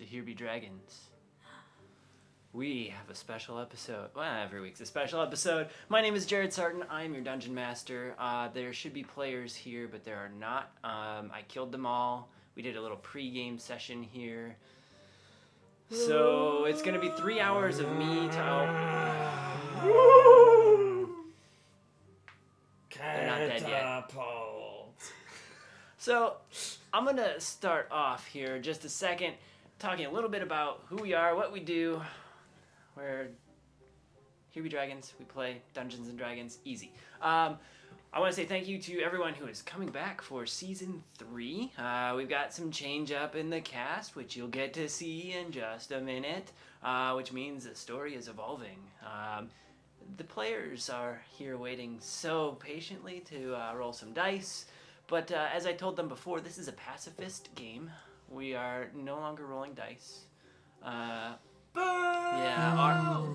Here Be Dragons. We have a special episode. Well, every week's a special episode. My name is Jared Sarton. I am your Dungeon Master. There should be players here, but there are not. I killed them all. We did a little pre-game session here. So it's going to be 3 hours of me They're not dead yet. So I'm going to start off here in just a second, talking a little bit about who we are, what we do. We're Here Be Dragons. We play Dungeons and Dragons easy. I want to say thank you to everyone who is coming back for Season 3. We've got some change up in the cast, which you'll get to see in just a minute, which means the story is evolving. The players are here waiting so patiently to roll some dice, but as I told them before, this is a pacifist game. We are no longer rolling dice. Yeah,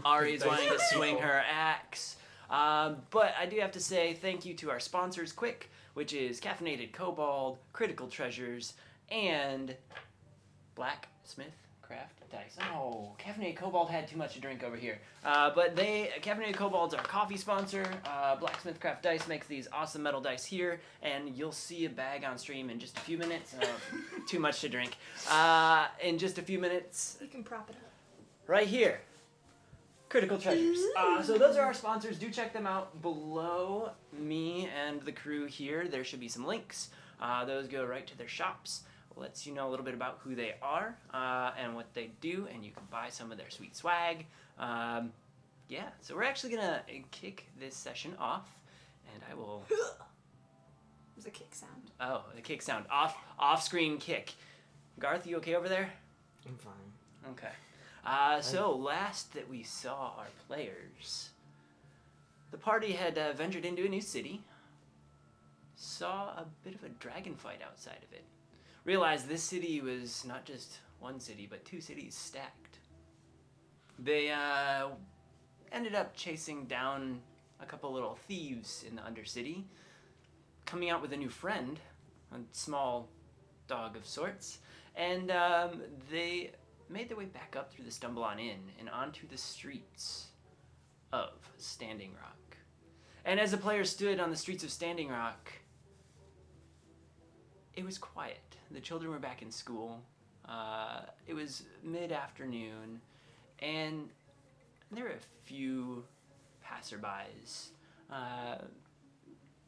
Ari's wanting to swing her axe. But I do have to say thank you to our sponsors, Quick, which is Caffeinated Kobold, Critical Treasures, and Blacksmith Craft Dice. Oh, Caffeinated Kobold had too much to drink over here. But Caffeinated Kobold's our coffee sponsor. Blacksmith Craft Dice makes these awesome metal dice here, and you'll see a bag on stream in just a few minutes. Too much to drink. In just a few minutes. You can prop it up. Right here. Critical Treasures. So those are our sponsors. Do check them out below me and the crew here. There should be some links. Those go right to their shops. Lets you know a little bit about who they are and what they do, and you can buy some of their sweet swag. Yeah, so we're actually going to kick this session off, and I will... There's a kick sound. Oh, the kick sound. Off-screen kick. Garth, you okay over there? I'm fine. Okay. So last that we saw our players, the party had ventured into a new city, saw a bit of a dragon fight outside of it, realized this city was not just one city, but two cities stacked. They ended up chasing down a couple little thieves in the Undercity, coming out with a new friend, a small dog of sorts, and they made their way back up through the Stumble On Inn and onto the streets of Standing Rock. And as the players stood on the streets of Standing Rock, it was quiet. The children were back in school. It was mid-afternoon, and there were a few passerbys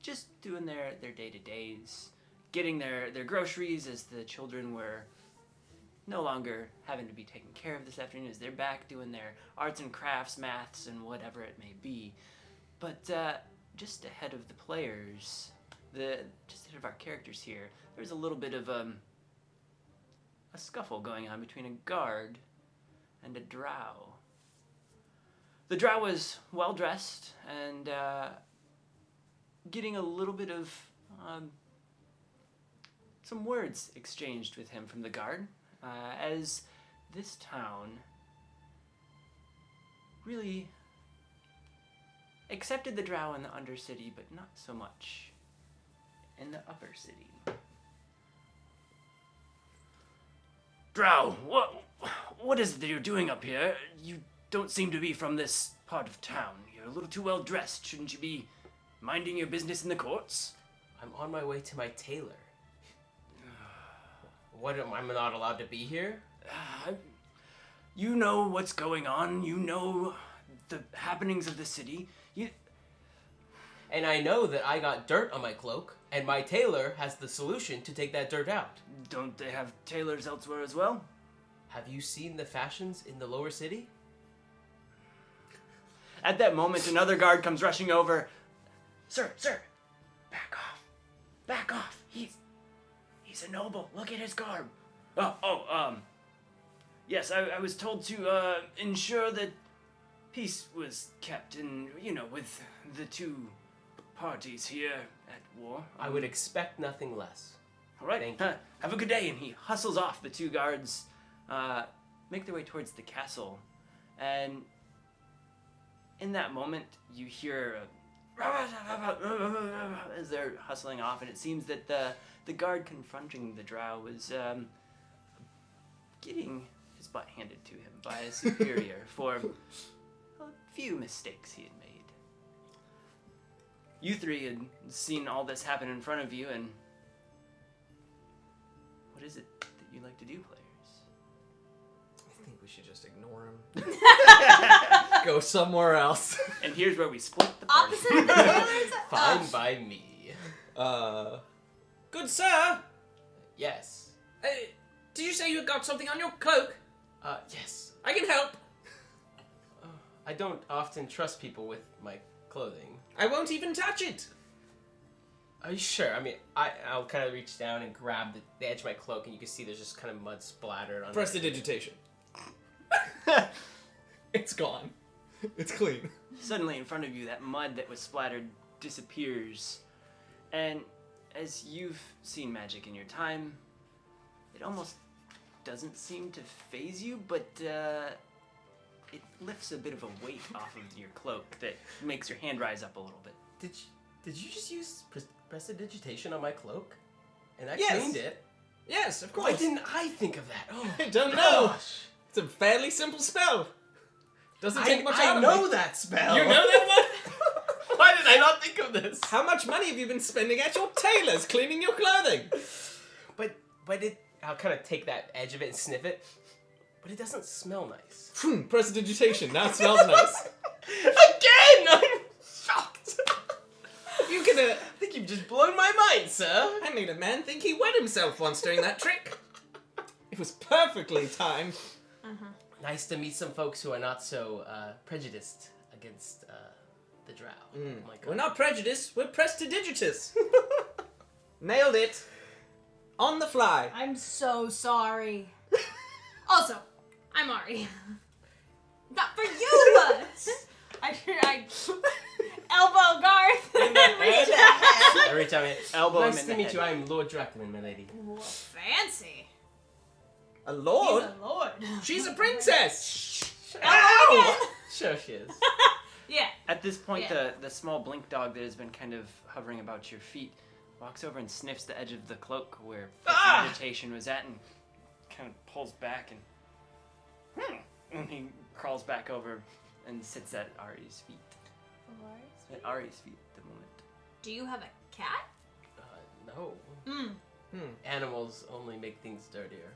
just doing their day-to-days, getting their groceries as the children were no longer having to be taken care of this afternoon, as they're back doing their arts and crafts, maths, and whatever it may be. But just ahead of the players, just ahead of our characters here, there's a little bit of a scuffle going on between a guard and a drow. The drow was well-dressed and getting a little bit of some words exchanged with him from the guard. As this town really accepted the drow in the Undercity, but not so much in the Upper City. Drow, what is it that you're doing up here? You don't seem to be from this part of town. You're a little too well dressed. Shouldn't you be minding your business in the courts? I'm on my way to my tailor. What, I'm not allowed to be here? You know what's going on. You know the happenings of the city. And I know that I got dirt on my cloak, and my tailor has the solution to take that dirt out. Don't they have tailors elsewhere as well? Have you seen the fashions in the lower city? At that moment, another guard comes rushing over. Sir, back off. Back off. He's a noble. Look at his garb. Yes, I was told to ensure that peace was kept and, with the two parties here at war. I would expect nothing less. All right, Thank you. Have a good day. And he hustles off. The two guards make their way towards the castle. And in that moment, you hear as they're hustling off, and it seems that the guard confronting the drow was getting butt handed to him by a superior for a few mistakes he had made. You three had seen all this happen in front of you, and what is it that you like to do, players? I think we should just ignore him. Go somewhere else. And here's where we split the party. Opposite of the tailors? Fine by me. Good sir. Yes. Did you say you got something on your cloak? Yes. I can help. I don't often trust people with my clothing. I won't even touch it. Are you sure? I mean, I'll kind of reach down and grab the edge of my cloak, and you can see there's just kind of mud splattered on it. Prestidigitation. It's gone. It's clean. Suddenly, in front of you, that mud that was splattered disappears. And as you've seen magic in your time, it almost doesn't seem to faze you, but it lifts a bit of a weight off of your cloak that makes your hand rise up a little bit. Did you just use prestidigitation on my cloak? And I Yes. cleaned it? Yes, of Why course. didn't I think of that? Oh, I don't know. gosh. It's a fairly simple spell. Doesn't take much I out know of me. that spell. You know that one? Why did I not think of this? How much money have you been spending at your tailor's cleaning your clothing? But I'll kind of take that edge of it and sniff it. But it doesn't smell nice. Prestidigitation. Now it smells nice. Again! I'm shocked. You can. I think you've just blown my mind, sir. I made a man think he wet himself once doing that trick. It was perfectly timed. Nice to meet some folks who are not so prejudiced against the drow. Oh my God. We're not prejudiced. We're prestidigitous. Nailed it. On the fly. I'm so sorry. Also, I'm Ari. Not for you! I elbow Garth and then reach out. Every time I Elbow him nice in to the meet head. you. I'm Lord Draculin, my lady. Whoa, fancy. A He's lord? a lord. She's a princess. Ow! Sure she is. Yeah. At this point, Yeah. the small blink dog that has been kind of hovering about your feet walks over and sniffs the edge of the cloak where prestidigitation was at and kind of pulls back and he crawls back over and sits at Ari's feet. At Ari's feet at the moment. Do you have a cat? No. Mm. Animals only make things dirtier.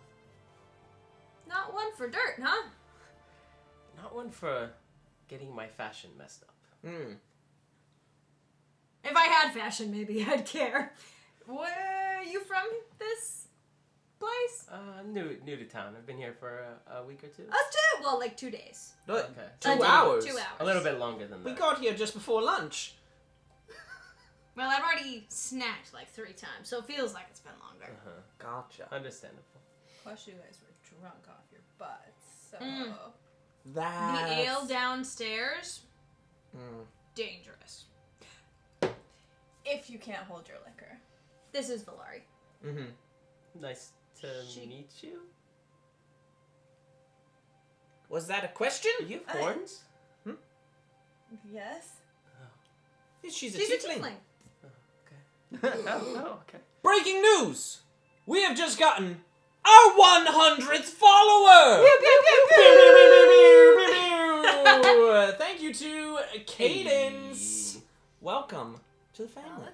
Not one for dirt, huh? Not one for getting my fashion messed up. If I had fashion, maybe I'd care. Where are you from, this place? New to town. I've been here for a week or two. Us too. Well, like 2 days. Look, Okay. 2 hours. 2 hours. A little bit longer than that. We got here just before lunch. Well, I've already snacked like 3 times, so it feels like it's been longer. Gotcha. Understandable. Plus, you guys were drunk off your butts, so... Mm. That's... The ale downstairs, dangerous. If you can't hold your liquor. This is Valari. Nice to She- meet you. Was that a question? Do you have horns? Yes? She's a She's a tiefling. tiefling. Oh, okay. Breaking news! We have just gotten our 100th follower! Thank you to Cadence. Welcome to the family.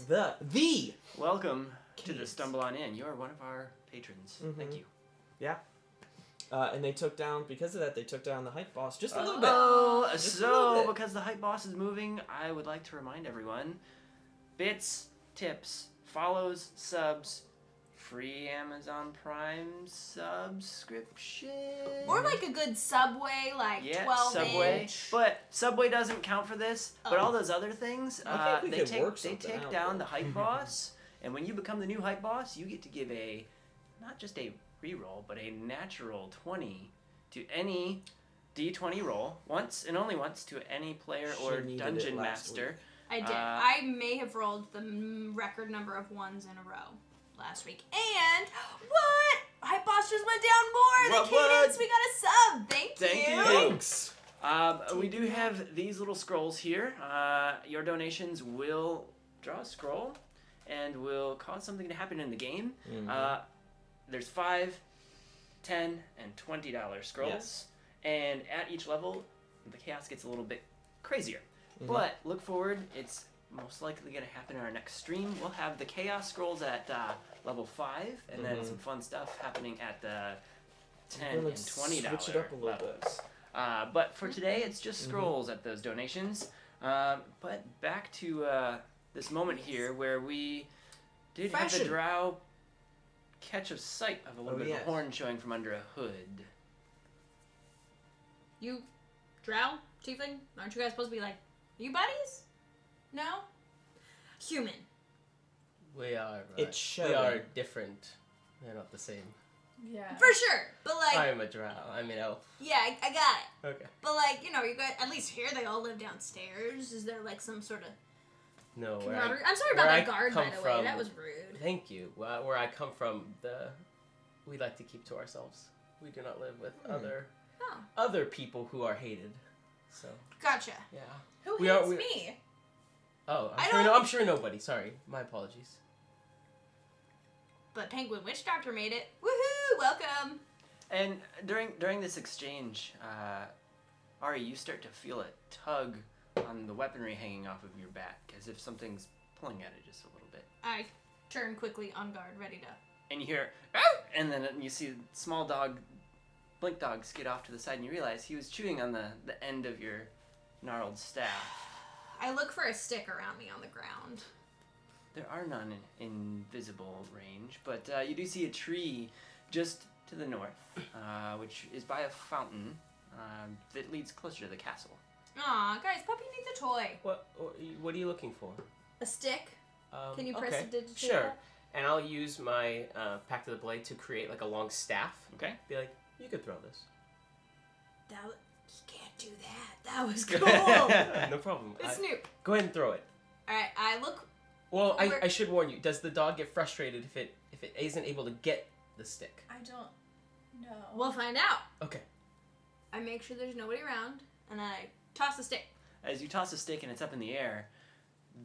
The. Welcome to the Cadence. Stumble On In. You're one of our patrons. Thank you. Yeah. And they took down, because of that, they took down the hype boss just a little bit. Oh, Just a little so bit. because the hype boss is moving, I would like to remind everyone: bits, tips, follows, subs, free Amazon Prime subscription. Or like a good Subway, like 12 Subway. inch. But Subway doesn't count for this. But Oh. all those other things, I think we they could take work they something take out, down though. the hype boss. And when you become the new hype boss, you get to give a not just a reroll, but a natural 20 to any D20 roll once and only once to any player She or needed it dungeon last master. I did. I may have rolled the record number of ones in a row last week. And what? Hype Boss just went down more. What, The Cadence, what? we got a sub. Thank you. Thanks. We do have these little scrolls here. Your donations will draw a scroll and will cause something to happen in the game. There's 5 $10, and $20 scrolls. Yes. And at each level, the chaos gets a little bit crazier. Mm-hmm. But look forward, it's most likely going to happen in our next stream. We'll have the chaos scrolls at level 5, and then some fun stuff happening at the $10 and $20 switch it up a little levels. But for today, it's just scrolls at those donations. But back to this moment here where we did have the drow catch a sight of a little bit of a horn showing from under a hood. You, drow, tiefling, aren't you guys supposed to be like, you buddies? No? Human. We are. It's showing. We are different. They're not the same. Yeah. For sure. But like, I'm a drow. I'm an elf. yeah, I got it. Okay. But like, you know, you guys, at least here they all live downstairs. Is there like some sort of No. camaraderie? I'm sorry about where that I guard, by come the way. from- That was rude. Thank you. Where I come from, we like to keep to ourselves. We do not live with Oh, other people who are hated. So gotcha. yeah. Who We hates are- me? Oh, I I'm sure. don't- I'm sure nobody. Sorry, my apologies. But Penguin Witch Doctor made it. Woohoo! Welcome. And during this exchange, Ari, you start to feel a tug on the weaponry hanging off of your back, as if something's pulling at it just a little bit. I turn quickly on guard, ready to. And you hear, "Arr!" And then you see small dog, Blink Dog, skid off to the side, and you realize he was chewing on the end of your gnarled staff. I look for a stick around me on the ground. There are none in visible range, but you do see a tree just to the north, which is by a fountain that leads closer to the castle. Aw, guys, puppy needs a toy. What are you looking for? A stick? Can you press okay. the digit? Sure. And I'll use my Pact of the Blade to create like a long staff. Okay. Be like, you could throw this. He can't do that. That was cool. No problem. It's Snoop. Go ahead and throw it. Alright, I look. Well, Where- I should warn you. Does the dog get frustrated if it isn't able to get the stick? I don't know. We'll find out. Okay. I make sure there's nobody around, and I toss the stick. As you toss a stick and it's up in the air,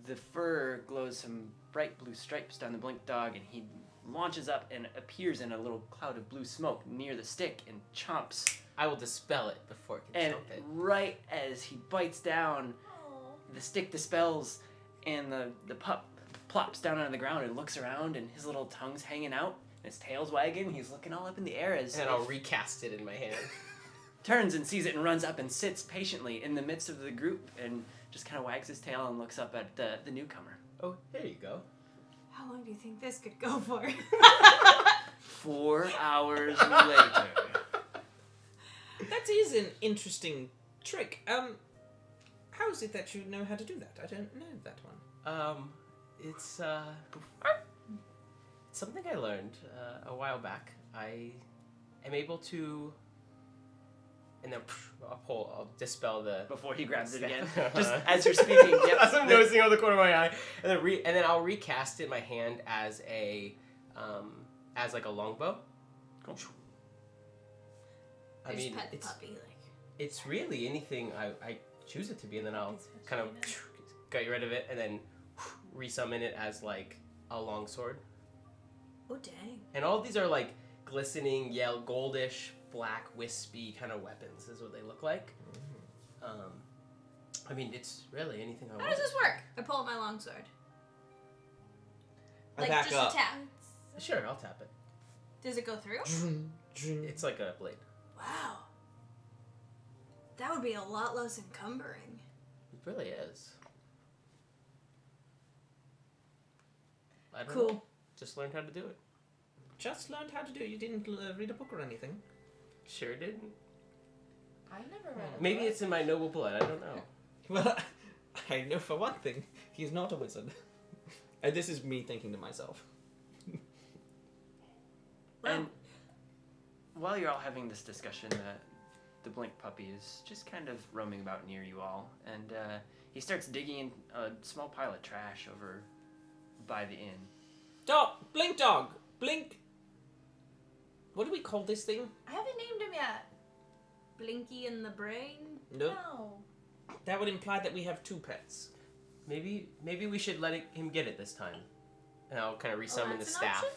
the fur glows some bright blue stripes down the Blink Dog, and he launches up and appears in a little cloud of blue smoke near the stick and chomps. I will dispel it before it can And jump it. right as he bites down, Aw. the stick dispels, and the pup plops down on the ground and looks around, and his little tongue's hanging out, and his tail's wagging. He's looking all up in the air as And then I'll recast it in my hand. turns and sees it and runs up and sits patiently in the midst of the group and just kind of wags his tail and looks up at the newcomer. Oh, there you go. How long do you think this could go for? 4 hours later. That is an interesting trick. How is it that you know how to do that? I don't know that one. It's something I learned a while back. I am able to, and then I'll dispel the. Before he grabs it again. Uh-huh. Just as you're speaking. Yep. As I'm noticing out of the corner of my eye, and then I'll recast it in my hand as like a longbow. Cool. I just mean, pet the it's puppy, like. it's really anything I choose it to be, and then I'll Puppy's kind of frustrated. get rid of it, and then resummon it as like a longsword. Oh dang. And all of these are like glistening, yellow, goldish, black, wispy kind of weapons. Is what they look like. I mean, it's really anything I How want. does this work? I pull out my longsword. I Like back just up. a tap. Sure, I'll tap it. Does it go through? It's like a blade. Wow. That would be a lot less encumbering. It really is. I don't Cool. know. Just learned how to do it. Just learned how to do it. You didn't read a book or anything. Sure didn't. I never read a Maybe book. it's in my noble blood. I don't know. Well, I know for one thing, he's not a wizard. And this is me thinking to myself. And while you're all having this discussion, the Blink puppy is just kind of roaming about near you all, and he starts digging in a small pile of trash over by the inn. Blink Dog! Blink! What do we call this thing? I haven't named him yet. Blinky in the brain? No. No. That would imply that we have two pets. Maybe we should let him get it this time. And I'll kind of resummon the that's an staff. option?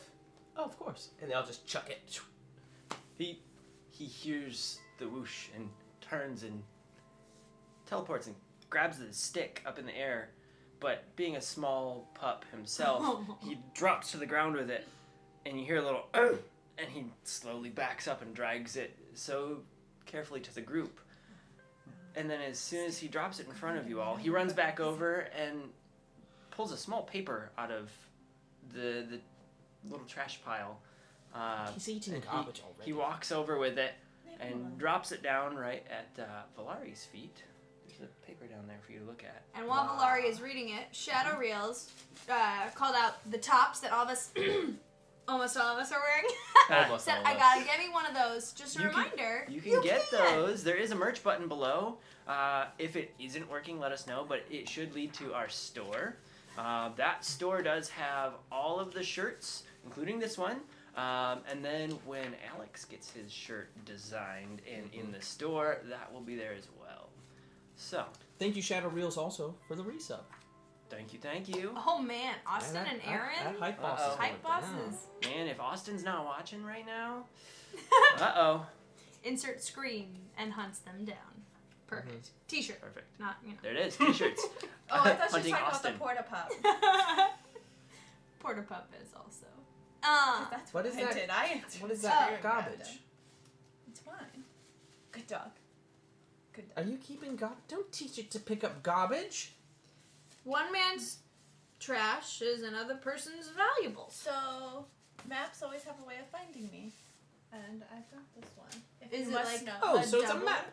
Oh, of course. And I'll just chuck it. He hears the whoosh and turns and teleports and grabs the stick up in the air. But being a small pup himself, he drops to the ground with it, and you hear a little "oh," and he slowly backs up and drags it so carefully to the group. And then as soon as he drops it in front of you all, he runs back over and pulls a small paper out of the little trash pile. He's eating garbage already. He walks over with it and drops it down right at Valari's feet. There's a paper down there for you to look at. And while Valari is reading it, Shadow Reels called out the tops that all of us, almost all of us are wearing. Almost Said, all of I us. gotta get me one of those. Just a reminder. You can get those. There is a merch button below. If it isn't working, let us know, but it should lead to our store. That store does have all of the shirts, including this one. And then when Alex gets his shirt designed and in the store, that will be there as well. So, Thank you, Shadow Reels, also for the resub. thank you. Oh man, Austin and Aaron? That hype boss Uh-oh. is Hype going down. bosses. Man, if Austin's not watching right now, uh-oh. Insert scream and hunts them down. Perfect. T-shirt. Perfect. Not, There it is, t-shirts. Oh, I thought she Hunting was talking about Austin. the porta pup. Porter Pup is also. That's What is I that? did. I answered. What is Oh, that you're garbage? random. It's fine. Good dog. Good Are dog. you keeping garbage? Don't teach it to pick up garbage. One man's trash is another person's valuables. So, maps always have a way of finding me. And I've got this one. If Is you it must like- know, Oh, the so it's a double- map.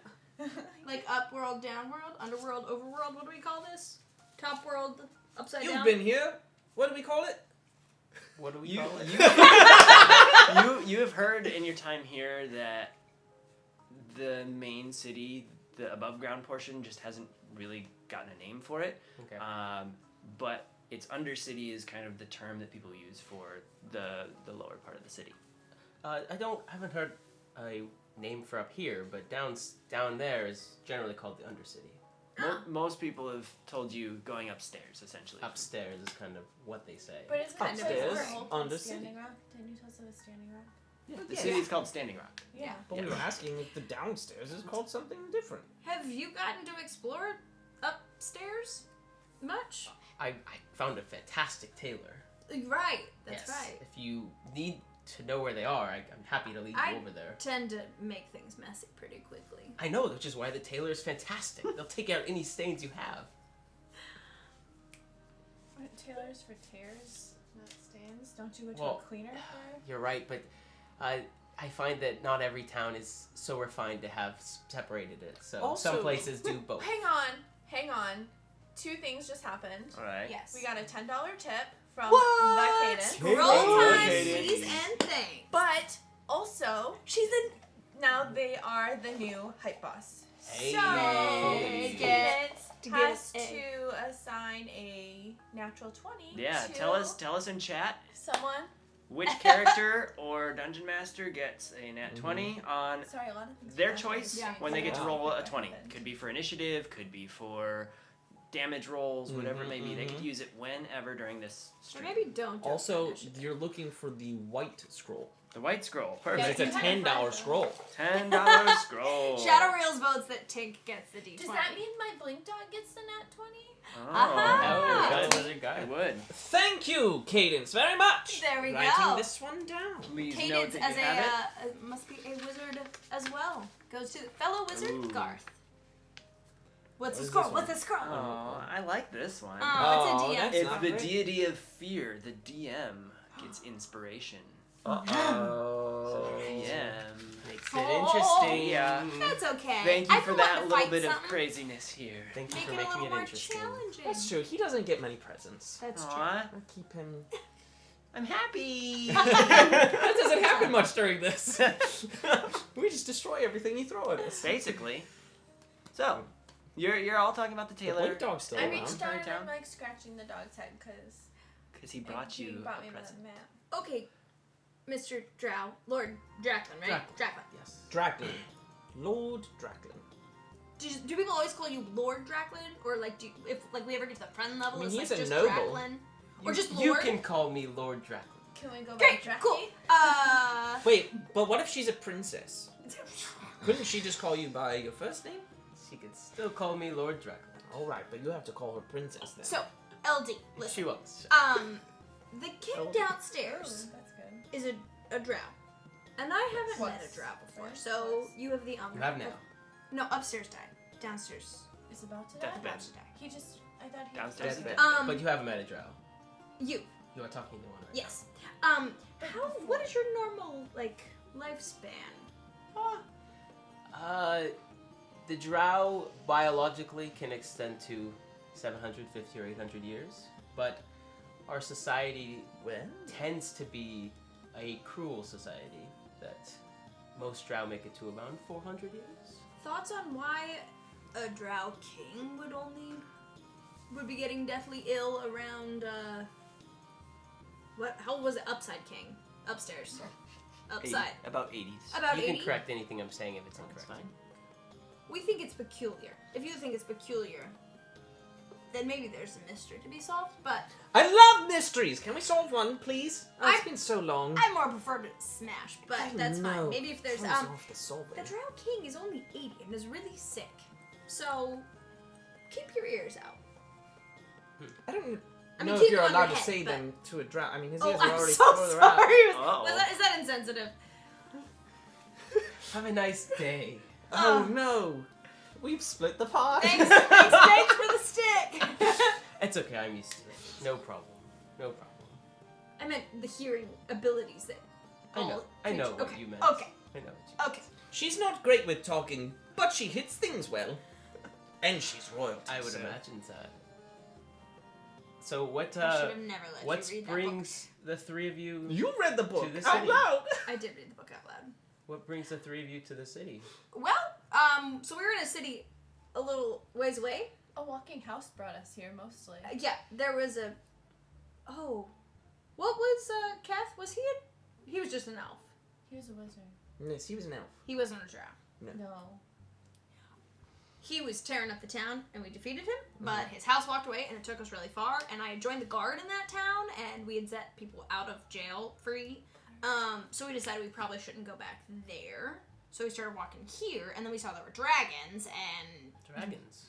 Like upworld, downworld, underworld, overworld. What do we call this? Top world, upside You've down. been here. What do we call it? What do we You, call it? you have heard in your time here that the main city, the above ground portion, just hasn't really gotten a name for it. Okay. But its undercity is kind of the term that people use for the lower part of the city. I haven't heard a name for up here, but down there is generally called the Undercity. Most people have told you going upstairs, essentially. Upstairs is kind of what they say. But isn't Kind that of the is. whole Under place city. Standing Rock? Didn't you tell us it was Standing Rock? Yeah, the Yeah. city is called Standing Rock. Yeah. But we were asking if the downstairs is called something different. Have you gotten to explore upstairs much? I found a fantastic tailor. Right. That's Yes. right. If you need to know where they are, I'm happy to lead I- you over there. Tend to make things messy pretty quickly. I know, which is why the tailor is fantastic. They'll take out any stains you have. Aren't tailors for tears, not stains? Don't you go to Well, a cleaner for? You're right, but I find that not every town is so refined to have separated it. So Also- some places do both. Hang on. Two things just happened. All right. Yes. We got a $10 tip from What? the Cadence. Hey, Roll time, Cadence. please, and thanks. But also, She's now they are the new hype boss. Hey. So Hey. Cadence To has get a- to assign a natural 20 Yeah, to tell us in chat someone. which character or dungeon master gets a nat 20 on Sorry, a lot of things. their are choice Yeah. when they get to Yeah. roll a 20. Could be for initiative, could be for damage rolls, whatever it may be. They could use it whenever during this Or stream. maybe don't. do Also, initiative. you're looking for the white scroll. The white scroll. Yeah, Perfect. It's a you had $10 five, scroll. $10 scroll. Shadow Reels votes that Tink gets the D20. Does that mean my blink dog gets the nat 20? Oh, Aha. Good, it good. would. Thank you, Cadence, very much. There we Writing go. this one down. Please note Cadence that as you have it. must be a wizard as well. Goes to fellow wizard Ooh. Garth. What's What the is scroll? this What's one? the scroll? Oh, I like this one. Oh, it's a DM. that's If not the great. deity of fear, the DM, gets inspiration. Uh-oh. DM. Makes Oh. it interesting. Yeah. That's okay. Thank you I've for been wanting that to little fight bit of something. craziness here. Thank you Make for it a making little it more interesting. challenging. That's true. He doesn't get many presents. That's true. Aw, I keep him. I'm happy. That doesn't happen much during this. We just destroy everything you throw at us. Basically. So, you're all talking about the The Taylor blink dog's still I around. reached down and Town? I'm like scratching the dog's head because he brought you brought a me present. the map. Okay, Mr. Drow, Lord Draclin, right? Draclin. Draclin. Yes. Draclin. Lord Draclin. Do people always call you Lord Draclin, or like if we ever get to the friend level, I mean, it's he's like a just noble. Draclin, or just You Lord? can call me Lord Draclin. Can we go Great, back, cool. Wait, but what if she's a princess? Couldn't she just call you by your first name? She could still call me Lord Dracula. All right, but you have to call her princess then. So, LD, If listen. she wants. The king Oh. downstairs that's good. is a drow. And I haven't met Once, a drow before, right? so Once. you have the honor. You have now. No, upstairs died. Downstairs Is about to Death die? bed. about to die. He just. I thought he Downstairs was bed. But you haven't met a drow. You, You are talking to one right yes. What is your normal, like, lifespan? now. The drow biologically can extend to 750 or 800 years, but our society tends to be a cruel society that most drow make it to around 400 years. Thoughts on why a drow king would be getting deathly ill around, how was it? Upside king. Upstairs. Upside. About 80s. About You 80? can correct anything I'm saying if it's That's incorrect. fine. We think it's peculiar. If you think it's peculiar, then maybe there's a mystery to be solved, but I love mysteries. Can we solve one, please? Oh, it's been so long. I more prefer to smash, but Oh, that's no. fine. Maybe if there's, Close off the solving. the drow king is only 80 and is really sick. So, keep your ears out. I don't I mean, know keep if you're them on allowed your to head, say but- them to a drow. I mean, his Oh, ears are I'm already so further sorry. out. Uh-oh. Is that insensitive? Have a nice day. Oh no. We've split the pie. Thanks for the stick. It's okay, I'm used to it. No problem. No problem. I meant the hearing abilities that I know. all I know creatures- what okay. you meant. Okay. I know what you Okay. She's not great with talking, but she hits things well. And she's royalty. I would so. imagine that. So what I should have never let what you read brings the three of you You read the book the out city. loud. that book. I did read the book out loud. what brings the three of you to the city? Well, so we were in a city a little ways away. A walking house brought us here mostly. Yeah, there was a. Oh, what was Kath? Was he? He was just an elf. He was a wizard. Yes, he was an elf. He wasn't a drow. No. He was tearing up the town, and we defeated him. But his house walked away, and it took us really far. And I had joined the guard in that town, and we had set people out of jail free. So we decided we probably shouldn't go back there. So we started walking here, and then we saw there were dragons, and Dragons.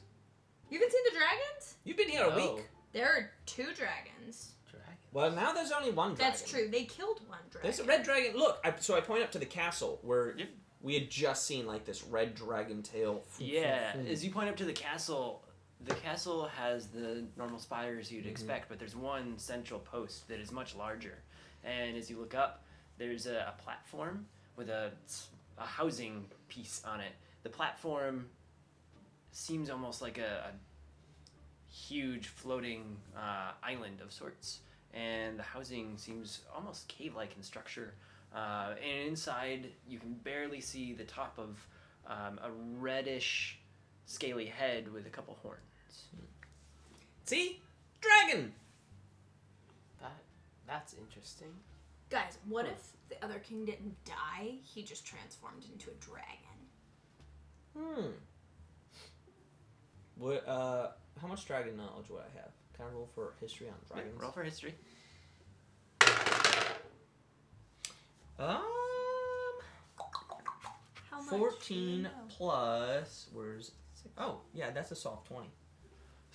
you haven't seen the dragons? You've been here a Oh, week. There are 2 dragons. Dragons. Well, now there's only one dragon. That's true. They killed one dragon. There's a red dragon. Look, so I point up to the castle where Yep. we had just seen like this red dragon tail. Yeah, as you point up to the castle has the normal spires you'd expect, but there's one central post that is much larger. And as you look up, there's a platform with a housing piece on it. The platform seems almost like a huge floating island of sorts, and the housing seems almost cave-like in structure. And inside, you can barely see the top of a reddish, scaly head with a couple horns. See, dragon. That's interesting. Guys, what if the other king didn't die? He just transformed into a dragon. What? How much dragon knowledge would I have? Can I roll for history on dragons? Roll for history. How much? 14 plus. Where's? Oh, yeah, that's a soft 20.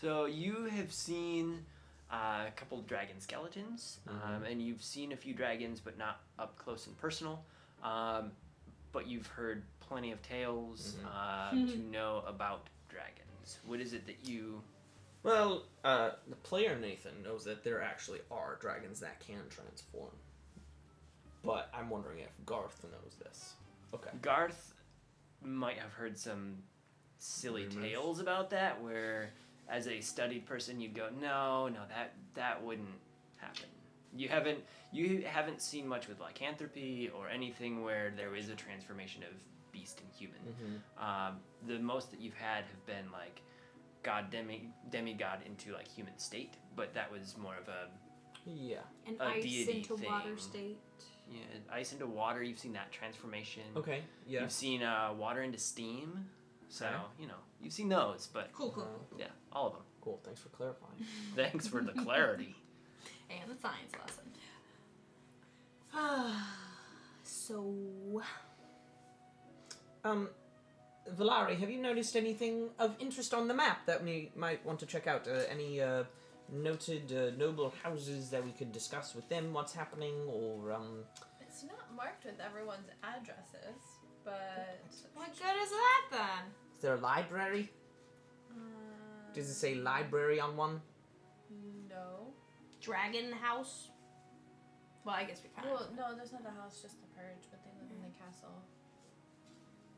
So you have seen a couple of dragon skeletons, and you've seen a few dragons, but not up close and personal. But you've heard plenty of tales to know about dragons. What is it that you... Well, the player Nathan knows that there actually are dragons that can transform. But I'm wondering if Garth knows this. Okay. Garth might have heard some silly Rumors. tales about that, where as a studied person you'd go, no, that wouldn't happen. You haven't seen much with lycanthropy or anything where there is a transformation of beast and human. The most that you've had have been like god demigod into like human state, but that was more of a Yeah. An a ice deity into water thing. state. Ice into water. You've seen that transformation. Okay. Yeah. You've seen water into steam. So Okay. you've seen those, but Cool. yeah, all of them. Cool. Thanks for clarifying. Thanks for the clarity. And the science lesson. So, Valari, have you noticed anything of interest on the map that we might want to check out? Any noted noble houses that we could discuss with them? What's happening, or It's not marked with everyone's addresses, but what good is that then? is there a library? Does it say library on one? No. Dragon house? Well, I guess we kind Well, of. no, there's not a house, just the purge, but they live in the castle.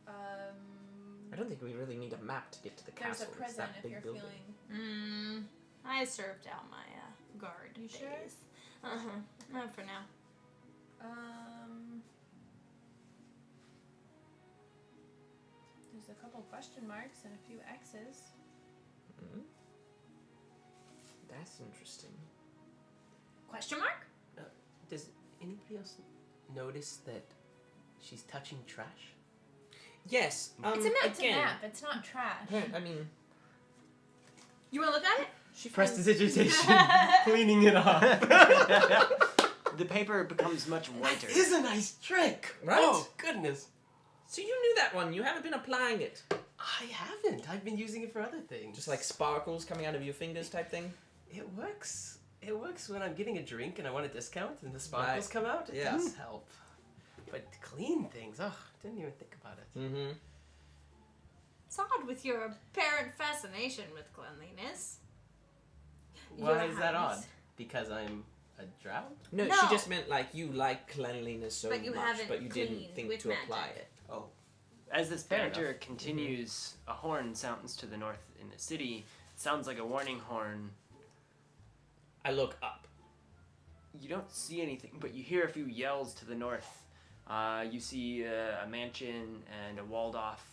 I don't think we really need a map to get to the There's castle. a It's prison that if big you're building. feeling. I served out my guard You days. sure? Not for now. There's a couple question marks and a few X's. That's interesting. Question mark? Does anybody else notice that she's touching trash? Yes. It's a map. It's a map. It's not trash. I mean, You want to look at it? she Prestidigitation, cleaning it off. The paper becomes much whiter. That is a nice trick. Right? Oh, goodness. So you knew that one. You haven't been applying it. I haven't. I've been using it for other things. Just like sparkles coming out of your fingers type thing. It works. It works when I'm getting a drink and I want a discount and the sparkles Right. come out. It Yeah. does help. But to clean things, didn't even think about it. Mm-hmm. It's odd with your apparent fascination with cleanliness. Why Your is that odd? Highness. Because I'm a drow? No, No. she just meant like you like cleanliness so But you much, haven't but you didn't cleaned think with to magic. apply it. Oh. As this Fair banter enough. continues, a horn sounds to the north in the city. It sounds like a warning horn. I look up. You don't see anything, but you hear a few yells to the north. You see a mansion and a walled off,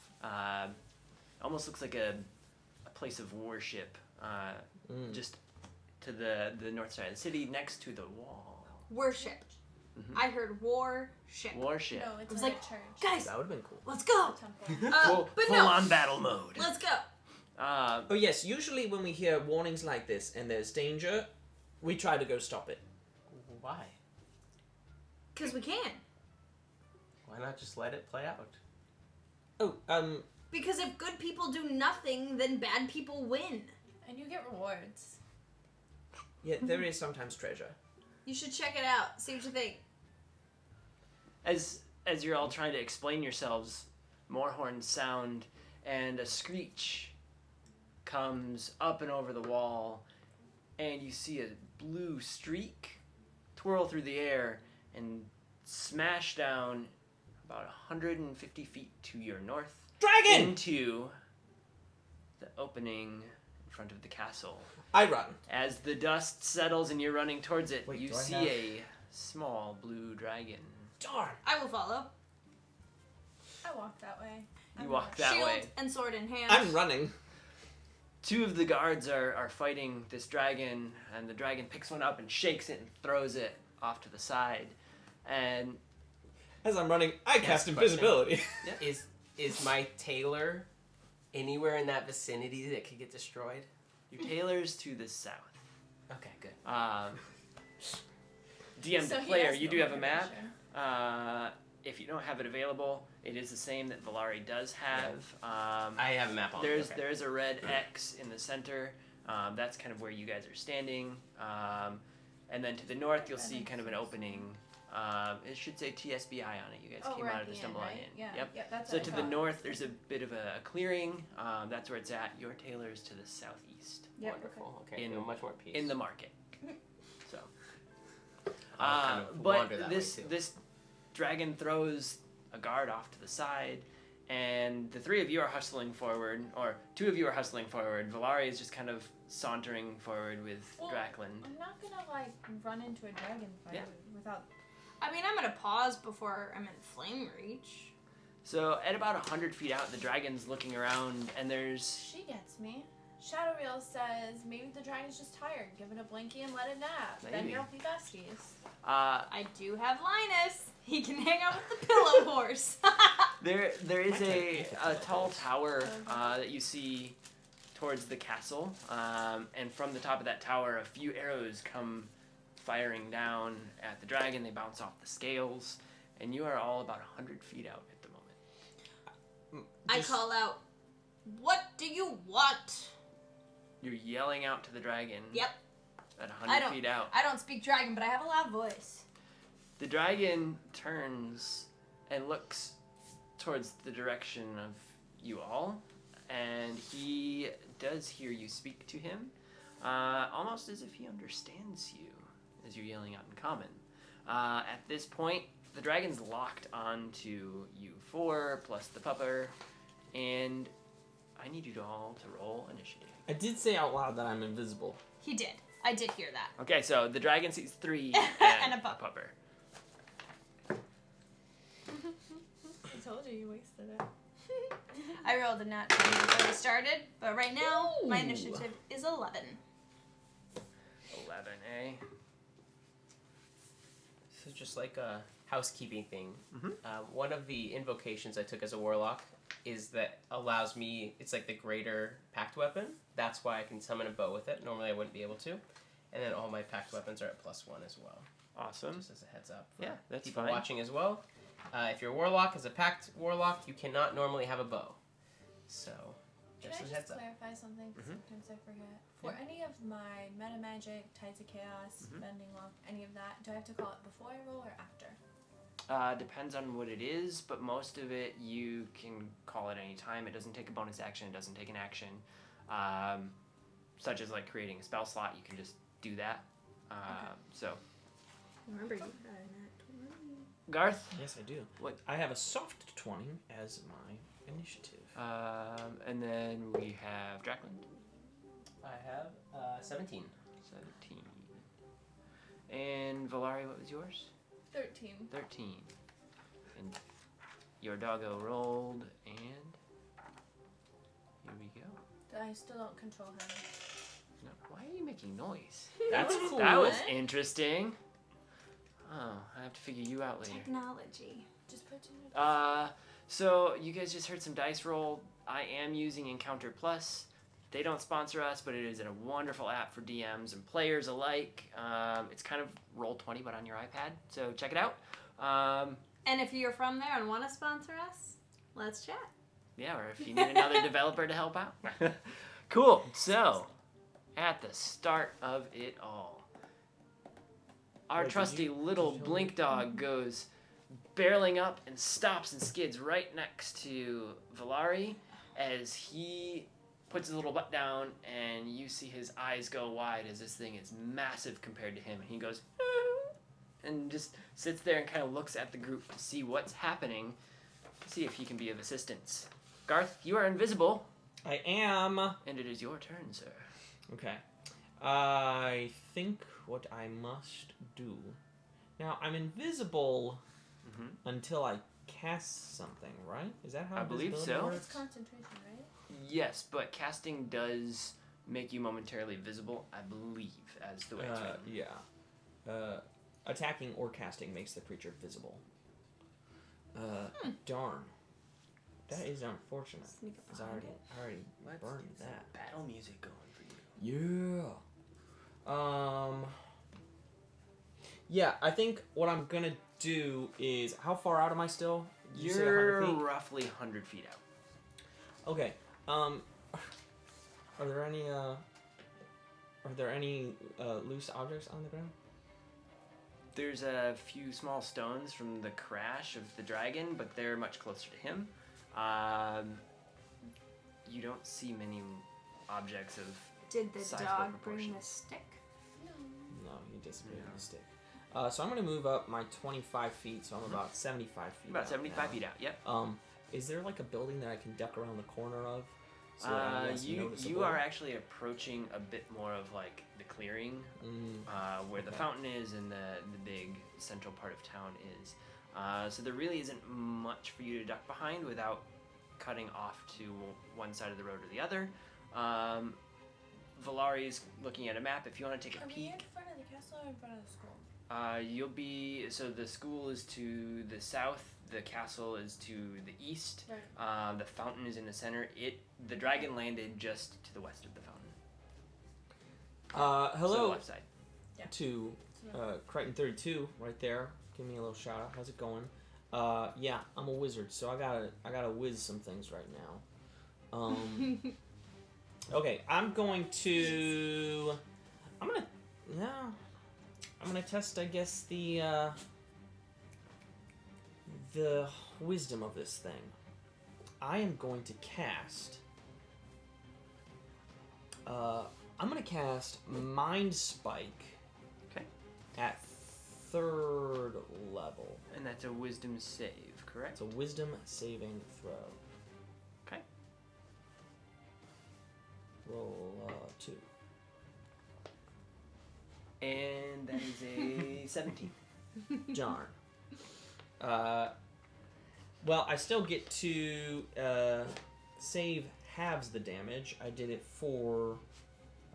almost looks like a place of worship, just to the north side of the city, next to the wall. Worship. Mhm. I heard warship. Warship. No, it's I was in like, a church. Guys, That would have been cool. let's go. Temple. But full no, on battle mode. let's go. Oh yes, usually when we hear warnings like this and there's danger, we try to go stop it. Why? Because we can. Why not just let it play out? Oh, Because if good people do nothing, then bad people win. And you get rewards. yeah, there is sometimes treasure. You should check it out. See what you think. As you're all trying to explain yourselves, more horns sound, and a screech comes up and over the wall, and you see a blue streak twirl through the air and smash down about 150 feet to your north Dragon! into the opening in front of the castle. I run. As the dust settles and you're running towards it, Wait, you do I see have- a small blue dragon. Darn. I will follow. I walk that way. You I'm walk not- that Shield way. and sword in hand. I'm running. Two of the guards are fighting this dragon, and the dragon picks one up and shakes it and throws it off to the side. And As I'm running, I cast question. invisibility. Is my tailor anywhere in that vicinity that could get destroyed? your tailor's to the south. Okay, good. DM So the he player, has you no do have a map. information. If you don't have it available, it is the same that Valari does have. I have a map on. There's okay. there's a red X in the center. That's kind of where you guys are standing. And then to the north, you'll That see makes kind of an sense. opening. It should say TSBI on it. You guys Oh, came we're out at of the the stumble end, on right? in. Yeah. Yep. Yeah, that's So what to I the thought. north, there's a bit of a clearing. That's where it's at. Your tailor is to the southeast, Yep, Wonderful. Okay, In- feel much more peace. in the market. So, I'll kind of but wander that way, too. this dragon throws a guard off to the side, and the three of you are hustling forward, or two of you are hustling forward. Valari is just kind of sauntering forward with Well, Drackland. I'm not gonna like run into a dragon fight Yeah. without. I mean, I'm gonna pause before I'm in flame reach. So at about 100 feet out, the dragon's looking around, and there's She gets me. Shadow Reel says maybe the dragon's just tired. Give it a blinky and let it nap. Then Maybe. you'll be besties. I do have Linus. He can hang out with the pillow horse. there is Might try to a keep it tall close. tower that you see towards the castle, and from the top of that tower, a few arrows come firing down at the dragon. They bounce off the scales, and you are all about 100 feet out at the moment. I call out, "What do you want?" You're yelling out to the dragon. Yep. At 100 feet out. I don't speak dragon, but I have a loud voice. The dragon turns and looks towards the direction of you all, and he does hear you speak to him, almost as if he understands you as you're yelling out in common. At this point, the dragon's locked onto you four plus the pupper, and I need you all to roll initiative. I did say out loud that I'm invisible. He did. I did hear that. Okay, so the dragon sees 3 And and a a pupper. I told you wasted it. I rolled a nat 20 before we started, but right now my Ooh. initiative is 11. 11, eh? So just like a housekeeping thing, Mhm. one of the invocations I took as a warlock is that allows me, it's like the greater pact weapon. That's why I can summon a bow with it. Normally I wouldn't be able to. And then all my pact weapons are at +1 as well. Awesome. Just as a heads up for Yeah, that's people fine. watching as well. If you're a warlock, as a pact warlock, you cannot normally have a bow. So, Can just I as a just heads up. clarify something? 'Cause Mhm. sometimes I forget. For any of my meta magic, tides of chaos, Mhm. bending lock, any of that, do I have to call it before I roll or after? Depends on what it is, but most of it you can call at any time. It doesn't take a bonus action. It doesn't take an action, such as like creating a spell slot. You can just do that. So, Remember, you had a nat 20. Garth, Yes, I do. What? I have a soft 20 as my initiative. and then we have Drackland, I have 17. 17, and Valari. What was yours? 13. 13, and your doggo rolled, and here we go. I still don't control him. No, why are you making noise? That's cool. That was What? interesting. Oh, I have to figure you out later. Technology. Just put in So you guys just heard some dice roll. I am using Encounter Plus. They don't sponsor us, but it is a wonderful app for DMs and players alike. It's kind of Roll20, but on your iPad. So check it out. And if you're from there and want to sponsor us, let's chat. Yeah, or if you need another developer to help out. Cool. So, at the start of it all, our Wait, did trusty you little tell me? blink dog goes barreling up and stops and skids right next to Valari as he puts his little butt down, and you see his eyes go wide as this thing is massive compared to him. And he goes, and just sits there and kind of looks at the group to see what's happening, see if he can be of assistance. Garth, you are invisible, I am. and it is your turn, sir. Okay. I think what I must do. Now, I'm invisible Mhm. until I cast something, right? Is that how I believe invisibility so. works? It's concentration, right? Yes, but casting does make you momentarily visible, I believe, as the way it's written. Yeah. Attacking or casting makes the creature visible. Darn. That is unfortunate. Sneak up 'Cause I behind already it. Let's burned get some that. battle music going for you. Yeah. Yeah, I think what I'm gonna do is, how far out am I still? Did you say 100 You're feet? roughly 100 feet out. Okay. Are there any loose objects on the ground? There's a few small stones from the crash of the dragon, but they're much closer to him. You don't see many objects of... Did the Sizable dog bring the proportions. stick? No, you disappeared No. in the stick. So I'm gonna move up my 25 feet, so I'm about 75 feet. About out 75 now. feet out, yep. Is there like a building that I can duck around the corner of? So that I'm less You noticeable? are actually approaching a bit more of like the clearing, where the Okay. fountain is and the big central part of town is. So there really isn't much for you to duck behind without cutting off to one side of the road or the other. Valari's looking at a map. If you want to take a Are we peek, in front of the castle or in front of the school? you'll be, so the school is to the south, the castle is to the east, Right. the fountain is in the center. The dragon landed just to the west of the fountain. So the Hello left side. to Crichton 32 right there. Give me a little shout out. How's it going? Yeah, I'm a wizard, so I gotta whiz some things right now. Okay, I'm gonna test, I guess, the wisdom of this thing. I am going to cast. I'm gonna cast Mind Spike. Okay. At 3rd level. And that's a wisdom save, correct? It's a wisdom saving throw. Okay. Roll 2. And that is a 17. Darn. Well, I still get to save halves the damage. I did it for,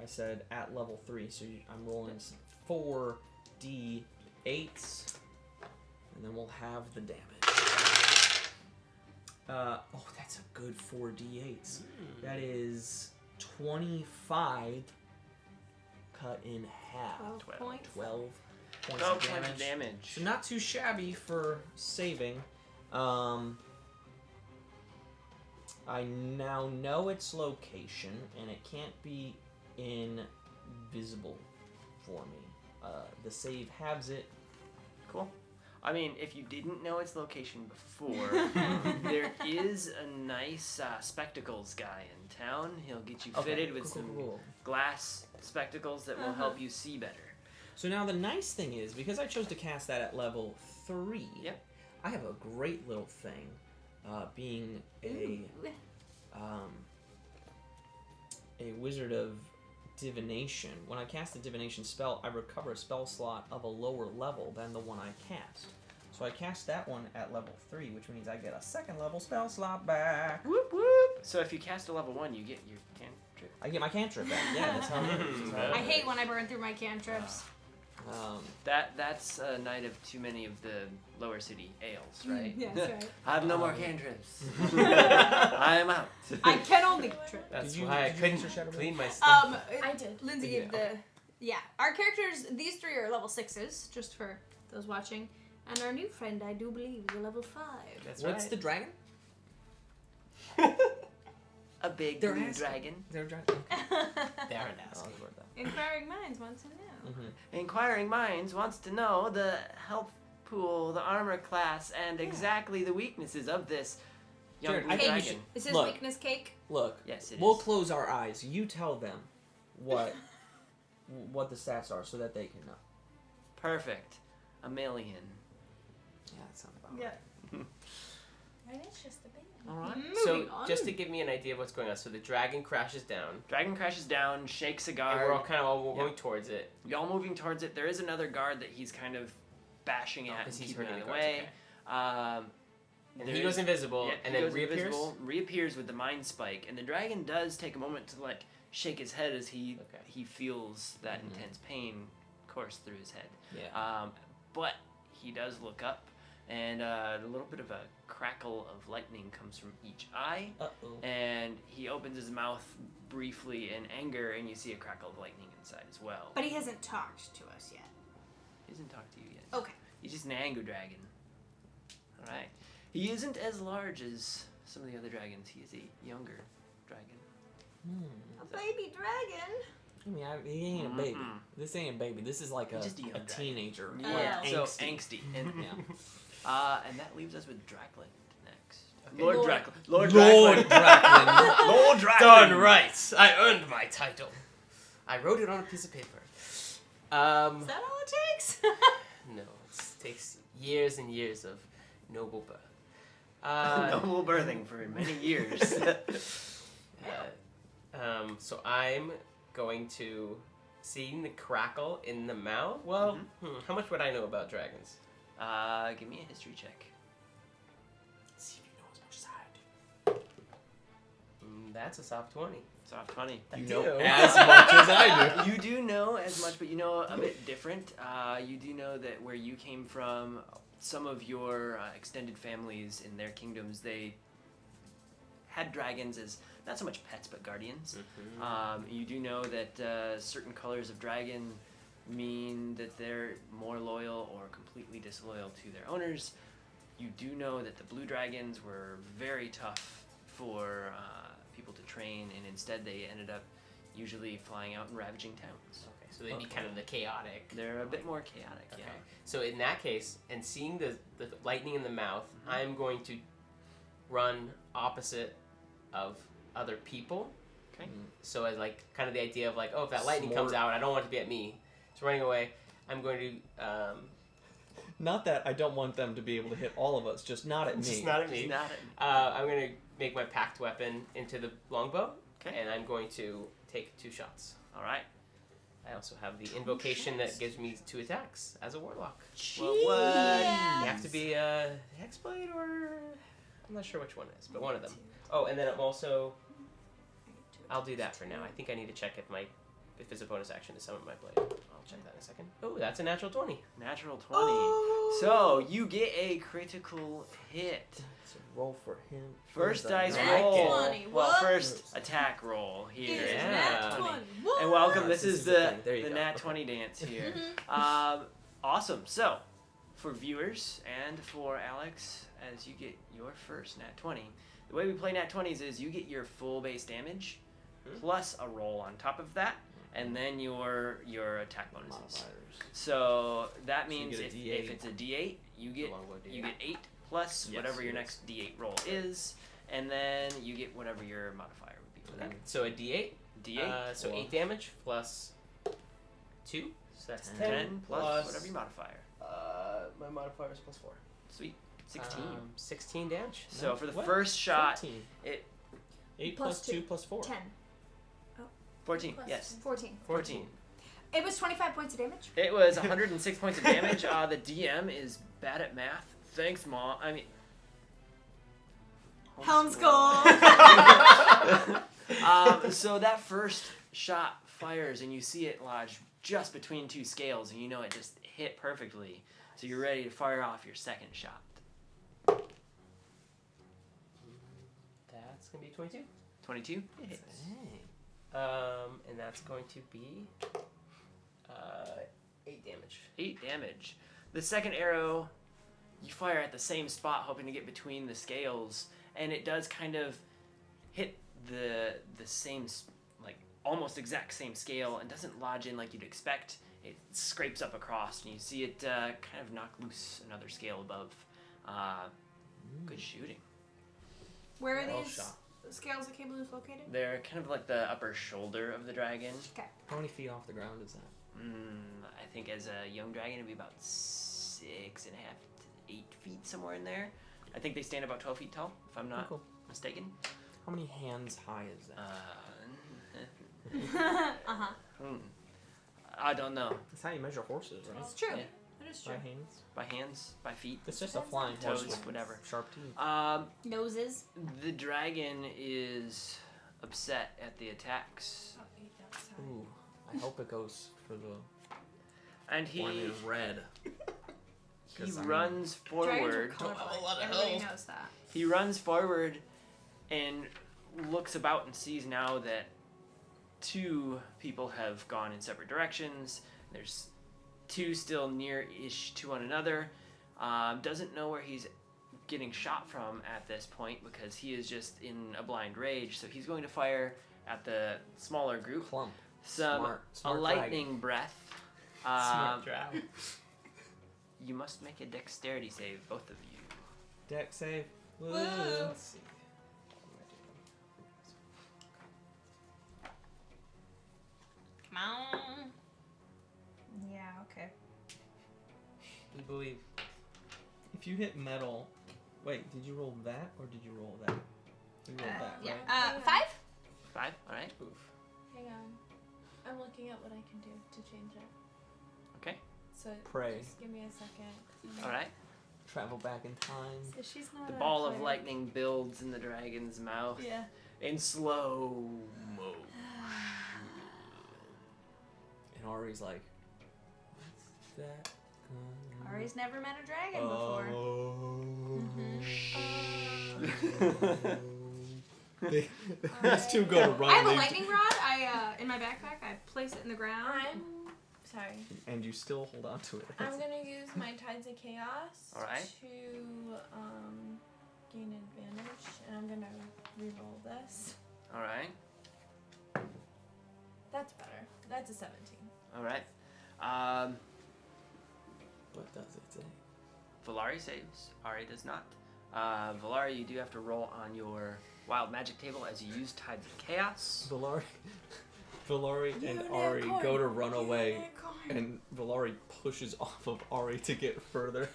I said, at level 3, so I'm rolling 4 d8s, and then we'll have the damage. Oh, that's a good 4 d8s. That is 25 cut in half. 12 points. 12 points 12 of points damage. of damage. So not too shabby for saving. I now know its location, and it can't be invisible for me. The save halves it. Cool. I mean, if you didn't know its location before, there is a nice spectacles guy in town. He'll get you fitted with some glass spectacles that will help you see better. So now the nice thing is, because I chose to cast that at level 3, Yep. I have a great little thing, being a wizard of divination. When I cast a divination spell, I recover a spell slot of a lower level than the one I cast. So I cast that one at level 3, which means I get a 2nd level spell slot back. Whoop whoop. So if you cast a level 1, you get your cantrip. I get my cantrip back. Yeah, that's how it is. That's how it I is. hate when I burn through my cantrips. That's a night of too many of the lower city ales, right? Yeah, that's right. I have no more cantrips. I am out. I can only trip. That's Did you- why I did you couldn't use your shadow clean my stuff. I did. Lindsay Yeah, gave the. Yeah, our characters, these 3 are level 6s, just for those watching. And our new friend, I do believe, is a level 5. That's What's right. the dragon? A big They're blue asking. dragon. They're a dragon. They aren't Oh, asking. I wrote that. Inquiring minds want to know. Inquiring Minds wants to know the health pool, the armor class, and exactly the weaknesses of this young Jared, blue I think we dragon. should- Is his Look. weakness cake? Look, Yes, it we'll is. close our eyes. You tell them what the stats are so that they can know. Perfect. A million. Yeah, that sounds about Yeah. right. And it's just a baby. All right. Moving So, on. just to give me an idea of what's going on, so the dragon crashes down, Dragon crashes down, shakes a and guard. we're all kind of all going towards it. Y'all moving towards it. There is another guard that he's kind of bashing at and Because he's keeping hurting out the of the guards. way. Okay. And And he there goes is- invisible, yeah, and he then goes reappears. invisible, reappears with the mind spike, and the dragon does take a moment to like shake his head as he feels that intense pain course through his head. Yeah. But he does look up, and a little bit of a crackle of lightning comes from each eye, Uh-oh. and he opens his mouth briefly in anger, and you see a crackle of lightning inside as well. But he hasn't talked to us yet. He hasn't talked to you yet. Okay. He's just an anger dragon. Alright. He isn't as large as some of the other dragons. He is a younger dragon. A baby dragon. I mean, he ain't a baby. Mm-mm. This ain't a baby. This is like a Just a young dragon. teenager. Yeah, Like so angsty. angsty. And, Yeah. and that leaves us with Drackland next. Okay. Lord Lord. Drackland. Lord Lord Drackland. Drackland. Lord Drackland. Done right. I earned my title. I wrote it on a piece of paper. Is that all it takes? No, it takes years and years of noble birth. Noble birthing for many years. So I'm going to see the crackle in the mouth. Well, how much would I know about dragons? Give me a history check. See if you know as much as I do. That's a soft 20. Soft 20. You do. know as much as I do. You do know as much, but you know a bit different. You do know that where you came from, some of your extended families in their kingdoms, they had dragons as not so much pets, but guardians. You do know that certain colors of dragon mean that they're more loyal or completely disloyal to their owners. You do know that the blue dragons were very tough for people to train, and instead they ended up usually flying out and ravaging towns. Okay, so they'd be kind of the chaotic. They're a bit more chaotic, Okay. yeah. So in that case, and seeing the lightning in the mouth, I'm going to run opposite of other people. Okay. So as like kind of the idea of like, oh, if that lightning Smart. comes out, I don't want it to be at me. So running away, I'm going to Not that I don't want them to be able to hit all of us, just not at me. just not at me. It's not I'm going to make my packed weapon into the longbow, Okay. and I'm going to take 2 shots. All right. I also have the invocation that gives me 2 attacks as a warlock. What? You have to be a hexblade or I'm not sure which one it is, but one of them. Oh, and then I'm also I'll do that for now. I think I need to check if it's a bonus action to summon my blade. I'll check that in a second. Oh, that's a natural 20. Natural 20. So you get a critical hit. So roll for him. First dice Nat roll. 20, Well, what? first attack roll here. It's Yeah. nat 20. What? And welcome. This This is is the the thing. There you go. Nat Okay. 20 dance here. Mhm. Awesome. So, for viewers and for Alex, as you get your first Nat 20, the way we play Nat 20s is you get your full base damage plus a roll on top of that, and then your attack bonuses. Modifiers. So that So you means get a if D8. it's a D8, you get longbow you D8. get 8 plus Yes, whatever your yes. next D8 roll is, and then you get whatever your modifier would be for that. So a D8. D8 So Well- 8 damage plus 2. So that's 10, 10 plus whatever your modifier. My modifier is plus 4. Sweet. 16. 16 damage. So for the What? first shot, 14. it 8 Plus plus 2. 2 plus 4. 10. 14. Plus Yes. 14. 14. It was 25 points of damage. It was 106 points of damage. The DM is bad at math. Thanks, Mom. I mean, Homeschool. So that first shot fires, and you see it lodge just between 2 scales, and you know it just hit perfectly. So you're ready to fire off your second shot. That's going to be 22. 22 hits. And that's going to be 8 damage. 8 damage. The second arrow, you fire at the same spot, hoping to get between the scales, and it does kind of hit the same, like almost exact same scale, and doesn't lodge in like you'd expect. It scrapes up across, and you see it kind of knock loose another scale above. Good shooting. Where are Well these shot. scales that Cable is located? They're kind of like the upper shoulder of the dragon. How many feet off the ground is that? I think as a young dragon, it'd be about 6.5 to 8 feet, somewhere in there. I think they stand about 12 feet tall, if I'm not Cool. mistaken. How many hands high is that? Uh-huh. I don't know. That's how you measure horses, right? It's true. Yeah. It is true. By hands? By hands, by feet, It's just a Depends flying on horse toes, with whatever. sharp teeth. Noses. The dragon is upset at the attacks, Oh, 8 outside. Ooh, I hope it goes for the and one he in red. runs Dragons are forward. colorblind. Everybody knows that. He runs forward and looks about and sees now that 2 people have gone in separate directions. There's 2 still near-ish to one another. Doesn't know where he's getting shot from at this point because he is just in a blind rage. So he's going to fire at the smaller group. Clump. Smart Smart a lightning breath. Smart drow. You must make a dexterity save, both of you. Deck save. Woo. Woo. Let's see. Come on. Yeah, okay. We believe. If you hit metal, wait, did you roll that or did you roll that? You rolled that, Yeah. right? 5? 5, alright. Oof. Hang on. I'm looking at what I can do to change it. Okay. So Pray. just give me a second. Alright. Travel back in time. So she's not The a ball of player. lightning builds in the dragon's mouth Yeah. in slow mo. And Ari's like, what's that? Ari's never met a dragon before. These two go to run. I have a they- lightning rod. In my backpack. I place it in the ground. I'm Sorry. And you still hold on to it. I'm gonna use my Tides of Chaos Alright. to gain advantage, and I'm gonna re-roll this. All right. That's better. That's a 17. All right. What does it say? Valari saves. Ari does not. Valari, you do have to roll on your wild magic table as you use Tides of Chaos. Valari and Ari go to run away, and Valari pushes off of Ari to get further.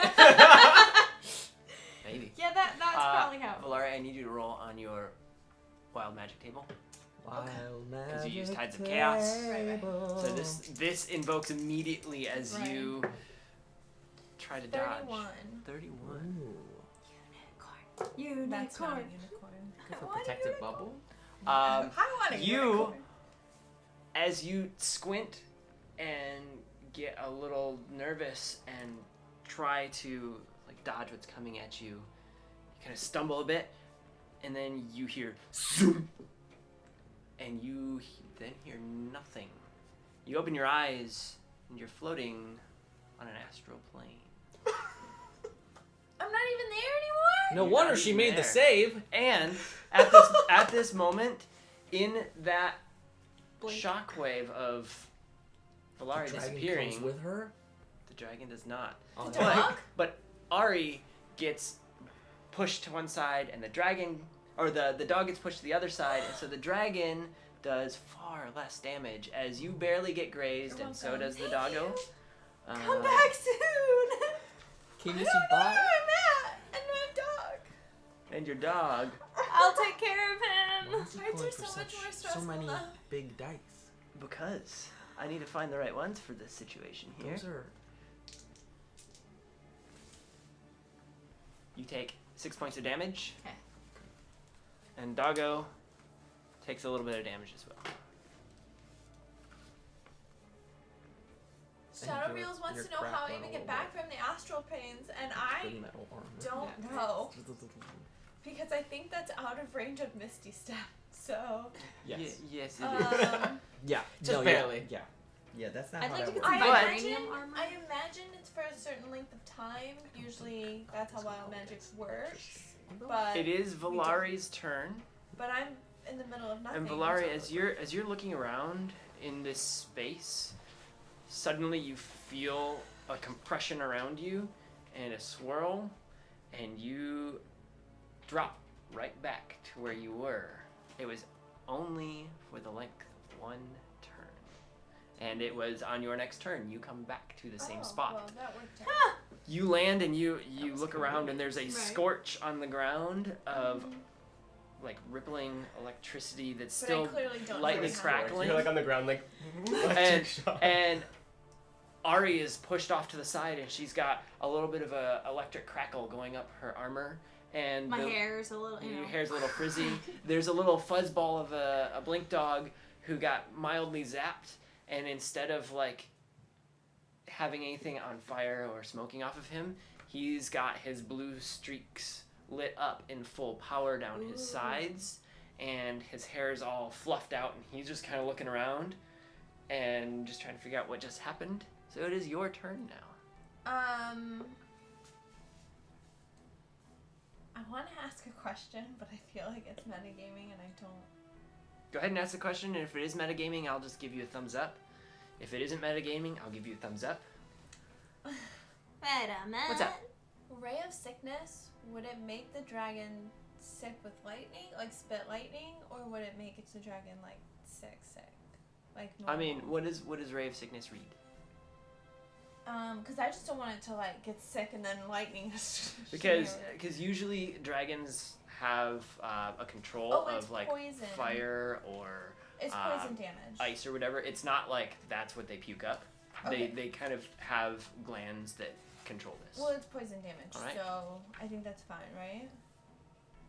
Maybe. Yeah, that's probably how. Valari, I need you to roll on your wild magic table. Wild magic. Because you use Tides of Chaos. Right. So this invokes immediately as Right. you try to 31. dodge. 31. Ooh. That's not a Unicorn. unicorn. Go for What a protective unicorn. bubble. I want a you- unicorn. As you squint and get a little nervous and try to like dodge what's coming at you, you kind of stumble a bit, and then you hear zoom, and you then hear nothing. You open your eyes and you're floating on an astral plane. I'm not even there anymore. No You're wonder not she even made the there. save. And at this moment, in that Blink. shockwave of Valari The dragon disappearing, comes with her. the dragon does not. Oh, The no. dog? But Ari gets pushed to one side, and the dragon, or the dog gets pushed to the other side, and so the dragon does far less damage as you barely get grazed, You're and so welcome. does the Thank doggo. you. Come back soon. Can I you don't know where survive? I'm at. And my dog. And your dog, I'll take care of Why him. is he Fights going are for so much more so stressful many now. big dice? because I need to find the right ones for this situation here. Those are You take 6 points of damage. Okay. And doggo takes a little bit of damage as well. Shadow your- Reels wants your to know how I crack even went get all back from the astral planes, and I pretty metal armor. don't Yeah. know because I think that's out of range of Misty Step. So, Yes. Yes, it is. Yeah. Just no, barely. Yeah. Yeah, that's not I'd how like that to get works. some But- vibranium armor. I imagine it's for a certain length of time. Usually, that's how wild magic works. But It is Valari's turn. But I'm in the middle of nothing. And Valari, so- as you're looking around in this space, suddenly you feel a compression around you and a swirl, and you drop right back to where you were. It was only for the length of one turn. And it was on your next turn, you come back to the same Oh, spot. Well, that worked out. You land and you was look cool. around and there's a Right. scorch on the ground of like rippling electricity that's still but I clearly don't lightly know what crackling. You're like on the ground, like and and Ari is pushed off to the side and she's got a little bit of a electric crackle going up her armor and My the- hair's a little, your hair's a little frizzy. There's a little fuzzball of a blink dog who got mildly zapped, and instead of like having anything on fire or smoking off of him, he's got his blue streaks lit up in full power down his Ooh. sides, and his hair's all fluffed out, and he's just kind of looking around and just trying to figure out what just happened. So it is your turn now. I want to ask a question, but I feel like it's metagaming and I don't. Go ahead and ask the question, and if it is metagaming, I'll just give you a thumbs up. If it isn't metagaming, I'll give you a thumbs up. Wait a minute. What's up? Ray of Sickness, would it make the dragon sick with lightning, like spit lightning, or would it make the dragon like sick? Like normal? I mean, what does Ray of Sickness read? Because I just don't want it to like get sick and then lightning. Because usually dragons have a control Oh, it's of like poison. fire or It's poison damage. ice or whatever. It's not like that's what they puke up. Okay. They kind of have glands that control this. Well, it's poison damage, Alright. so I think that's fine, right?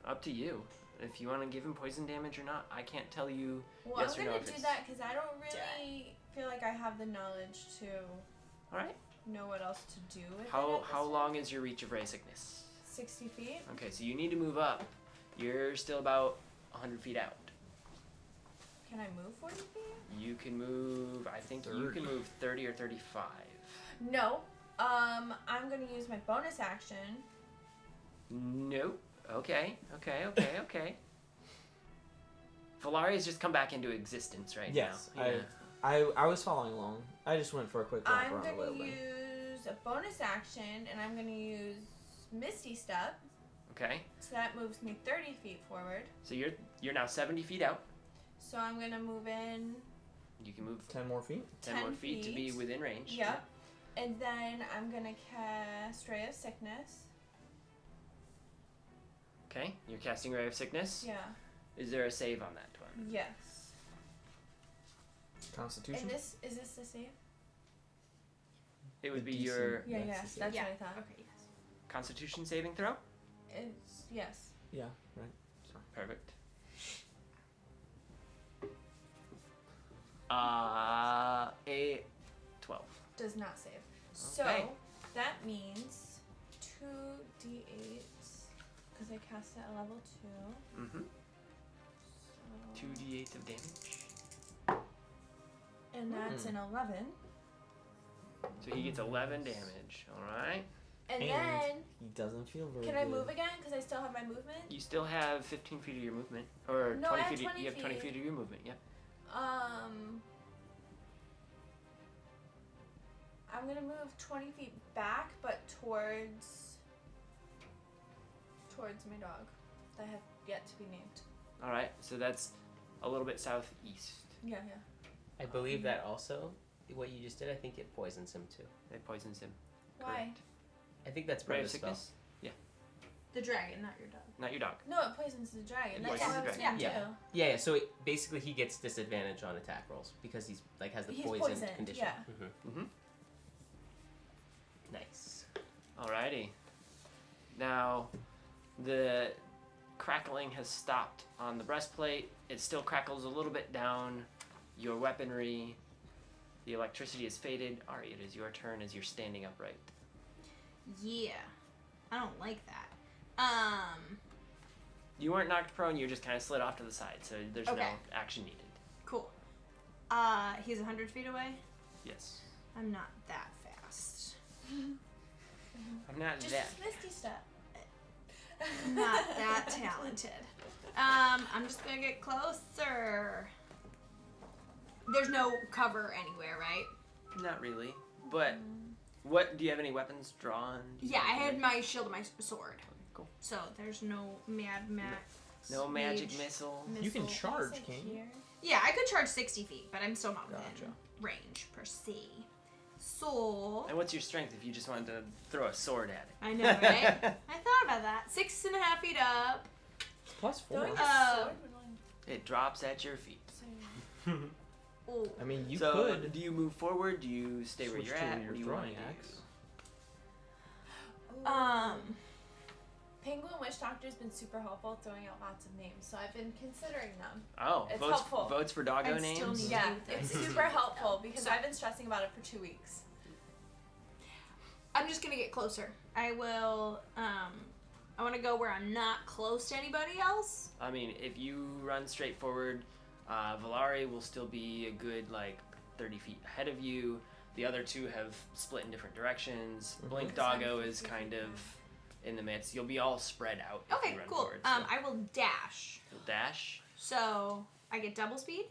Up to you. If you want to give him poison damage or not, I can't tell you. Well, Yes I'm or no, gonna if do it's- that because I don't really feel like I have the knowledge to All right. know what else to do with it. How at this long is your reach of Ray of Sickness? 60 feet. Okay, so you need to move up. You're still about 100 feet out. Can I move 40 feet? You can move. I think you can move 30 or 35. No. I'm gonna use my bonus action. Nope. Okay. Valaria's just come back into existence right Yes, now. Yeah. I was following along. I just went for a quick walk I'm around the gonna building. use a bonus action, and I'm gonna use Misty Step. Okay. So that moves me 30 feet forward. So you're now 70 feet out. So I'm gonna move in. You can move 10 more feet. 10 more 10 feet to be feet. within range. Yep. And then I'm gonna cast Ray of Sickness. Okay. You're casting Ray of Sickness. Yeah. Is there a save on that one? Yes. Constitution. And this is this the save? It would be DC. your Yeah, That's yes, the save. that's Yeah. what I thought. Okay, yes. Constitution saving throw. It's yes. Yeah, right. Perfect. A 12. Does not save. So Okay. that means 2d8s because I cast it at level 2. Mm-hmm. So 2d8 of damage. and that's an 11. So he gets 11 damage. All right. And, And then he doesn't feel very can good. I move again because I still have my movement? You still have 15 feet of your movement, or No, 20 I have feet. 20 You have 20 feet. feet of your movement. Yep. I'm gonna move 20 feet back, but towards my dog that have yet to be named. All right. So that's a little bit southeast. Yeah. I believe that also, what you just did, I think it poisons him too. It poisons him. Why? Correct. I think that's Ray of Brenda's spell. sickness. The dragon, not your dog. Not your dog. No, it poisons the dragon. It That's poisons what I the was dragon. saying Yeah. too. Yeah, so basically he gets disadvantage on attack rolls because he's like has the He's poison poisoned, condition. yeah. Mm-hmm. Nice. Alrighty. Now, the crackling has stopped on the breastplate. It still crackles a little bit down your weaponry. The electricity has faded. Ari, it is your turn as you're standing upright. Yeah. I don't like that. You weren't knocked prone, you just kind of slid off to the side, so there's no Okay. action needed. Cool. He's 100 feet away. Yes. I'm not that fast. I'm not Just that. Misty Step. Not that talented. I'm just gonna get closer. There's no cover anywhere, right? Not really. But, what, do you have any weapons drawn? Do you Yeah, I have had any- my shield and my sword. Cool. So there's no Mad Max. No magic mage missile. You can missile. charge, Like King. here. Yeah, I could charge 60 feet, but I'm still not within Gotcha. range per se. So And what's your strength if you just wanted to throw a sword at it? I know, right? I thought about that. 6.5 feet up. Plus 4. Throwing a sword would only It drops at your feet. so Oh, I mean, you so, could do you move forward? Do you stay where switch you're to at? your What do you want throwing to axe. do. Penguin Witch Doctor's been super helpful throwing out lots of names, so I've been considering them. Oh, It's votes, helpful. votes for doggo I names? still need- Yeah, do it's this. super helpful because So- I've been stressing about it for 2 weeks. I'm just gonna get closer. I will. I want to go where I'm not close to anybody else. I mean, if you run straight forward, Valari will still be a good, 30 feet ahead of you. The other two have split in different directions. Blink Doggo is kind of in the midst. You'll be all spread out if Okay, you run cool. forward. So I will dash. you'll dash. So I get double speed.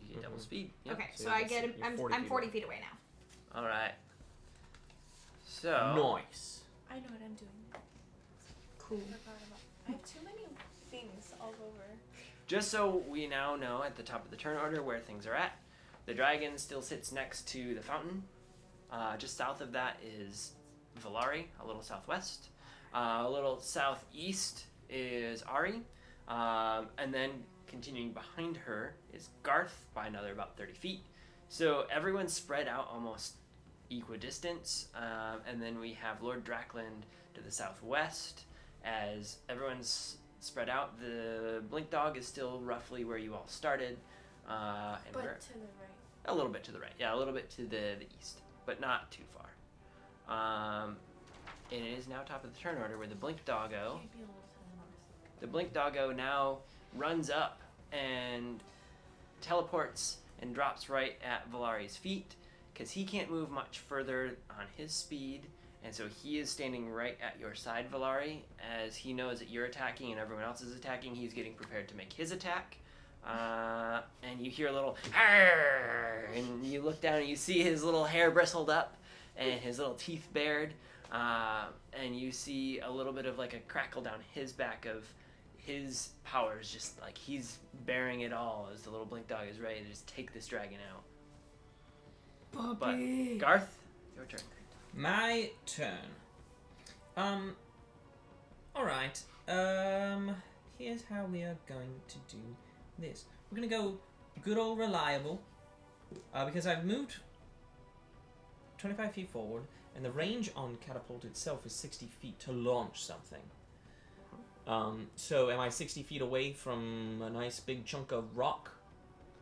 You get double speed. Yep. Okay, So so I you're get. I'm 40 I'm feet 40 away. feet away now. All right. So Nice. I know what I'm doing. Cool. I have too many things all over. just so we now know at the top of the turn order where things are at, the dragon still sits next to the fountain. Just south of that is Valari, a little southwest. A little southeast is Ari. And then continuing behind her is Garth by another about 30 feet. So everyone's spread out almost equidistant. And then we have Lord Drackland to the southwest. As everyone's spread out, the Blink Dog is still roughly where you all started. And But we're to the right. a little bit to the right. Yeah, a little bit to the east, but not too far. And it is now top of the turn order where the Blink Doggo. Can't be a little to the north. The Blink Doggo now runs up and teleports and drops right at Valari's feet because he can't move much further on his speed. And so he is standing right at your side, Valari. As he knows that you're attacking and everyone else is attacking, he's getting prepared to make his attack. And you hear a little "Arr!" and you look down and you see his little hair bristled up and his little teeth bared. And you see a little bit of like a crackle down his back of his powers, just like he's bearing it all as the little blink dog is ready to just take this dragon out. Puppy. But Garth, your turn. My turn. Alright. Here's how we are going to do this. We're gonna go good old reliable. Because I've moved 25 feet forward, and the range on catapult itself is 60 feet to launch something. So am I 60 feet away from a nice big chunk of rock?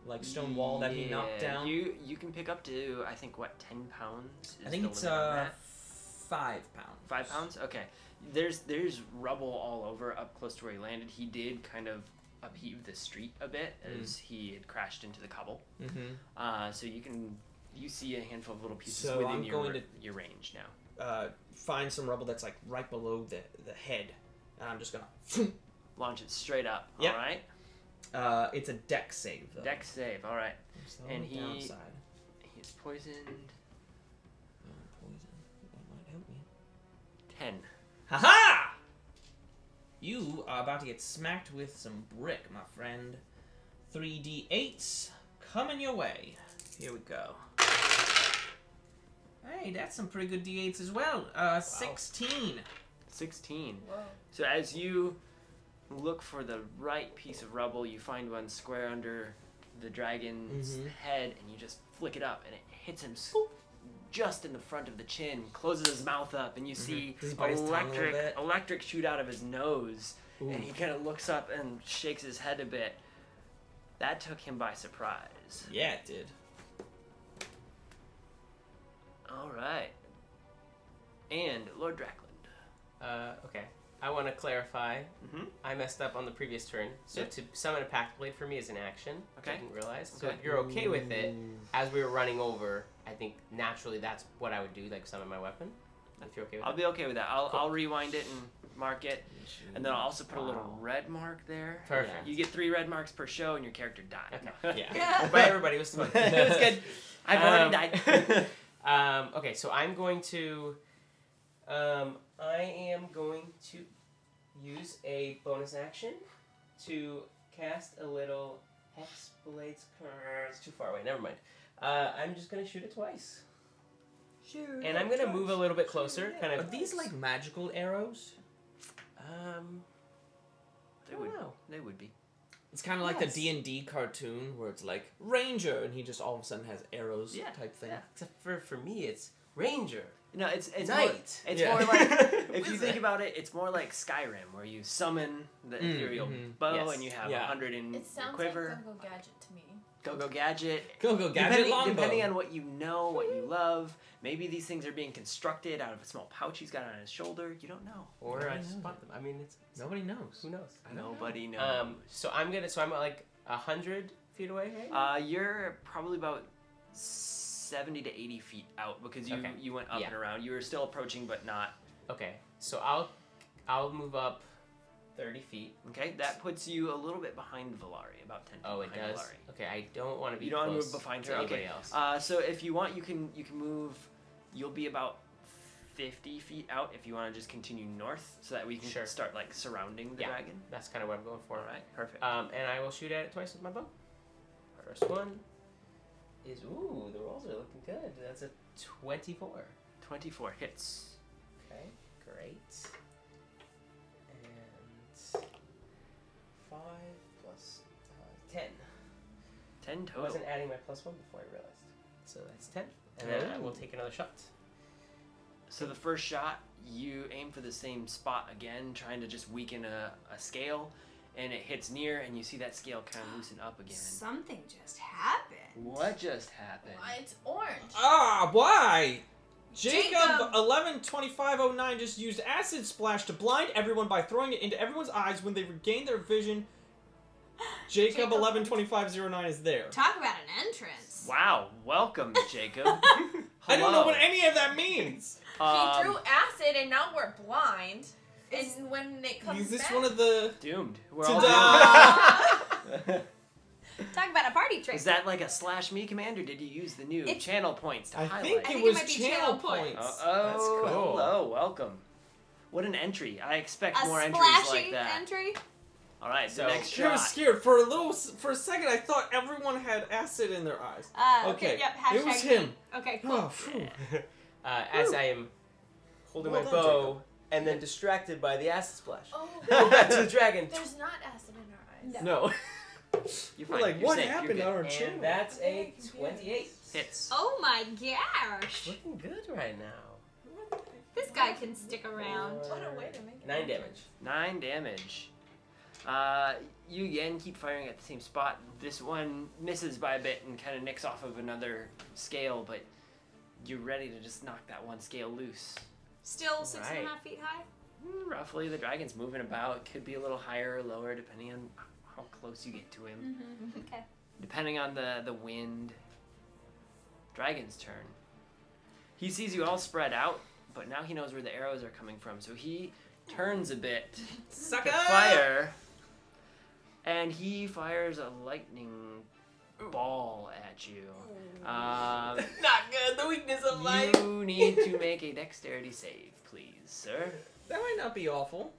Like stone wall that he knocked down? You can pick up to, I think, what, 10 pounds? I think it's 5 pounds. 5 pounds? Okay. There's rubble all over up close to where he landed. He did kind of upheave the street a bit as he had crashed into the cobble. Mm-hmm. So you see a handful of little pieces So within I'm going to your range now. Find some rubble that's like right below the head, and I'm just gonna Launch it straight up. Yep. All right. It's a dex save though. Dex save. All right. So And on the downside. he's poisoned. Poison. That might help me. 10. Ha-ha! You are about to get smacked with some brick, my friend. 3d8s coming your way. Here we go. Hey, that's some pretty good d8s as well. 16. 16. Whoa. So as you look for the right piece of rubble, you find one square under the dragon's head, and you just flick it up, and it hits him just in the front of the chin, closes his mouth up, and you see Does he bite his tongue a little bit? electric shoot out of his nose, Ooh. and he kind of looks up and shakes his head a bit. That took him by surprise. Yeah, it did. All right. And Lord Drackland. Okay. I want to clarify. Mm-hmm. I messed up on the previous turn, so Yep. to summon a Pact Blade for me is an action. Okay. I didn't realize. So Okay. if you're okay with it, as we were running over, I think naturally that's what I would do, like summon my weapon. If you're okay with I'll it. be okay with that. I'll Cool. I'll rewind it and mark it, and then I'll also put a little Wow. red mark there. Perfect. You get 3 red marks per show, and your character dies. Okay. Yeah. Bye, everybody. It was fun. It was good. I've already died. Okay, so I'm going to. I am going to use a bonus action to cast a little Hex Blades. It's too far away. Never mind. I'm just gonna shoot it twice, Shoot. and I'm gonna move a little bit closer. Kind Are of. these like magical arrows? They I would. don't know. They would be. It's kind of like Yes. the D&D cartoon where it's like Ranger, and he just all of a sudden has arrows Yeah, type thing. yeah. Except for me, it's Ranger. No, it's more, Knight. it's Yeah. more like if What you is think that? about it, it's more like Skyrim, where you summon the ethereal bow, Yes. and you have Yeah. 100 in It sounds quiver. like Go-Go Gadget to me. Go gadget. Go gadget longbow. Depending on what you know, what you love, maybe these things are being constructed out of a small pouch he's got on his shoulder. You don't know. Or Nobody I just knows. bought them. I mean, it's Nobody knows. who knows. I don't know. Nobody knows. So I'm like 100 feet away, right? You're probably about 70 to 80 feet out because Okay. you went up Yeah. and around. You were still approaching, but not. Okay, so I'll move up 30 feet. Okay, that puts you a little bit behind Valari, about 10 feet Oh, it behind does. Valari. Okay, I don't want to be. You don't want to close move behind to her. anybody Okay. else. So if you want, you can move. You'll be about 50 feet out if you want to just continue north, so that we can Sure. start like surrounding the Yeah. dragon. That's kind of what I'm going for. All right, perfect. And I will shoot at it twice with my bow. First one is the rolls are looking good. That's a 24. 24 hits. Okay, great. And 5 plus 10. 10 I total. wasn't adding my +1 before I realized. So that's 10. And then I will take another shot. So the first shot, you aim for the same spot again, trying to just weaken a scale, and it hits near, and you see that scale kind of loosen up again. Something just happened. What just happened? Why, it's orange. Ah, why? Jacob Jacob! 112509 just used acid splash to blind everyone by throwing it into everyone's eyes when they regain their vision. Jacob 112509 is there. Talk about an entrance. Wow, welcome, Jacob. I don't know Hello. what any of that means. He threw acid and now we're blind. And when it comes Is this back... one of the... Doomed. We're Ta-da! all doomed. Talk about a party trick. Was that like a slash me command, or did you use the new It's- channel points to I highlight? think I it think it was might be channel channel points. points. That's cool. Hello, welcome. What an entry. I expect a more entries splashy like that. entry? Alright, So- the next I was shot. scared for a second. I thought everyone had acid in their eyes. Okay. Yep. It was Hashtag him. me. Okay. Cool. Oh, phew. As I am holding Well my done, bow Jacob. and then distracted by the acid splash. Oh, Go back to the dragon. there's not acid in our eyes. No. You're We're fine. like, You're what safe. You're happened good. on our channel? And that's a 28. Hits. Oh my gosh. Looking good right now. This guy can stick around. What a way to make it. 9 damage. 9 damage. You again keep firing at the same spot. This one misses by a bit and kind of nicks off of another scale, but you're ready to just knock that one scale loose. Still 6.5 Right. feet high. Roughly, the dragon's moving about. Could be a little higher or lower depending on how close you get to him. Okay. Depending on the wind. Dragon's turn. He sees you all spread out, but now he knows where the arrows are coming from, so he turns a bit to Sucker! fire, and he fires a lightning ball at you. Not good. The weakness of You need to make a dexterity save, please, sir. That might not be awful.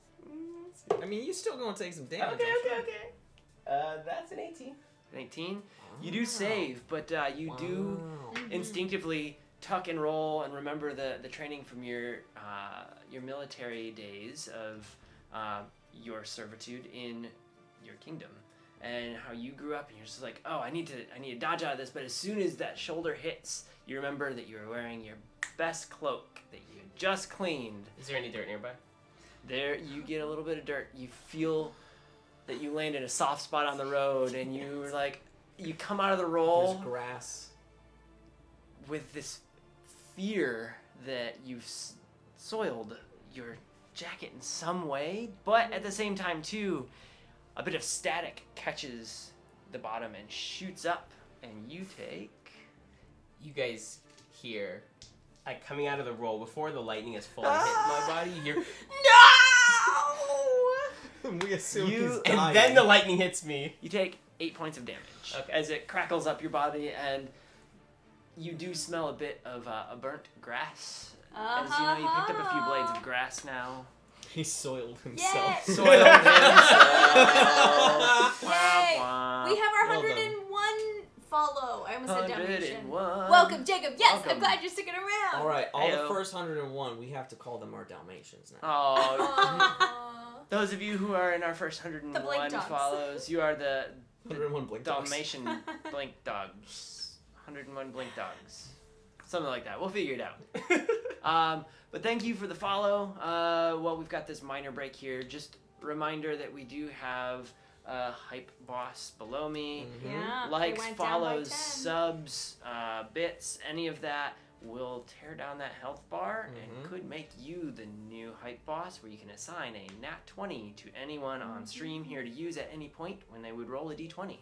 I mean, you're still going to take some damage. Okay, I'm okay, sure. okay. That's an 18. 19. You do save, but you do Wow. instinctively tuck and roll and remember the training from your military days of your servitude in your kingdom and how you grew up, and you're just like, oh, I need to dodge out of this. But as soon as that shoulder hits, you remember that you're wearing your best cloak that you just cleaned. Is there any dirt nearby? There, you get a little bit of dirt. You feel that you land in a soft spot on the road, and you're like, you come out of the roll There's grass. with this fear that you've soiled your jacket in some way, but at the same time too, a bit of static catches the bottom and shoots up, and you take... You guys hear, like, coming out of the roll before the lightning has fully hit my body, you hear, We assume You- he's and dying. and then the lightning hits me. You take 8 points of damage Okay. as it crackles up your body, and you do smell a bit of a burnt grass. As you know, you picked up a few blades of grass now. He soiled himself. Yay! Soiled himself. Yay! Wah, We have our Well done. 101 follow. I almost said donation. 101. Welcome, Jacob. Yes, I'm Welcome. glad you're sticking around. All right, all Heyo. the first 101, we have to call them our Dalmatians now. Oh, Aw. those of you who are in our first The blink 101 dogs. follows, you are the 101 blink dogs. Dalmatian blink dogs. 101 blink dogs. Something like that. We'll figure it out. But thank you for the follow. Well, we've got this minor break here. Just reminder that we do have a hype boss below me. Mhm. Yeah. they Likes, went down by follows, 10. subs, bits, any of that will tear down that health bar Mhm. and could make you the new hype boss, where you can assign a nat 20 to anyone on stream here to use at any point when they would roll a d20.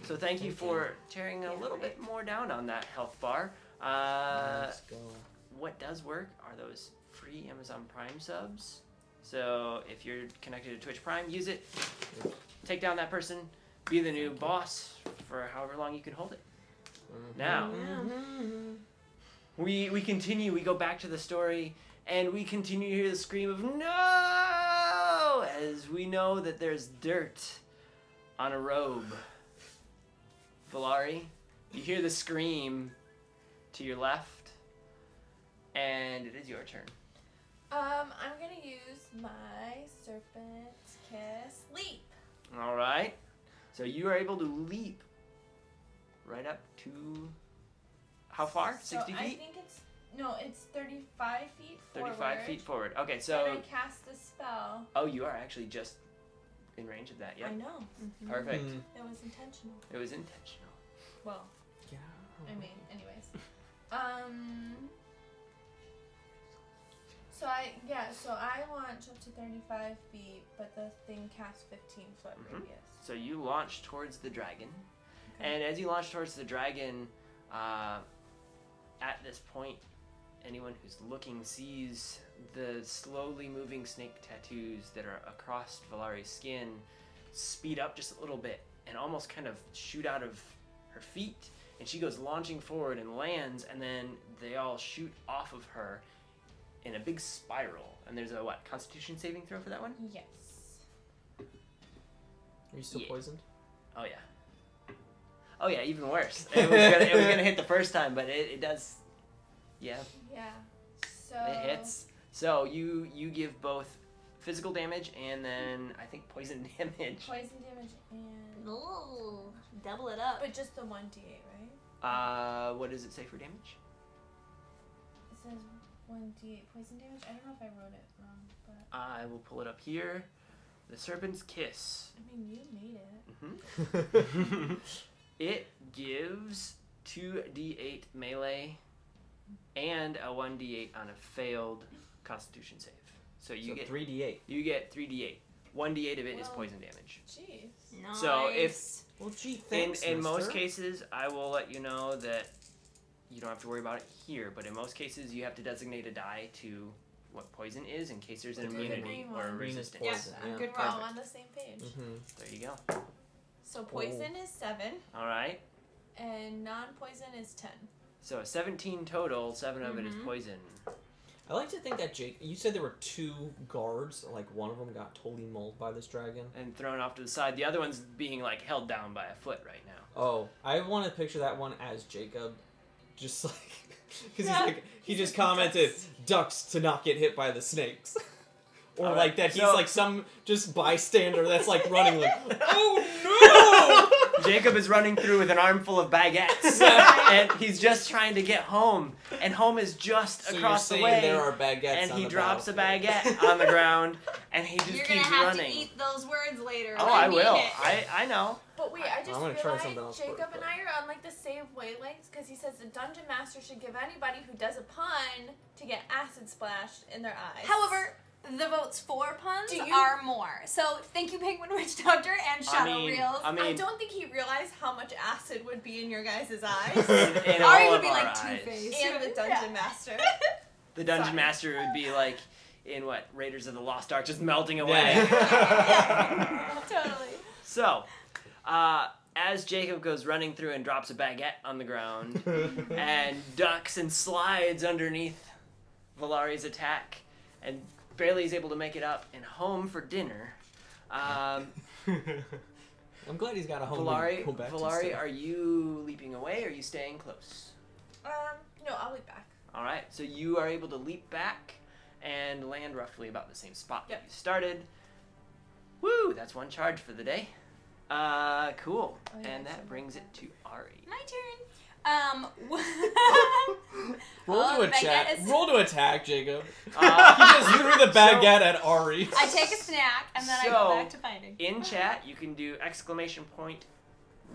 So thank you for tearing a little bit more down on that health bar. Let's go. What does work are those free Amazon Prime subs. So if you're connected to Twitch Prime, use it. Take down that person. Be the new boss for however long you can hold it. Now, Mhm. we continue. We go back to the story, and we continue to hear the scream of no, as we know that there's dirt on a robe. Valari, you hear the scream to your left, and it is your turn. I'm gonna use my Serpent Kiss Leap. All right. So you are able to leap right up to how far? 60 so feet? I think it's 35 feet forward. 35 feet forward. Okay, And so I cast a spell. oh, you are actually just in range of that. I Yep. know. Perfect. Mhm. It was intentional. It was intentional. Well, Yeah. I mean, anyways. So I launched up to 35 feet, but the thing casts 15-foot Mhm. radius. So you launch towards the dragon. And as you launch towards the dragon, at this point, anyone who's looking sees the slowly moving snake tattoos that are across Valari's skin speed up just a little bit and almost kind of shoot out of her feet. And she goes launching forward and lands, and then they all shoot off of her in a big spiral. And there's a, Constitution saving throw for that one? Yes. Are you still poisoned? Oh, yeah. Oh, yeah, even worse. It was gonna hit the first time, but it does. Yeah. Yeah. So It hits. So you give both physical damage and then I think poison damage. poison damage and Ooh, double it up. but just the 1d8, right? What does it say for damage? It says 1d8 poison damage. I don't know if I wrote it wrong, but I will pull it up here. The Serpent's Kiss. I mean you made it. It gives 2d8 melee and a 1d8 on a failed Constitution save. So you get 3d8. You get 3d8. 1d8 of it is Well, poison damage. Jeez. Nice. So if Well, gee, thanks, in most mister. cases, I will let you know that you don't have to worry about it here. But in most cases, you have to designate a die to what poison is in case there's an We'll do the immunity green or a one. Green is resistance. poison. I'm Yeah. good. We're all on the same page. Mm-hmm. There you go. So poison is 7 All right. and non-poison is 10. So 17 total. 7 of it is poison. I like to think that Jake, you said there were 2 guards. Like one of them got totally mauled by this dragon. And thrown off to the side. The other one's being like held down by a foot right now. Oh, I want to picture that one as Jacob, just like because he just commented ducks to not get hit by the snakes, or All like right, that he's so- like some just bystander that's like running like oh Jacob is running through with an armful of baguettes, and he's just trying to get home. And home is just So across you're the saying way. there are baguettes And on he the drops a battlefield. baguette on the ground, and he just You're keeps gonna have running. to eat those words later. Oh, I I mean will. it. I know. But wait, I just I'm gonna try realized something else Jacob first, and I are on like the same wavelengths because he says the dungeon master should give anybody who does a pun to get acid splashed in their eyes. However, the votes for puns Do you- are more. So thank you, Penguin Witch Doctor and Shadow Reels. I I mean, don't think he realized how much acid would be in your guys' eyes. in Ari all would of be our like eyes. Two-Face. And the dungeon master. The dungeon Sorry. master would be like in what Raiders of the Lost Ark, just melting away. Totally. So, as Jacob goes running through and drops a baguette on the ground and ducks and slides underneath Valari's attack and barely is able to make it up and home for dinner. I'm glad he's got a home. Valari, to go back to Valari, still. are you leaping away or are you staying close? No, I'll be back. All right, so you are able to leap back and land roughly about the same spot that Yep. you started. Woo, that's one charge for the day. Cool. Oh, yeah, And I that should brings look it to Ari. My turn. Roll Oh, to the baguette attack. is- Roll to attack, Jacob. He Uh, just threw the baguette at Ari. I take a snack and then I So- go back to fighting. in chat, you can do exclamation point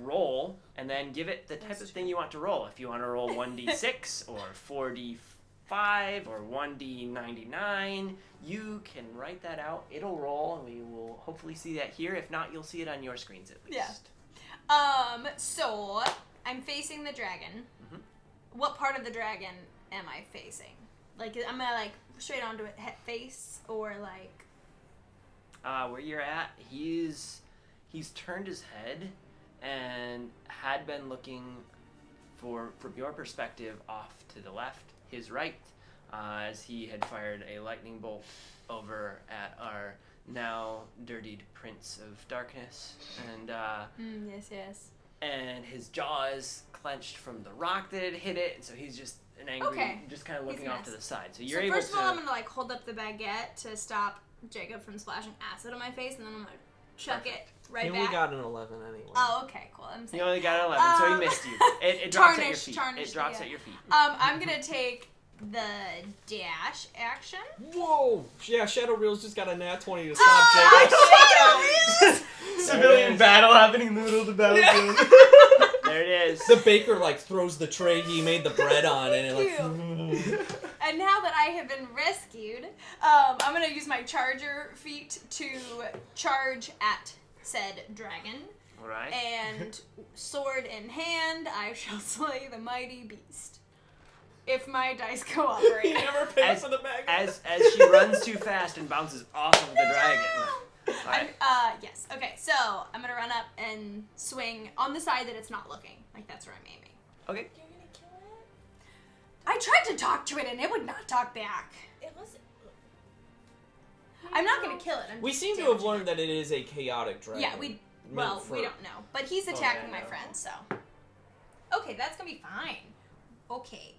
roll and then give it the type That's of thing you want to roll. If you want to roll 1d6 or 4d5 or 1d99, you can write that out. It'll roll and we will hopefully see that here. If not, you'll see it on your screens at least. Yeah. So I'm facing the dragon. Mhm. What part of the dragon am I facing? Like, am I like straight onto it, face, or like? Where you're at, he's turned his head and had been looking from your perspective off to the left, his right, as he had fired a lightning bolt over at our now dirtied Prince of Darkness, and Yes. and his jaw is clenched from the rock that had hit it, and so he's just an angry, Okay. just kind of He's looking a off mess. to the side. So So you're able first to. of all, I'm gonna like hold up the baguette to stop Jacob from splashing acid on my face, and then I'm gonna chuck it right He back. only got an 11 anyway. Oh, okay, cool. I'm You saying. only got 11, so he Um, missed you. It drops at your tarnished, feet. tarnished, It drops yeah. at your feet. I'm gonna take the dash action. Whoa! Yeah, Shadow Reels just got a nat 20 to stop Oh, Jacob. Civilian battle happening in the middle of the battlefield. There it is. The baker like throws the tray he made the bread on, and it like. And now that I have been rescued, I'm gonna use my charger feat to charge at said dragon, All right. and sword in hand, I shall slay the mighty beast. If my dice cooperate. He never paid As- for the bag. As she runs too fast and bounces off of the dragon. All right. Yes. Okay, so I'm gonna run up and swing on the side that it's not looking. Like, that's where I'm aiming. Okay. You're gonna kill it? I tried to talk to it and it would not talk back. It was. I'm not gonna kill it. I'm We just seem to have damaging learned that it is a chaotic dragon. it. Yeah, we meant for- don't know. But he's Oh, attacking yeah, my no. friend, so. Okay, that's gonna be fine. Okay.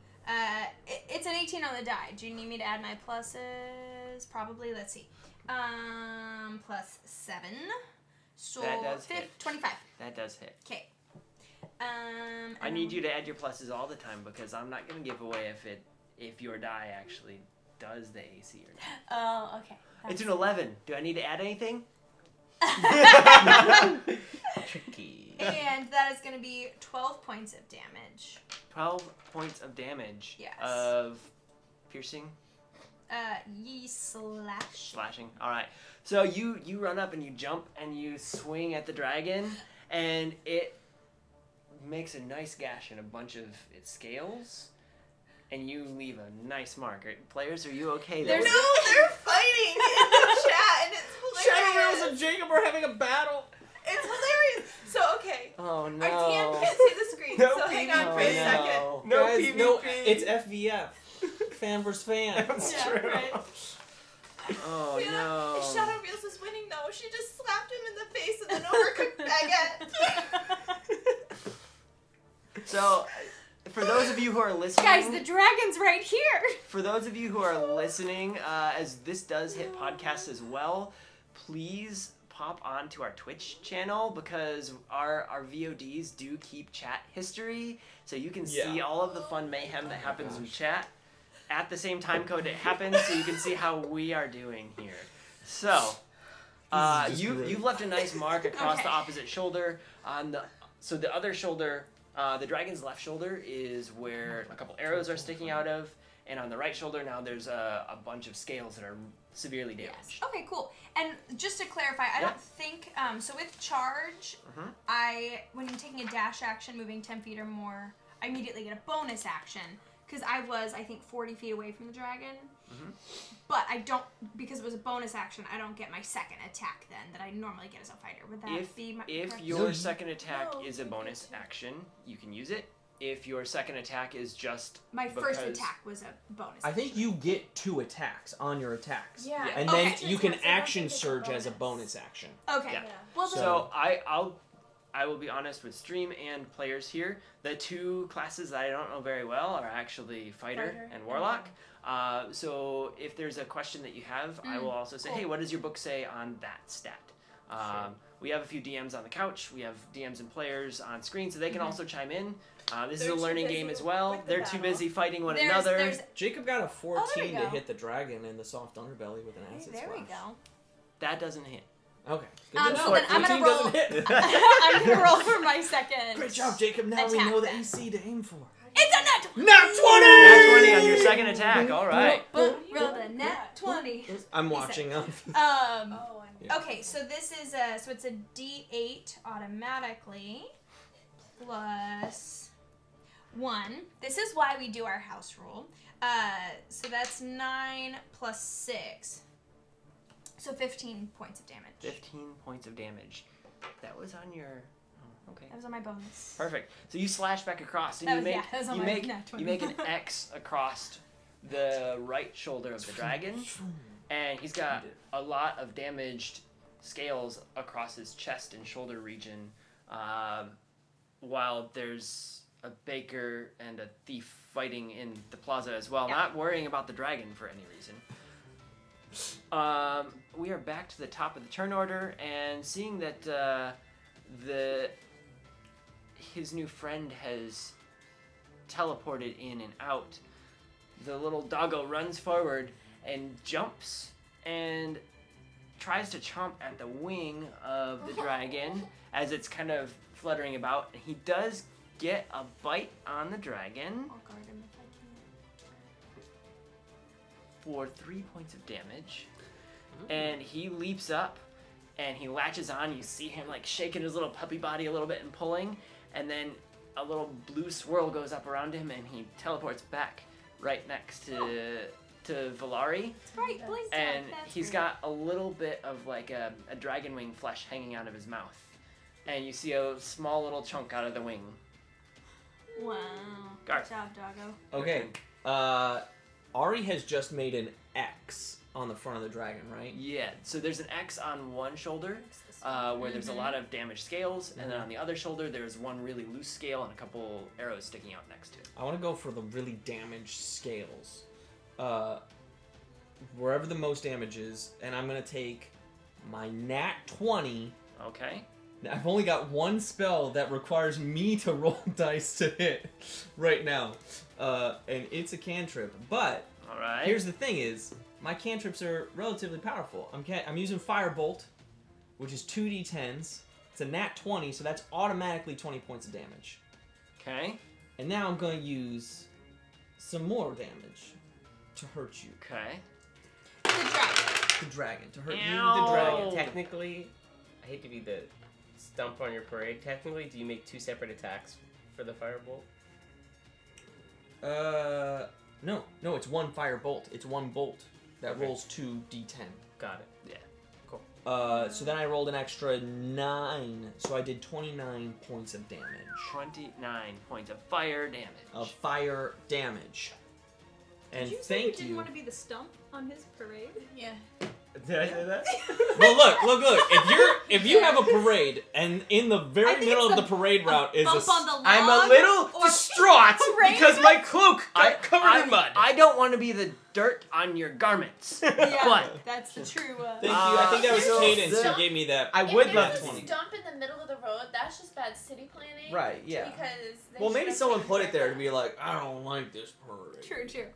It's an 18 on the die. Do you need me to add my pluses? Probably. Let's see. Plus 7. So That does hit. 25. That does hit. Okay. I need you to add your pluses all the time because I'm not gonna give away if your die actually does the AC or not. Oh, okay. It's an 11. Do I need to add anything? Tricky. And that is going to be 12 points of damage. 12 points of damage. Yes. Of piercing, Ye slash. slashing. All right. So you run up and you jump and you swing at the dragon, and it makes a nice gash in a bunch of its scales, and you leave a nice mark. Players, are you okay there? No, they're fighting in the chat, and it's Shadow hilarious. Rails and Jacob are having a battle. It's hilarious. So, okay. Oh no. Our DM can't see the screen, No so hang on for a PvP. second. No Guys, PvP. no, it's FVF. Fan versus fan. That's Yeah, true. right. Oh Yeah, no. Shadow Reels is winning though. She just slapped him in the face with an overcooked baguette. So, for those of you who are listening, Guys, the dragon's right here. for those of you who are listening, as this does hit podcasts as well, please pop on to our Twitch channel because our VODs do keep chat history, so you can see Yeah. all of the fun mayhem that happens in chat at the same time code it happens, so you can see how we are doing here. So, This is just great. you've left a nice mark across the Okay. opposite shoulder. So the other shoulder, the dragon's left shoulder is where a couple arrows are sticking out of, and on the right shoulder now there's a bunch of scales that are severely damaged. Okay, cool. And just to clarify, I Yeah. don't think so. With charge, Mhm. when I'm taking a dash action, moving 10 feet or more, I immediately get a bonus action because I was, I think, 40 feet away from the dragon. Mhm. But I don't, because it was a bonus action, I don't get my second attack then that I normally get as a fighter. Would that be my If correct? your second attack No, is a you bonus get to. action, you can use it. If your second attack is just My first because- attack was a bonus. I think action. you get 2 attacks on your attacks. Yeah. And Okay. then you can Attacks, I don't action think it's a surge as a bonus. bonus action. Okay. Yeah. Yeah. Well, then, So I will be honest with stream and players here. The two classes that I don't know very well are actually fighter Fighter and and warlock. So if there's a question that you have, I will also say, cool. hey, what does your book say on that stat? We have a few DMs on the couch. We have DMs and players on screen, so they can also chime in. This is They're a too learning busy game as well. with the They're too battle. busy fighting one there's, another. there's Jacob got a 14 go. to hit the dragon in the soft underbelly with an acid there we splash. go. That doesn't hit. Okay. Good So to know. then I'm gonna 14 roll. doesn't hit. I'm gonna roll for my second. Great job, Jacob. Now we Attack know the then. AC to aim for. It's a nat 20. Nat 20! Nat 20 on your second attack. All right. Boom, roll the nat 20. I'm watching. Oh, I know. Yeah. Okay, so this is so it's a D8 automatically plus 1. This is why we do our house rule. So that's 9 plus 6. So 15 points of damage. 15 points of damage. That was on your. Oh, okay. That was on my bonus. Perfect. So you slash back across, and That you was- make yeah, that was on you my make nat 20. you make an X across the right shoulder of the dragon, and he's got a lot of damaged scales across his chest and shoulder region. While there's a baker and a thief fighting in the plaza as well, Yeah. not worrying about the dragon for any reason. We are back to the top of the turn order, and seeing that his new friend has teleported in and out, the little doggo runs forward and jumps and tries to chomp at the wing of the dragon as it's kind of fluttering about. And he does get a bite on the dragon I'll guard him if I can. for 3 points of damage. And he leaps up and he latches on. You see him like shaking his little puppy body a little bit and pulling, and then a little blue swirl goes up around him, and he teleports back right next to Valari. It's right, blink. And he's got a little bit of like a dragon wing flesh hanging out of his mouth. And you see a small little chunk out of the wing. Wow. Garth. Good job, doggo. Okay. Ari has just made an X on the front of the dragon, right? Yeah, so there's an X on one shoulder where there's a lot of damaged scales, and then on the other shoulder there's one really loose scale and a couple arrows sticking out next to it. I want to go for the really damaged scales. Wherever the most damage is, and I'm going to take my nat 20. Okay. I've only got one spell that requires me to roll dice to hit right now. And it's a cantrip. But All right. here's the thing is, my cantrips are relatively powerful. I'm using Firebolt, which is 2d10s. It's a nat 20, so that's automatically 20 points of damage. Okay. And now I'm going to use some more damage to hurt you. Okay. The dragon. The dragon. To hurt Ow. you, the dragon. Oh. Technically, I hate to be the stump on your parade. Technically, do you make 2 separate attacks for the firebolt? No, it's one Firebolt. It's one bolt that Okay. rolls 2d10. Got it. Yeah. Cool. So then I rolled an extra 9, so I did 29 points of damage. 29 points of fire damage. Of fire damage. And Did you say you thank didn't you. want to be the stump on his parade? Yeah. Did I say that? Well, look. If you have a parade, and in the I very think middle it's of the parade route is Bump on the log. I'm a little or distraught parade? because my cloak got covered in mud. I don't want to be the dirt on your garments. Yeah, But that's the true. Thank you. I think that was There's Cadence a- who gave me that. I If would there's love a 20. stump in the middle of the road, that's just bad city planning. Right, yeah. Because they Well, maybe should've someone taken put care it there of to be like, I don't like this parade. True.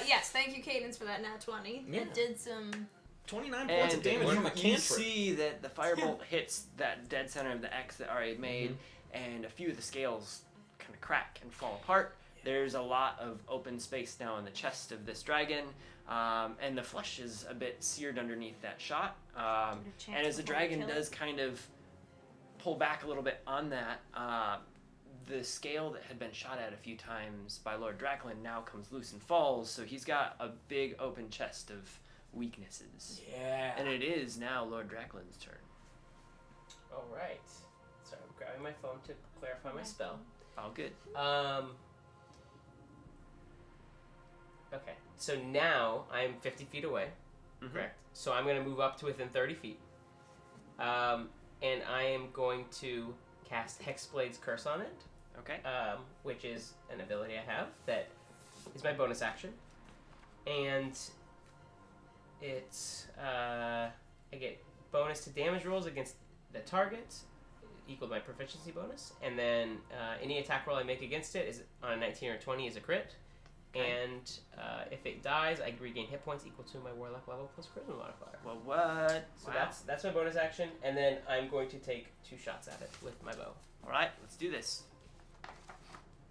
Yes, thank you, Cadence, for that nat 20. Yeah. It did some. 29 points of and damage from a you cantrip. see that the firebolt hits that dead center of the X that Ari had made, and a few of the scales kind of crack and fall apart. There's a lot of open space now in the chest of this dragon, and the flesh is a bit seared underneath that shot. And as the dragon does kind of pull back a little bit on that, the scale that had been shot at a few times by Lord Draklin now comes loose and falls, so he's got a big open chest of weaknesses. Yeah. And it is now Lord Draklin's turn. All right. Sorry, I'm grabbing my phone to clarify my spell. All good. Okay. So now I'm 50 feet away. Mhm. Correct. So I'm going to move up to within 30 feet. And I am going to cast Hexblade's Curse on it, Okay. which is an ability I have that is my bonus action. And it's, I get bonus to damage rolls against the target, equal to my proficiency bonus. And then any attack roll I make against it is on a 19 or 20 is a crit. Okay. And if it dies, I regain hit points equal to my warlock level plus charisma modifier. Well, what? So Wow. that's my bonus action, and then I'm going to take 2 shots at it with my bow. All right. Let's do this.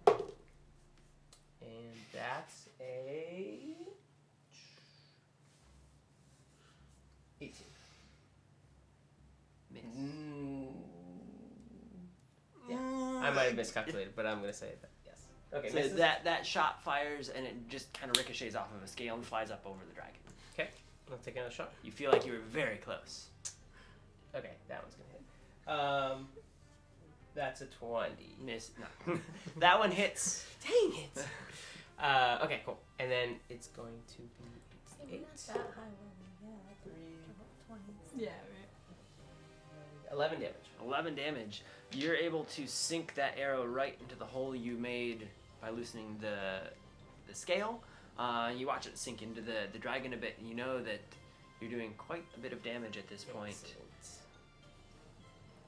And that's a 18. Miss. Yeah. I might have miscalculated, but I'm going to say that, yes. Okay, So misses. that shot fires and it just kind of ricochets off of a scale and flies up over the dragon. Okay, I'll take another shot. You feel like you were very close. Okay, that one's going to hit. That's a 20. Miss. No. That one hits. Dang it! Okay, cool. And then it's going to be Maybe 8, not that high one. Yeah, 3, 20s. Yeah, 11 damage. 11 damage. You're able to sink that arrow right into the hole you made by loosening the scale. You watch it sink into the dragon a bit, and you know that you're doing quite a bit of damage at this point. Excellent.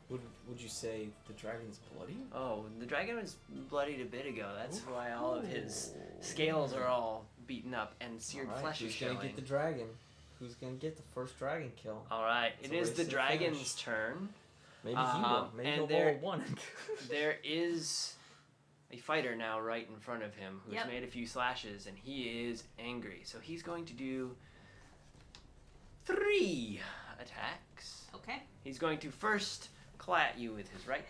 Would you say the dragon's bloody? Oh, the dragon was bloodied a bit ago. That's why all of his scales are all beaten up and seared Alright, flesh is who's gonna showing. get the dragon? Who's gonna get the first dragon kill? All right, It's it a is race the to the dragon's finish. turn. Maybe he will. Maybe and he'll roll a 1. There is a fighter now right in front of him who's Yep. made a few slashes, and he is angry. So he's going to do 3 attacks. Okay. He's going to first claw at you with his right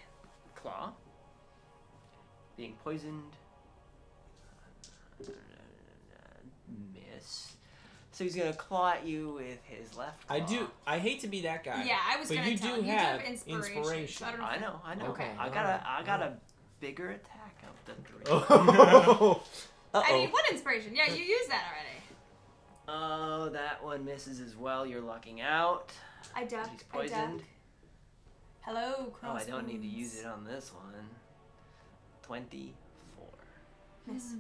claw, being poisoned. Miss. So he's gonna claw at you with his left claw. I hate to be that guy. Yeah, I was but gonna you tell do you. have You do have inspiration. So I don't know. I know. Okay. I got a bigger attack of the three. Oh. I mean, what inspiration? Yeah, you used that already. Oh, that one misses as well. You're lucking out. I duck. He's poisoned. Hello, Oh, I crossbones. don't need to use it on this one. 24. Miss.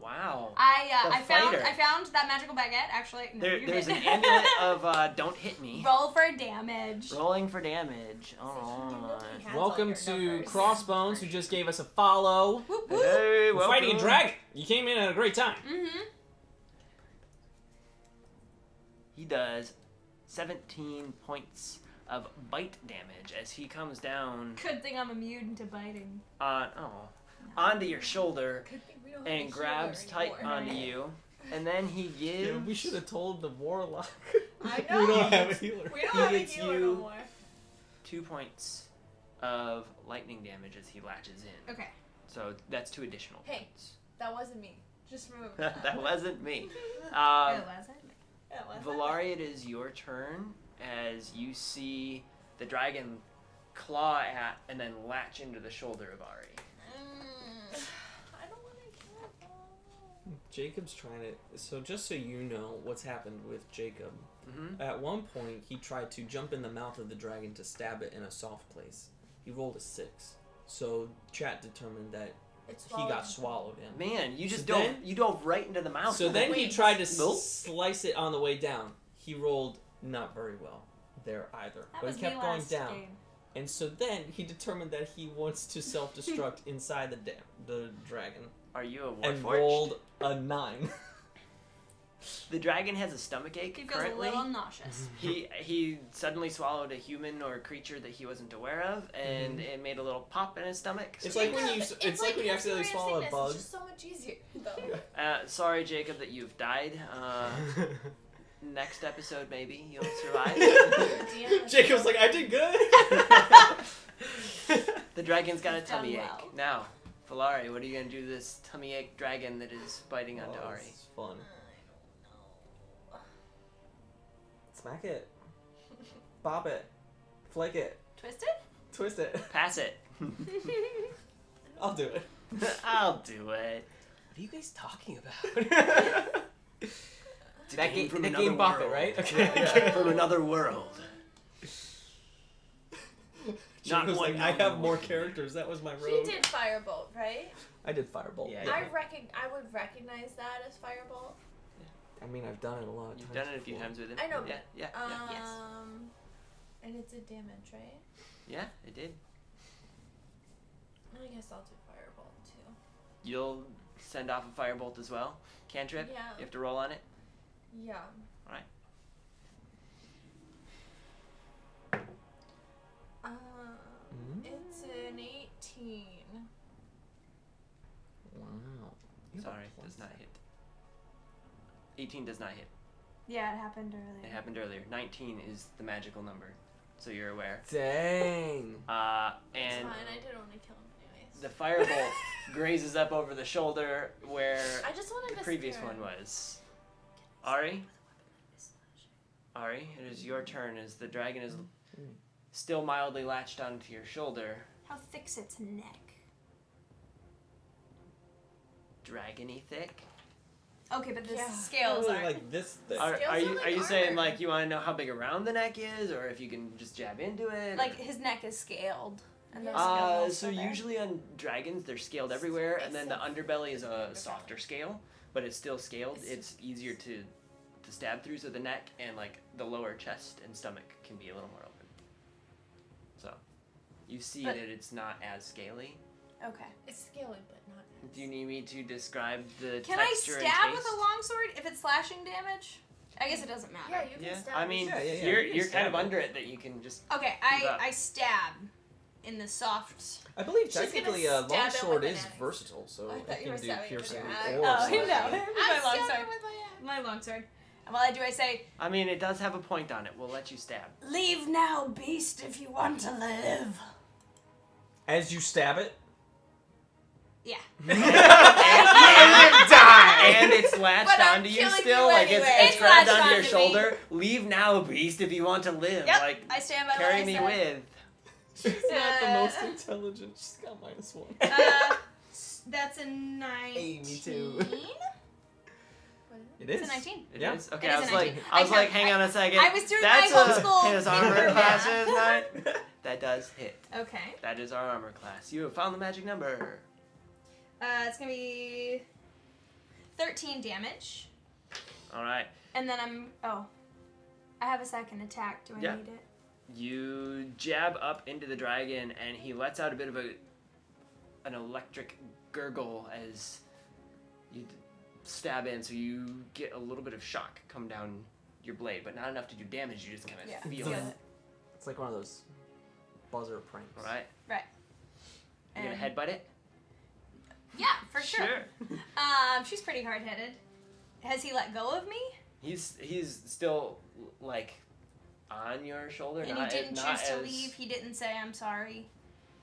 Wow. I fighter. found that magical baguette. Actually, no, you There's did. an amulet of don't hit me. Roll for damage. Rolling for damage. Alright. Welcome to Crossbones, who just gave us a follow. Whoop, whoop. Hey, We're welcome. fighting a dragon. You came in at a great time. Mm-hmm. He does 17 points of bite damage as he comes down Good thing I'm immune to biting. onto your shoulder Good thing we don't have and a grabs healer tight anymore. onto you. And then he gives... Yeah, we should have told the warlock. I We know. don't have a healer. We don't He have a gets healer you- no more. 2 points of lightning damage as he latches in. Okay. So that's 2 additional Hey. points. That wasn't me. Just remember that. That wasn't me. It wasn't. That wasn't Valari, it is your turn as you see the dragon claw at and then latch into the shoulder of Ari. I don't want to kill him. Jacob's trying to. So, just so you know what's happened with Jacob, Mm-hmm. at one point he tried to jump in the mouth of the dragon to stab it in a soft place. He rolled a 6. So, chat determined that he got swallowed in. Man, you just So then- you dove right into the mouth. So of then it. he tried to Nope. slice it on the way down. He rolled not very well there either. That But was he kept me going last down. game. And so then he determined that he wants to self-destruct inside the dragon. Are you a And warforged? rolled a 9. The dragon has a stomachache He feels currently. a little nauseous. He suddenly swallowed a human or a creature that he wasn't aware of, and it made a little pop in his stomach. It's So like when he- you it's like when you accidentally swallow a bug. It's just so much easier, though. sorry, Jacob, that you've died. Next episode, maybe you'll survive. Jacob's like, I did good. The dragon's got a You've done tummy well. ache. Now, Valari, what are you gonna do to this tummy ache dragon that is biting onto Oh, Ari? this is fun. Smack it. Bop it. Flick it. Twisted? Twist it. Pass it. I'll do it. I'll do it. What are you guys talking about? That game, from that another game bop it, world. right? Yeah, it came from another world. Not Jacob's one like, I normal have more world. characters. That was my He road. did Firebolt, right? I did Firebolt. Yeah, I would recognize that as Firebolt. I mean, I've done it a lot of You've times. done it a few before. times with him. I know, Yeah, yeah, yeah. yes. And it's a damage, right? Yeah, it did. I guess I'll do Firebolt too. You'll send off a firebolt as well. Cantrip. Yeah. You have to roll on it. Yeah. Alright. It's an 18. Wow. You have a Sorry, plus. does not hit. 18 does not hit. Yeah, it happened earlier. It happened earlier. 19 is the magical number, so you're aware. Dang. It's And fine. I didn't want to kill him anyways. the firebolt grazes up over the shoulder where I just wanted the to previous scare one him. was. Ari, it is your turn as the dragon is still mildly latched onto your shoulder. How thick's its neck? Dragony thick. Okay, but the Yeah. scales Probably are. like this thick. Are Scales you are are you like saying armor. like you want to know how big around the neck is, or if you can just jab into it? Like his neck is scaled. And those Yeah. scales are So still there. usually on dragons they're scaled everywhere, and then the Except underbelly is a underbelly. softer scale, but it's still scaled. It's It's easier to stab through, so the neck and like the lower chest and stomach can be a little more open. So you see But- that it's not as scaly. Okay. It's scaly, but not. Do you need me to describe the Can I texture stab and with taste? a longsword if it's slashing damage? I guess it doesn't matter. Yeah, you can Yeah, stab. I mean, Yeah, yeah, yeah. you're You can you're kind stab of it. under it that you can just. Okay, Keep up. I stab in the soft. I believe She's gonna technically a stab it longsword with is an axe. versatile, so I it thought you can were do stabbing it with piercing your or axe. Oh, slashing. no. My I stabbed longsword. him with my axe. My longsword. And while I do, I say, I mean, it does have a point on it. We'll let you stab. "Leave now, beast, if you want to live." As you stab it. Yeah. And it's latched But I'm onto you killing still. you Like anyway. it's It's grabbed latched onto your onto me. shoulder. Leave now, beast, if you want to live. Yep. Like I stand by what carry I me said. with. She's not the most intelligent. She's got -1. That's a 19. Hey, me too. It is. It's a 19. It Yeah. is? Okay, It I is was a like, 19. I was I like, count- hang on a second. I was doing That's my homeschool his armor math. classes, right? That does hit. Okay. That is our armor class. You have found the magic number. It's gonna be 13 damage. All right. And then I have a second attack. Do I Yeah. need it? You jab up into the dragon, and he lets out a bit of an electric gurgle as you stab in. So you get a little bit of shock come down your blade, but not enough to do damage. You just kind of Yeah. feel Got it. it. It's like one of those buzzer pranks. All right. Right. You gonna And- headbutt it? Yeah, for sure. She's pretty hard-headed. Has he let go of me? He's still like on your shoulder. And not, he didn't not choose to as- leave. He didn't say, "I'm sorry."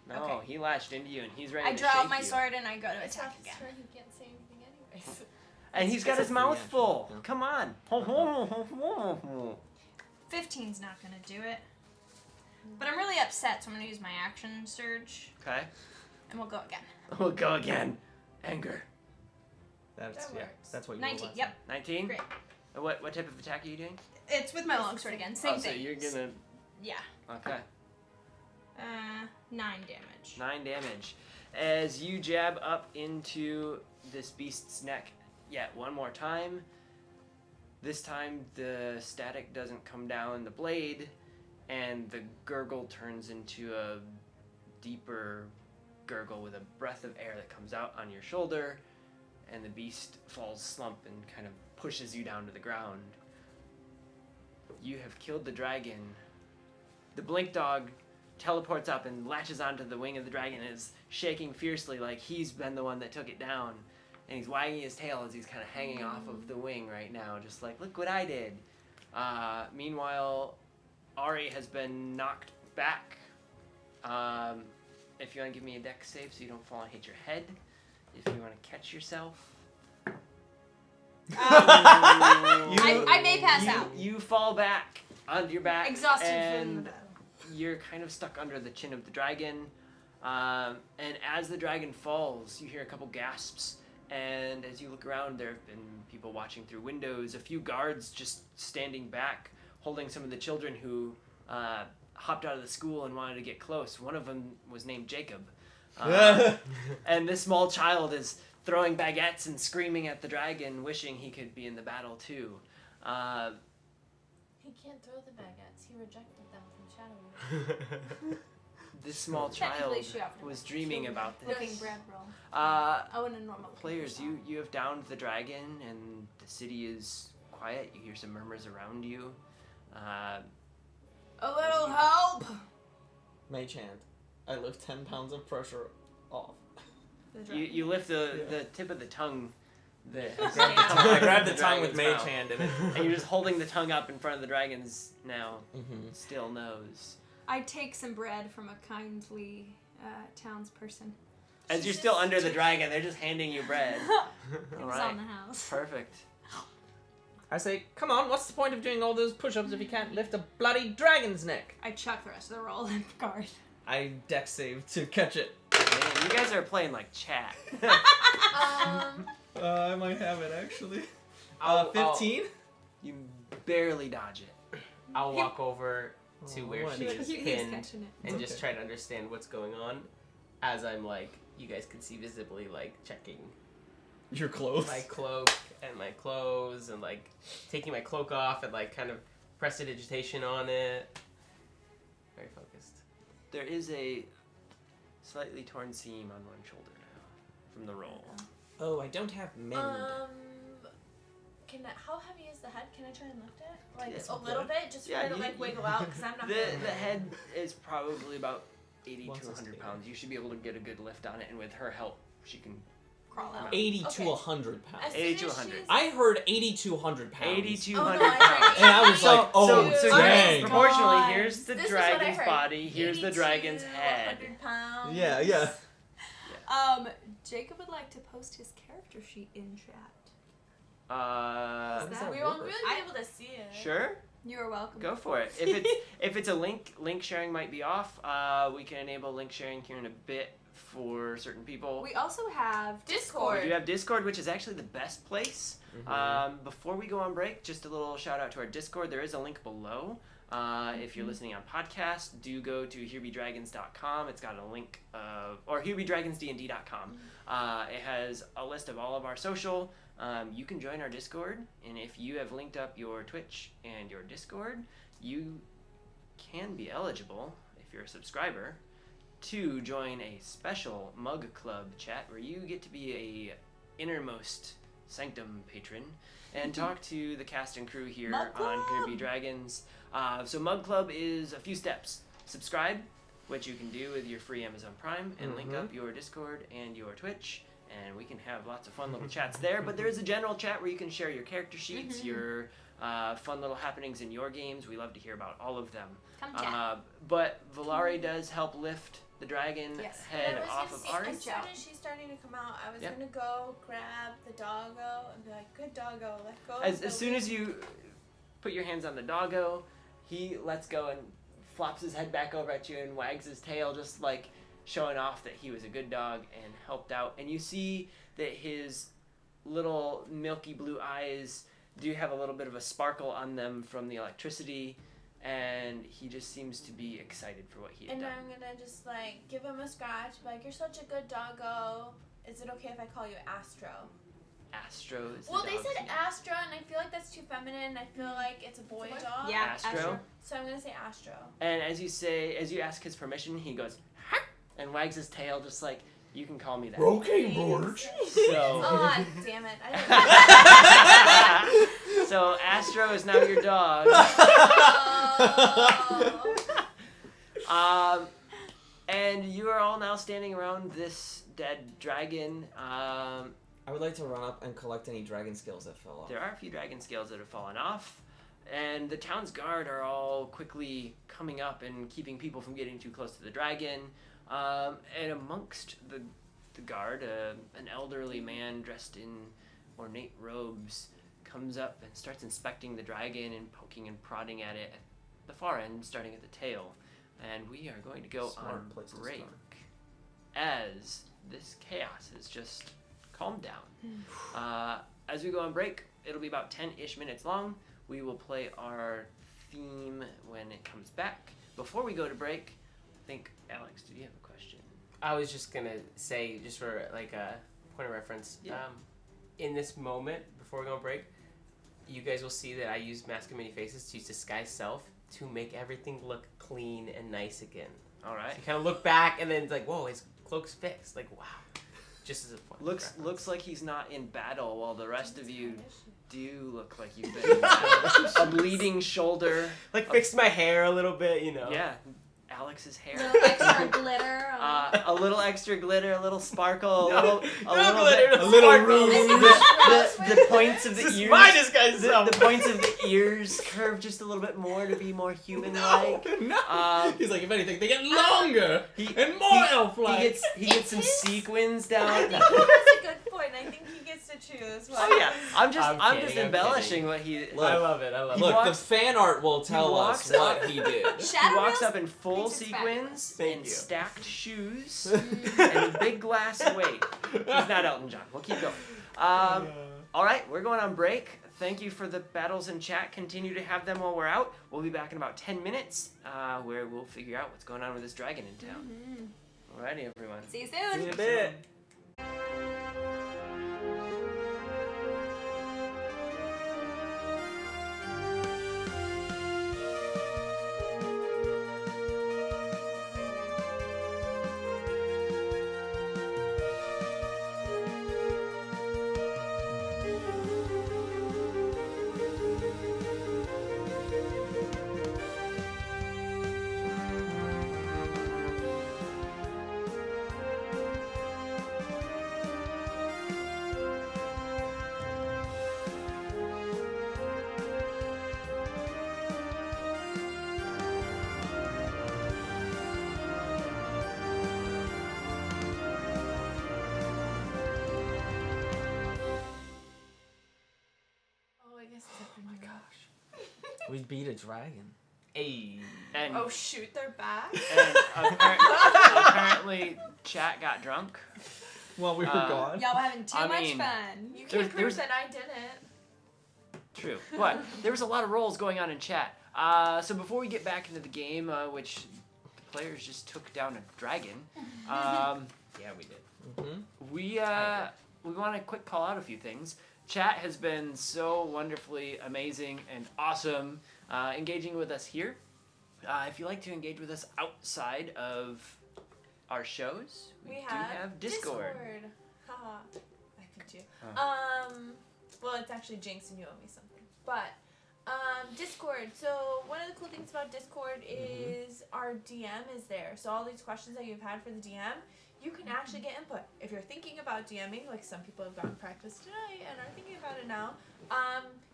No, Okay. he lashed into you, and he's ready I to draw shake out my you. sword and I go to It's attack not again. sure he can't say anything anyways. And he's got It's his a mouth free full. action, yeah. Come on. 15's not gonna do it. But I'm really upset, so I'm gonna use my action surge, Okay. and we'll go again. We'll go again. Anger. That's That yeah. works. That's what you 19. rolled last Yep. 19? Great. What type of attack are you doing? It's with my longsword again. Same oh, thing. so you're gonna. Yeah. Okay. 9 damage. 9 damage. As you jab up into this beast's neck yet one more time. This time the static doesn't come down the blade, and the gurgle turns into a deeper gurgle with a breath of air that comes out on your shoulder, and the beast falls slump and kind of pushes you down to the ground. You have killed the dragon. The blink dog teleports up and latches onto the wing of the dragon and is shaking fiercely like he's been the one that took it down. And he's wagging his tail as he's kind of hanging off of the wing right now, just like, look what I did. Meanwhile, Ari has been knocked back. If you want to give me a dex save so you don't fall and hit your head. If you want to catch yourself. I may pass out. You fall back onto your back. Exhausted from the and battle. you're kind of stuck under the chin of the dragon. And as the dragon falls, you hear a couple gasps. And as you look around, there have been people watching through windows, a few guards just standing back, holding some of the children who hopped out of the school and wanted to get close. One of them was named Jacob. And this small child is throwing baguettes and screaming at the dragon, wishing he could be in the battle too. He can't throw the baguettes. He rejected them from Shadow. This small Technically, child she offered was him a dreaming about this. Looking bread roll. Oh, and a normal Players, you have downed the dragon, and the city is quiet. You hear some murmurs around you. A little help. Mage hand. I lift 10 pounds of pressure off. You lift the tip of the tongue. I grab the tongue with dragon's mage mouth. hand in it. And you're just holding the tongue up in front of the dragon's now Mhm. still nose. I take some bread from a kindly townsperson. As you're still under the dragon, they're just handing you bread. It All was right. on the house. Perfect. I say, come on, what's the point of doing all those push-ups if you can't lift a bloody dragon's neck? I chuck the rest of the roll in guard. I dex save to catch it. Man, you guys are playing like chat. I might have it actually. I'll- 15? You barely dodge it. I'll walk over to Oh, where what? she is He was pinned catching it. and It's just okay. try to understand what's going on as I'm like, you guys can see visibly like checking Your clothes. my cloak and my clothes and like taking my cloak off and like kind of prestidigitation on it. Very focused. There is a slightly torn seam on one shoulder now from the roll. Oh, I don't have mend. How heavy is the head? Can I try and lift it? Like Yes, a little bit, just Yeah, for it to you- like wiggle out, because I'm not. The feeling it. head is probably about 80 Once to it's 100 taken. pounds. You should be able to get a good lift on it, and with her help, she can crawl out. 80 to Okay. 100 pounds. As soon 80 to as 100. she's- I heard 80 to 100 pounds. 8,200 Oh, no, I pounds. heard And I was like, oh, dang. proportionally, God. here's the This is what I dragon's heard. body, here's the 82, dragon's head. 100 pounds. Yeah. Jacob would like to post his character sheet in chat. Uh, Is that We work? won't really be able to see it. sure, You're welcome. go for it. If it's a link sharing might be off. We can enable link sharing here in a bit for certain people. We also have Discord. We do have Discord, which is actually the best place. Before we go on break, just a little shout out to our Discord. There is a link below. If you're listening on podcast, do go to herebedragons.com. It's got a link, or herebedragonsdnd.com. It has a list of all of our social. You can join our Discord, and if you have linked up your Twitch and your Discord, you can be eligible, if you're a subscriber, to join a special Mug Club chat where you get to be a innermost sanctum patron and talk to the cast and crew here Mug on Here Club! Be Dragons. So Mug Club is a few steps. Subscribe, which you can do with your free Amazon Prime, and link up your Discord and your Twitch, and we can have lots of fun little chats there. But there is a general chat where you can share your character sheets, your fun little happenings in your games. We love to hear about all of them. Come chat. But Valari does help lift the dragon Yes. head And I was off gonna of say, Ari. as soon as she's starting to come out, I was Yep. gonna go grab the doggo and be like, "Good doggo, let go." As of the soon as leash." you put your hands on the doggo, he lets go and flops his head back over at you and wags his tail, just like showing off that he was a good dog and helped out. And you see that his little milky blue eyes do have a little bit of a sparkle on them from the electricity, and he just seems to be excited for what he had And done. I'm gonna just like give him a scratch, be like, "You're such a good doggo. Is it okay if I call you Astro?" Astro is the Well, they dog's said name. Astro, and I feel like that's too feminine. I feel like it's a boy dog. Yeah, Astro. So I'm gonna say Astro. And as you ask his permission, he goes, "Ha!" and wags his tail, just like, you can call me that. Okay, Please. Borge. So, Oh, damn it! I didn't. so Astro is now your dog. Oh. And you are all now standing around this dead dragon. I would like to run up and collect any dragon skills that fell off. There are a few dragon scales that have fallen off, and the town's guard are all quickly coming up and keeping people from getting too close to the dragon. And amongst the guard, an elderly man dressed in ornate robes comes up and starts inspecting the dragon and poking and prodding at it at the far end, starting at the tail. And we are going to go Smart on place to break start. as this chaos has just calmed down. As we go on break, it'll be about 10-ish minutes long. We will play our theme when it comes back. Before we go to break, I think, Alex, do you have a question? I was just gonna say, just for like a point of reference, Yeah. in this moment before we go on break, you guys will see that I use Mask of Many Faces to use Disguise Self to make everything look clean and nice again. All right. So you kind of look back and then it's like, whoa, his cloak's fixed. Like, wow. Just as a point. of reference. Looks like he's not in battle, while the rest of you do look like you've been in battle. A bleeding shoulder. Like fixed my hair a little bit, you know. Yeah, Alex's hair. Little extra glitter. A little extra glitter, a little sparkle, No, a little glitter, bit, no a little sparkle. room. the points of the This is ears. my disguise self. The points of the ears curve just a little bit more to be more human-like. No. He's like, if anything, they get longer and more elf-like. He gets some sequins I down. think that's a good point. I think he gets to choose. Oh yeah, I'm I'm just kidding, I'm embellishing what he. Look, I love it. I love He it. Look, walks- the fan art will tell us walks up- what he did. He Shadow walks Rails up in full thinks it's sequins Thank and you. stacked shoes and a big glass of weight. He's not Elton John. We'll keep going. All right, we're going on break. Thank you for the battles in chat. Continue to have them while we're out. We'll be back in about 10 minutes, where we'll figure out what's going on with this dragon in town. Alrighty, everyone. See you See you soon. in a bit. We beat a dragon. Hey. And, Oh shoot, they're back. and apparently chat got drunk. While we were gone. Y'all were having too I much mean- fun. You There- can't prove there's- that I didn't. True. But there was a lot of roles going on in chat. So before we get back into the game, which the players just took down a dragon, Yeah, we did. Mm-hmm. we want to quick call out a few things. Chat has been so wonderfully amazing and awesome engaging with us here. If you like to engage with us outside of our shows, we do have Discord. Haha. I beat you. Oh. Well, it's actually Jinx and you owe me something. But, Discord. So, one of the cool things about Discord is our DM is there. So, all these questions that you've had for the DM, you can actually get input. If you're thinking about DMing, like some people have gotten practice tonight and are thinking about it now,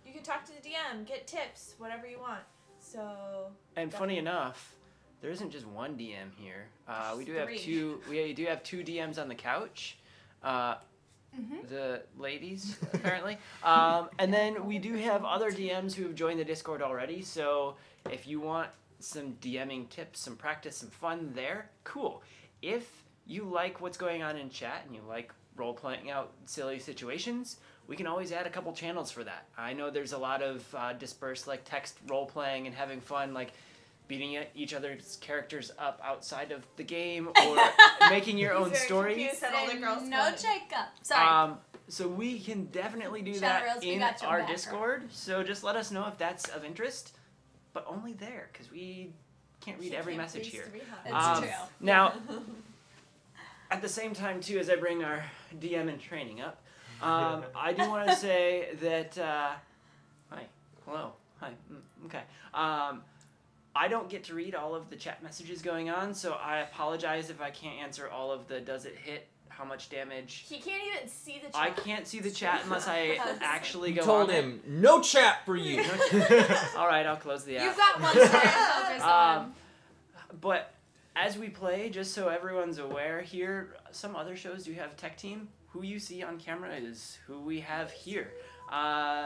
you can talk to the DM, get tips, whatever you want. So, And funny enough, there isn't just one DM here. We do have Three. two. We do have two DMs on the couch. The ladies apparently, and then we do have other DMs who have joined the Discord already. So if you want some DMing tips, some practice, some fun there, cool. If you like what's going on in chat and you like role playing out silly situations, we can always add a couple channels for that. I know there's a lot of dispersed like text role playing and having fun, like beating each other's characters up outside of the game or making your own He's very stories. confused that all the girls No, wanted. Jacob. Sorry. So we can definitely do Shadow that Rails, we in got your our back, Discord. So just let us know if that's of interest, but only there because we can't read She every can't message please here. 300. It's Um, true. Now, at the same time too, as I bring our DM and training up, I do want to say that hi, hello, hi, okay. I don't get to read all of the chat messages going on, so I apologize if I can't answer all of the does it hit, how much damage. He can't even see the chat. I can't see the chat unless I actually go Told on him, no chat for you. All right, I'll close the app. You've got one story to focus on. But as we play, just so everyone's aware here, some other shows do have tech team. Who you see on camera is who we have here.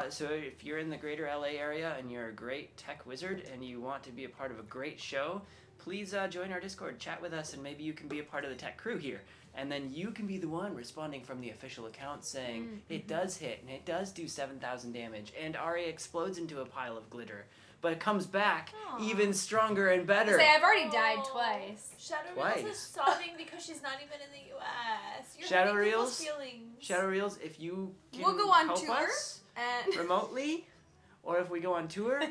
So if you're in the greater LA area and you're a great tech wizard and you want to be a part of a great show, please join our Discord, chat with us, and maybe you can be a part of the tech crew here. And then you can be the one responding from the official account saying, it does hit, and it does do 7,000 damage, and Arya explodes into a pile of glitter. But it comes back Aw. even stronger and better. Say, I've already died twice. Shadow Twice. Reels is sobbing because she's not even in the U.S. You're Shadow hurting people's Reels? feelings. Shadow Reels, if you can We'll go on help tour. us And remotely, or if we go on tour,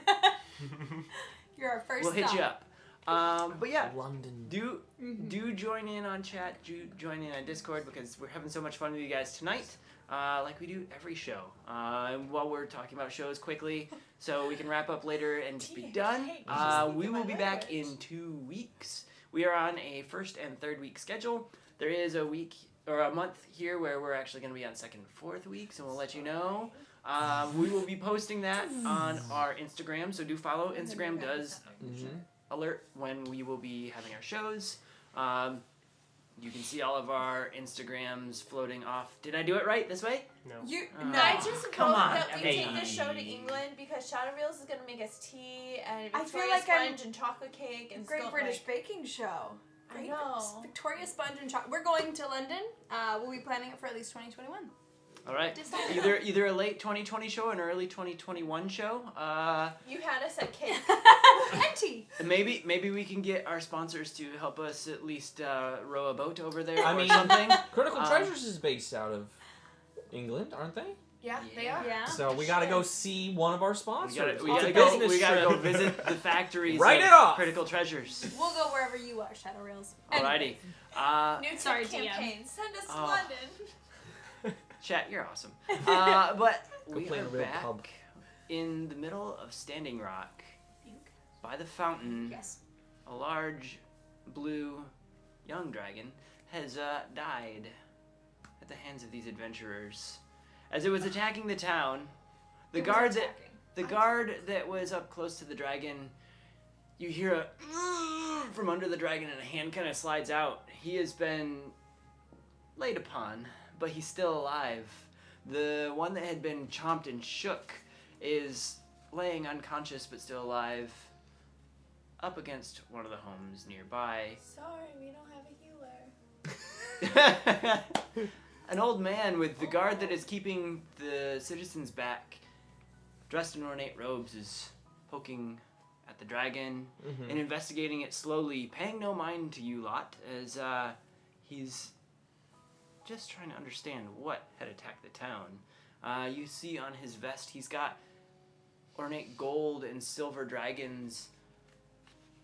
you're our first we'll hit stop. you up. But yeah, London. do join in on chat, do join in on Discord because we're having so much fun with you guys tonight, like we do every show. And while we're talking about shows quickly, so we can wrap up later and just be done, we will be back in 2 weeks. We are on a first and third week schedule. There is a week or a month here where we're actually going to be on second and fourth weeks, and we'll let you know. We will be posting that on our Instagram, so do follow. Instagram does alert when we will be having our shows. You can see all of our Instagrams floating off. Did I do it right this way? No. You No. I just Come vote on, that we hey. take this show to England because Shadow Reels is gonna make us tea and I feel Victoria like I'm- sponge and chocolate cake and Great still, British like, Baking Show. I Great know. Victoria Sponge and Chocolate. We're going to London. We'll be planning it for at least 2021. All right. Decided. Either a late 2020 show or an early 2021 show. You had us at cake. And tea. Maybe we can get our sponsors to help us at least row a boat over there I or mean- something. Critical Um, Treasures is based out of England, aren't they? Yeah, they Yeah. are. Yeah. So we gotta go see one of our sponsors. We It's gotta a go. business We gotta go trip. visit the factories. Write of it off. Critical Treasures. We'll go wherever you are, Shadow Rails. Alrighty. New tip Sorry, TM. campaign. Send us to Oh. London. Chat, you're awesome. But Go we play in are a real back pub. in the middle of Standing Rock, by the fountain. Yes. A large blue young dragon has died at the hands of these adventurers. As it was attacking the town, the guard that was up close to the dragon, you hear a from under the dragon and a hand kind of slides out. He has been laid upon, but he's still alive. The one that had been chomped and shook is laying unconscious but still alive up against one of the homes nearby. Sorry, we don't have a healer. An old man with the guard that is keeping the citizens back, dressed in ornate robes, is poking at the dragon and investigating it slowly, paying no mind to you lot, as he's just trying to understand what had attacked the town. You see on his vest he's got ornate gold and silver dragons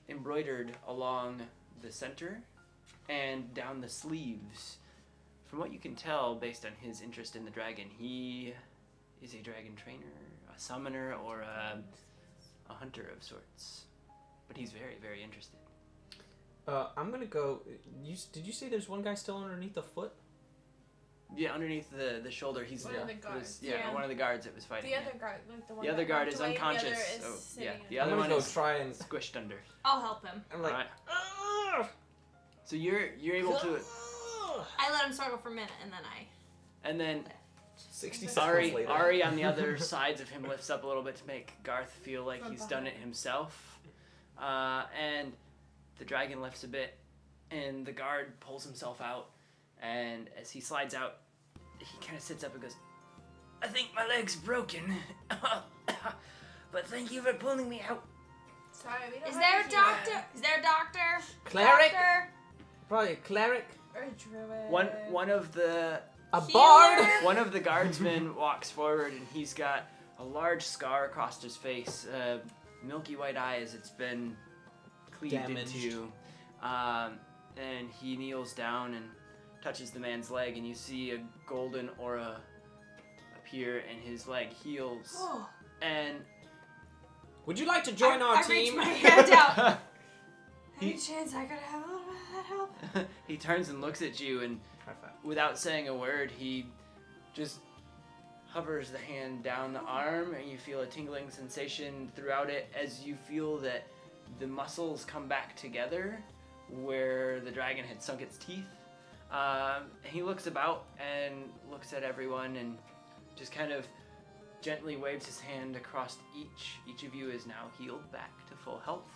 embroidered along the center and down the sleeves. From what you can tell, based on his interest in the dragon, he is a dragon trainer, a summoner, or a hunter of sorts. But he's very, very interested. I'm gonna go. Did you say there's one guy still underneath the foot? Yeah, underneath the shoulder, he's One of the guards. Yeah, one of the guards that was fighting. The other guard, like the one. The other that guard walked is away, unconscious. The other is Oh, sitting yeah. in The I'm other gonna one go is try and. squished under. I'll help him. I'm like. Alright. "Ugh, So you're able to, ugh." I let him struggle for a minute, and then 60 Ari, seconds later. Ari on the other sides of him lifts up a little bit to make Garth feel like From he's done it behind. himself. And the dragon lifts a bit, and the guard pulls himself out. And as he slides out, he kind of sits up and goes, "I think my leg's broken, but thank you for pulling me out." Sorry, we don't Is have there a healer. doctor? Is there a doctor? Cleric? Doctor? Probably a cleric. Or a druid. One of the A Healer? bard? One of the guardsmen walks forward, and he's got a large scar across his face, milky white eyes. It's been cleaved Damaged. into. And he kneels down and touches the man's leg, and you see a golden aura appear, and his leg heals. Oh. And Would you like to join our I team? reached my hand out. He- Any chance I could have a little bit of that help? he turns and looks at you, and High five. without saying a word, he just hovers the hand down the arm, and you feel a tingling sensation throughout it as you feel that the muscles come back together where the dragon had sunk its teeth. He looks about and looks at everyone and just kind of gently waves his hand across each. Each of you is now healed back to full health.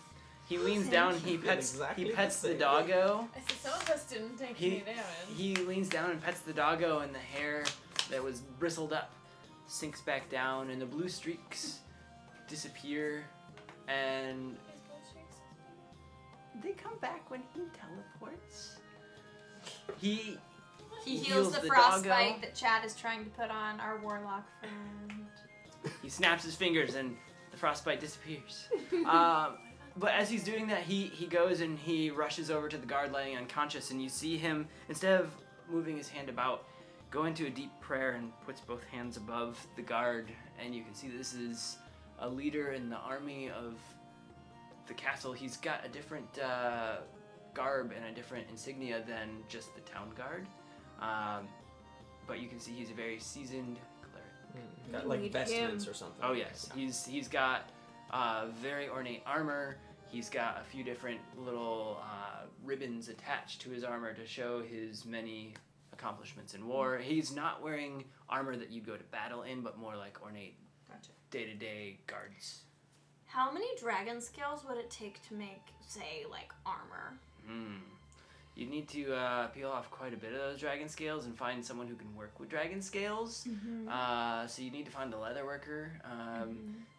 He leans down, he Did pets exactly he the pets the same. doggo. I said some of us didn't take He- any damage. He leans down and pets the doggo, and the hair that was bristled up sinks back down, and the blue streaks disappear, and His blue streaks. they come back when he teleports. He He He heals heals the the frostbite doggo. that Chad is trying to put on our warlock friend. snaps his fingers, and the frostbite disappears. But as he's doing that, he goes and he rushes over to the guard laying unconscious, and you see him, instead of moving his hand about, go into a deep prayer and puts both hands above the guard, and you can see this is a leader in the army of the castle. He's got a different garb and a different insignia than just the town guard, but you can see he's a very seasoned cleric. Got You like need vestments him. or something. Oh yes, he's got very ornate armor. He's got a few different little ribbons attached to his armor to show his many accomplishments in war. He's not wearing armor that you'd go to battle in, but more like ornate Gotcha. day-to-day guards. How many dragon scales would it take to make, say, like armor? You need to peel off quite a bit of those dragon scales and find someone who can work with dragon scales. So you need to find a leather worker,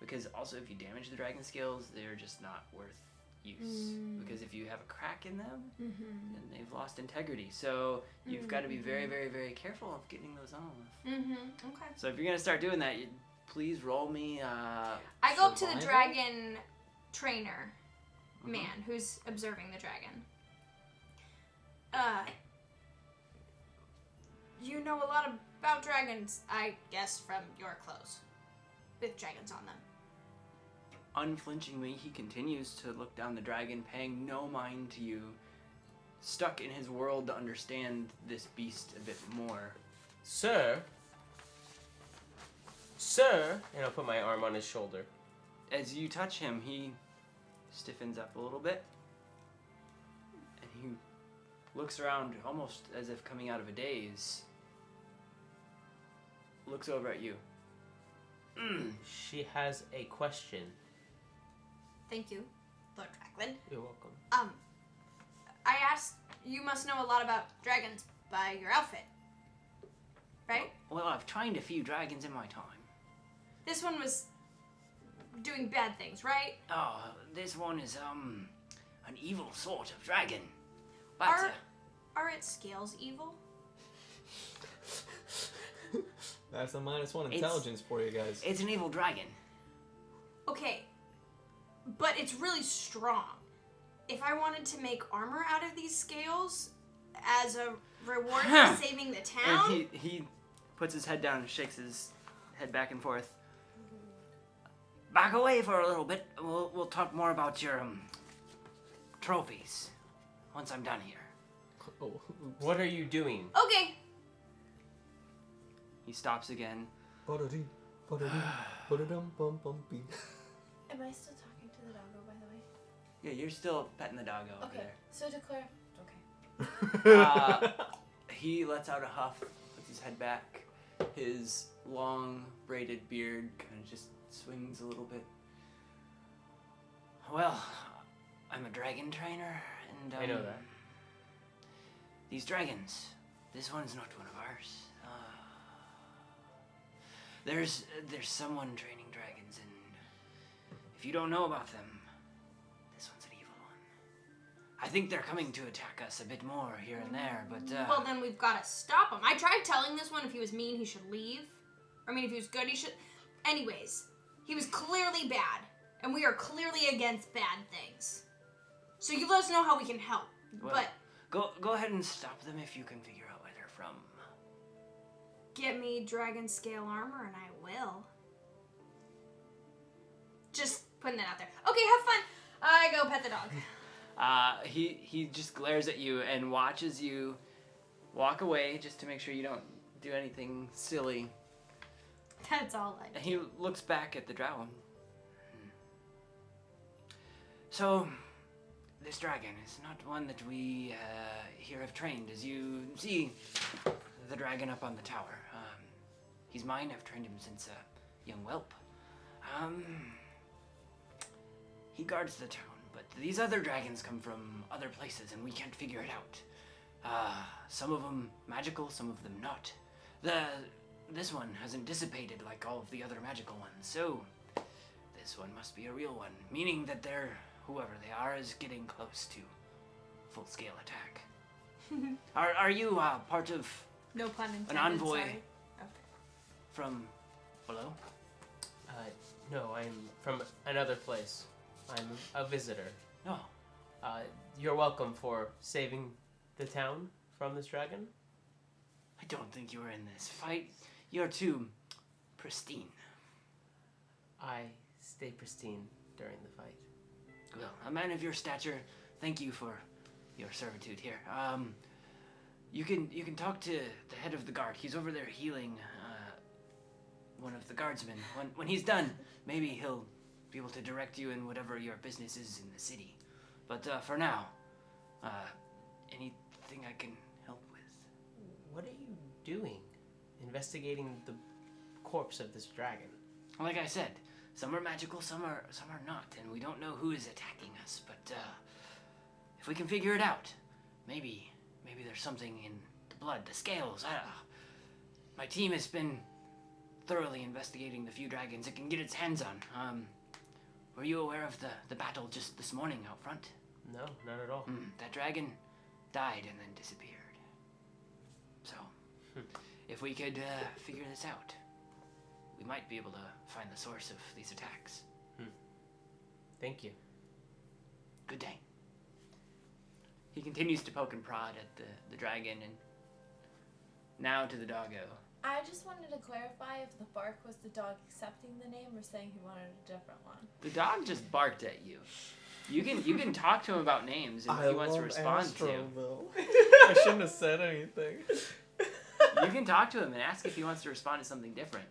because also if you damage the dragon scales, they're just not worth use. Because if you have a crack in them, then they've lost integrity. So you've got to be very, very, very careful of getting those off. Okay. So if you're gonna start doing that, please roll me. I go up to the Survival? dragon trainer man who's observing the dragon. You know a lot about dragons, I guess, from your clothes. With dragons on them. Unflinchingly, he continues to look down the dragon, paying no mind to you, stuck in his world to understand this beast a bit more. Sir, and I'll put my arm on his shoulder. As you touch him, he stiffens up a little bit, and he looks around almost as if coming out of a daze. Looks over at you. She has a question. Thank you, Lord Tracklin. You're welcome. I asked, you must know a lot about dragons by your outfit, right? Well, I've trained a few dragons in my time. This one was doing bad things, right? Oh, this one is, an evil sort of dragon. But, Are its scales evil? That's a -1 intelligence for you guys. it's an evil dragon. Okay, but it's really strong. If I wanted to make armor out of these scales as a reward for saving the town, And he puts his head down and shakes his head back and forth. Back away for a little bit. We'll talk more about your trophies once I'm done here. Oh, What are you doing? okay. He stops again. ba-da-dee, ba-da-dee, ba-da-dum-bum-bum-bee. Am I still talking to the doggo, by the way? Yeah, you're still petting the doggo over Okay. there. So to clarify. Okay. He lets out a huff, puts his head back. His long braided beard kind of just swings a little bit. Well, I'm a dragon trainer, and I know that. These dragons, this one's not one of ours. There's someone training dragons, and if you don't know about them, this one's an evil one. I think they're coming to attack us a bit more here and there, but Well, then we've got to stop him. I tried telling this one if he was mean, he should leave. I mean, if he was good, he should. Anyways, he was clearly bad, and we are clearly against bad things. So you let us know how we can help. Well, but go ahead and stop them if you can figure out where they're from. get me dragon scale armor, and I will. Just putting that out there. Okay, have fun. I go pet the dog. He just glares at you and watches you walk away just to make sure you don't do anything silly. That's all I do. And he looks back at the drow. So, this dragon is not one that we here have trained. As you see, the dragon up on the tower. He's mine. I've trained him since a young whelp. He guards the town, but these other dragons come from other places, and we can't figure it out. Some of them magical, some of them not. This one hasn't dissipated like all of the other magical ones, so this one must be a real one, meaning that whoever they are, is getting close to full-scale attack. Are you part of No pun intended. an envoy Sorry. from below? No, I'm from another place. I'm a visitor. No. You're welcome for saving the town from this dragon. I don't think you were in this fight. You're too pristine. I stay pristine during the fight. Well, a man of your stature, thank you for your servitude here. You can talk to the head of the guard. He's over there healing one of the guardsmen. When he's done, maybe he'll be able to direct you in whatever your business is in the city. But for now, anything I can help with? What are you doing? Investigating the corpse of this dragon. Like I said, some are magical, some are not, and we don't know who is attacking us. But if we can figure it out, maybe there's something in the blood, the scales. My team has been thoroughly investigating the few dragons it can get its hands on. Were you aware of the battle just this morning out front? No, not at all. That dragon died and then disappeared. So, if we could figure this out, we might be able to find the source of these attacks. Thank you. Good day. He continues to poke and prod at the dragon, and now to the doggo. I just wanted to clarify if the bark was the dog accepting the name or saying he wanted a different one. The dog just barked at you. You can talk to him about names and what he wants to respond to. I shouldn't have said anything. You can talk to him and ask if he wants to respond to something different.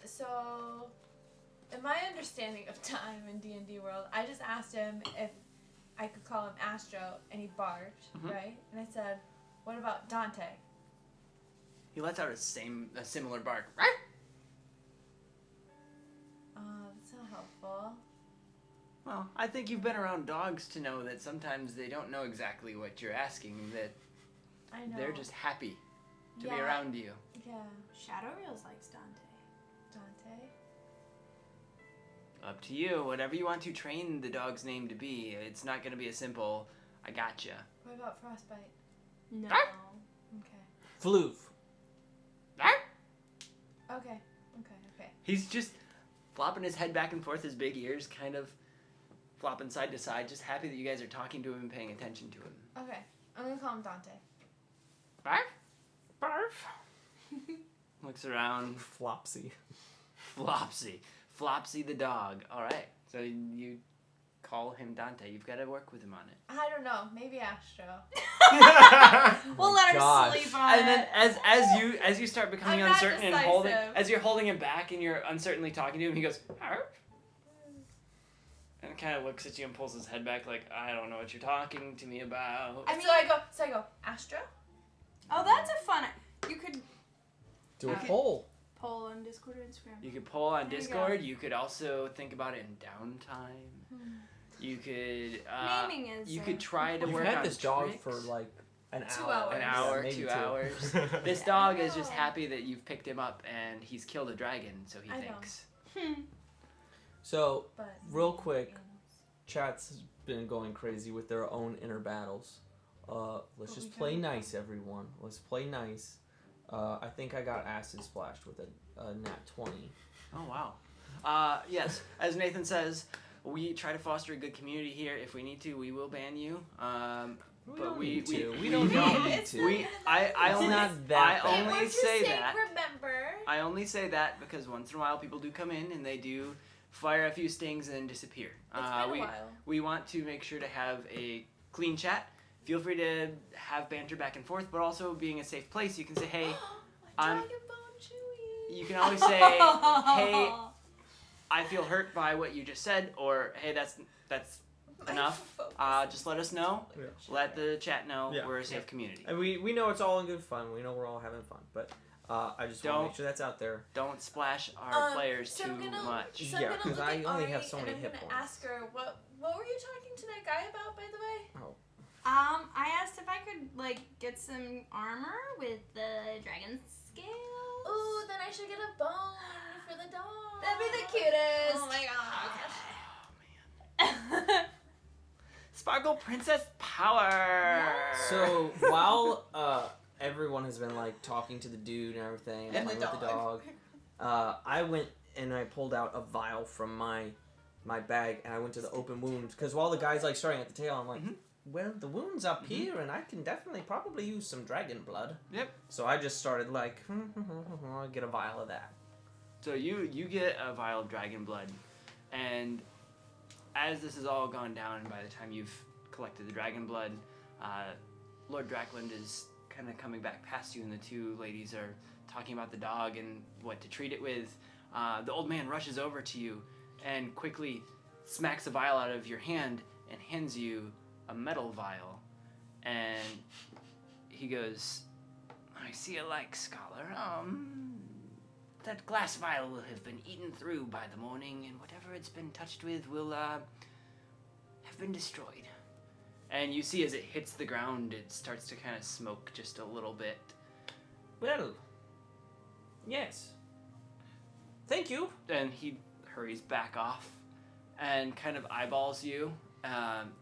So in my understanding of time in D&D world, I just asked him if I could call him Astro, and he barked, right? And I said, what about Dante? He lets out a similar bark. Well, I think you've been around dogs to know that sometimes they don't know exactly what you're asking, that I know. they're just happy to be Yeah. around you. Yeah. Shadow Reels likes Dante. Dante. Up to you. Whatever you want to train the dog's name to be. It's not going to be a simple, I gotcha. What about Frostbite? No. Okay. Floof. Okay. He's just flopping his head back and forth, his big ears kind of flopping side to side, just happy that you guys are talking to him and paying attention to him. Okay. I'm gonna call him Dante. Barf? Barf? Looks around. Flopsy. Flopsy the dog. All right. So you call him Dante. You've got to work with him on it. I don't know. Maybe Astro. We'll let her gosh. sleep on And it. then as you start becoming I'm not uncertain and holding, decisive. as you're holding him back and you're uncertainly talking to him, he goes, "Arf," and kind of looks at you and pulls his head back like, I don't know what you're talking to me about. So I go, Astro? Oh, that's a fun. You could Do a Okay. poll. poll on Discord or Instagram. You could poll on There you Discord. You could also think about it in downtime. You could Naming is. you could try to You've work had on this dog tricks. for like an 2 hour. hours. An Yeah, hour, maybe 2 two. hours. This I dog is just know. happy that you've picked him up and he's killed a dragon, so he I know. thinks. So, But real quick, chat's been going crazy with their own inner battles. Let's But just we play can- nice, everyone. Let's play nice. I think I got acid splashed with a nat 20. Oh wow. Yes, as Nathan says, we try to foster a good community here. If we need to, we will ban you. But don't we need to. we We don't need It's to. we I It's only not that I bad. only Once you say that. Remember. I only say that because once in a while people do come in and they do fire a few stings and disappear. It's been we a while. we want to make sure to have a clean chat. Feel free to have banter back and forth, but also being a safe place. You can say, hey, I'm- Dragon Bone Chewie. you can always say, hey, I feel hurt by what you just said, or hey, that's enough. Just let us know. Yeah. Let the chat know Yeah. we're a safe community. And we know it's all in good fun. We know we're all having fun. But I just want to Don't- make sure that's out there. Don't splash our players so too I'm gonna, much. So I'm Yeah, gonna 'cause look I at only Ari have so many and hit I'm gonna points. ask her what were you talking to that guy about, by the way? I asked if I could like get some armor with the dragon scales. Ooh, then I should get a bone for the dog. That'd be the cutest. Oh my gosh. Sparkle Princess Power. So while everyone has been like talking to the dude and everything, and And the playing with the dog. dog, I went and I pulled out a vial from my bag and I went to the open wound because while the guy's like starting at the tail, I'm like, Mhm. well, the wound's up here and I can definitely probably use some dragon blood. Yep. So I just started like, I'll get a vial of that. So you get a vial of dragon blood, and as this has all gone down, and by the time you've collected the dragon blood, Lord Drackland is kind of coming back past you, and the two ladies are talking about the dog and what to treat it with. The old man rushes over to you and quickly smacks a vial out of your hand and hands you a metal vial, and he goes, "I see you like, scholar. That glass vial will have been eaten through by the morning, and whatever it's been touched with will have been destroyed." And you see as it hits the ground, it starts to kind of smoke just a little bit. Well, yes. Thank you. And he hurries back off and kind of eyeballs you,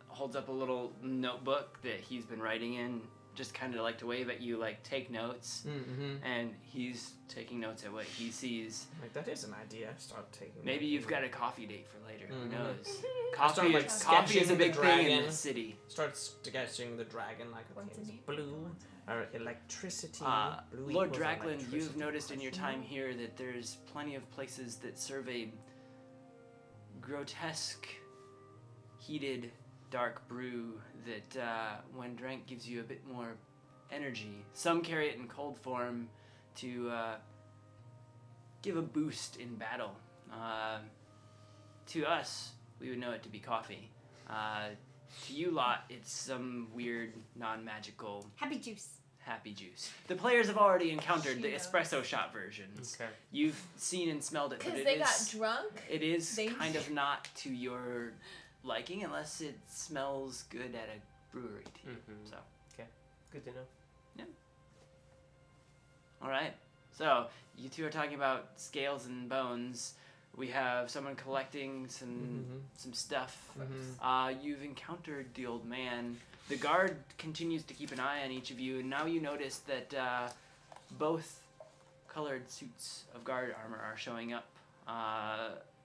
holds up a little notebook that he's been writing in, just kind of like to wave at you, like, take notes. Mm-hmm. And he's taking notes at what he sees. Like that is an idea. Start taking. Maybe you've got a coffee date for later. Mhm. Who knows? start, like, Coffee is a sketching big the thing in dragon. this city. Start sketching the dragon like okay, What's it's in it? blue or electricity. Blue Lord equals Drackland, electricity. you've noticed in your time here that there's plenty of places that serve a grotesque, heated, dark brew that, when drank, gives you a bit more energy. Some carry it in cold form to give a boost in battle. To us, we would know it to be coffee. To you lot, it's some weird, non-magical Happy juice. happy juice. The players have already encountered the Cheetos. espresso shot versions. Okay. You've seen and smelled it, but Because it they got is drunk. it is they- kind of not to your liking unless it smells good at a brewery to you. Mhm. So, Good to know. all right. So you two are talking about scales and bones. We have someone collecting some stuff. You've encountered the old man. The guard continues to keep an eye on each of you, and now you notice that both colored suits of guard armor are showing up.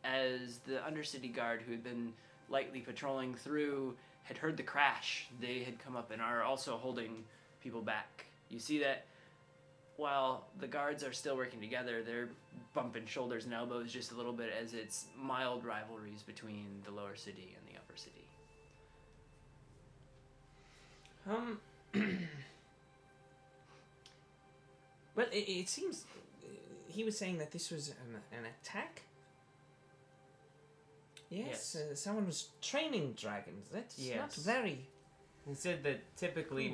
As the Undercity guard, who had been lightly patrolling through, had heard the crash, they had come up and are also holding people back. You see that while the guards are still working together, they're bumping shoulders and elbows just a little bit as it's mild rivalries between the lower city and the upper city. Well, it seems he was saying that this was an attack. Yes, someone was training dragons. That's not very. He said that typically the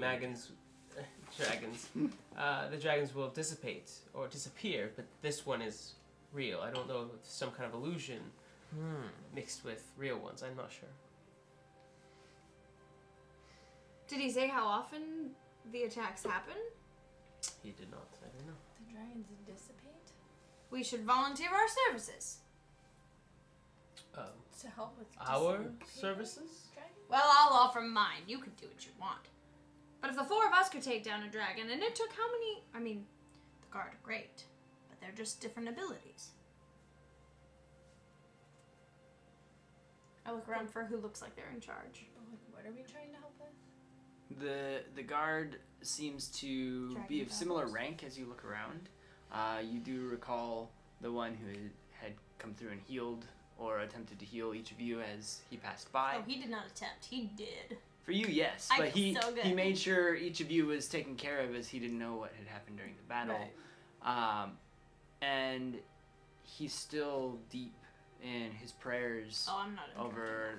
dragons will dissipate or disappear, but this one is real. I don't know if it's some kind of illusion mixed with real ones. I'm not sure. Did he say how often the attacks happen? He did not. I don't know. The dragons dissipate We should volunteer our services. to help with Our dissipating services? dragons? Well, I'll offer mine. You can do what you want. But if the four of us could take down a dragon, and it took how many? I mean, the guard are great, but they're just different abilities. I look around for who looks like they're in charge. But like, what are we trying to help with? The guard seems to Dragon be of similar powers. rank as you look around. You do recall the one who had come through and healed or attempted to heal each of you as he passed by. Oh, he did not attempt. He did. For you, yes, I but feel so good. he made sure each of you was taken care of as he didn't know what had happened during the battle. Right. And he's still deep in his prayers Oh, I'm not over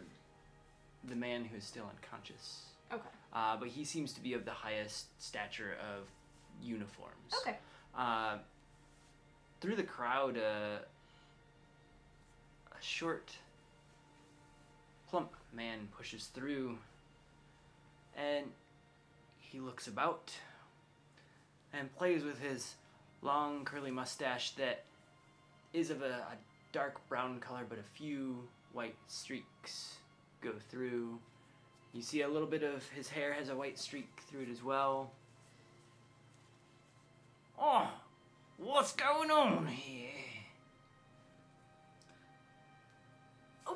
the man who is still unconscious. Okay. But he seems to be of the highest stature of uniforms. Okay. Through the crowd, a short, plump man pushes through, and he looks about and plays with his long, curly mustache that is of a dark brown color, but a few white streaks go through. You see a little bit of his hair has a white streak through it as well. Oh, what's going on here?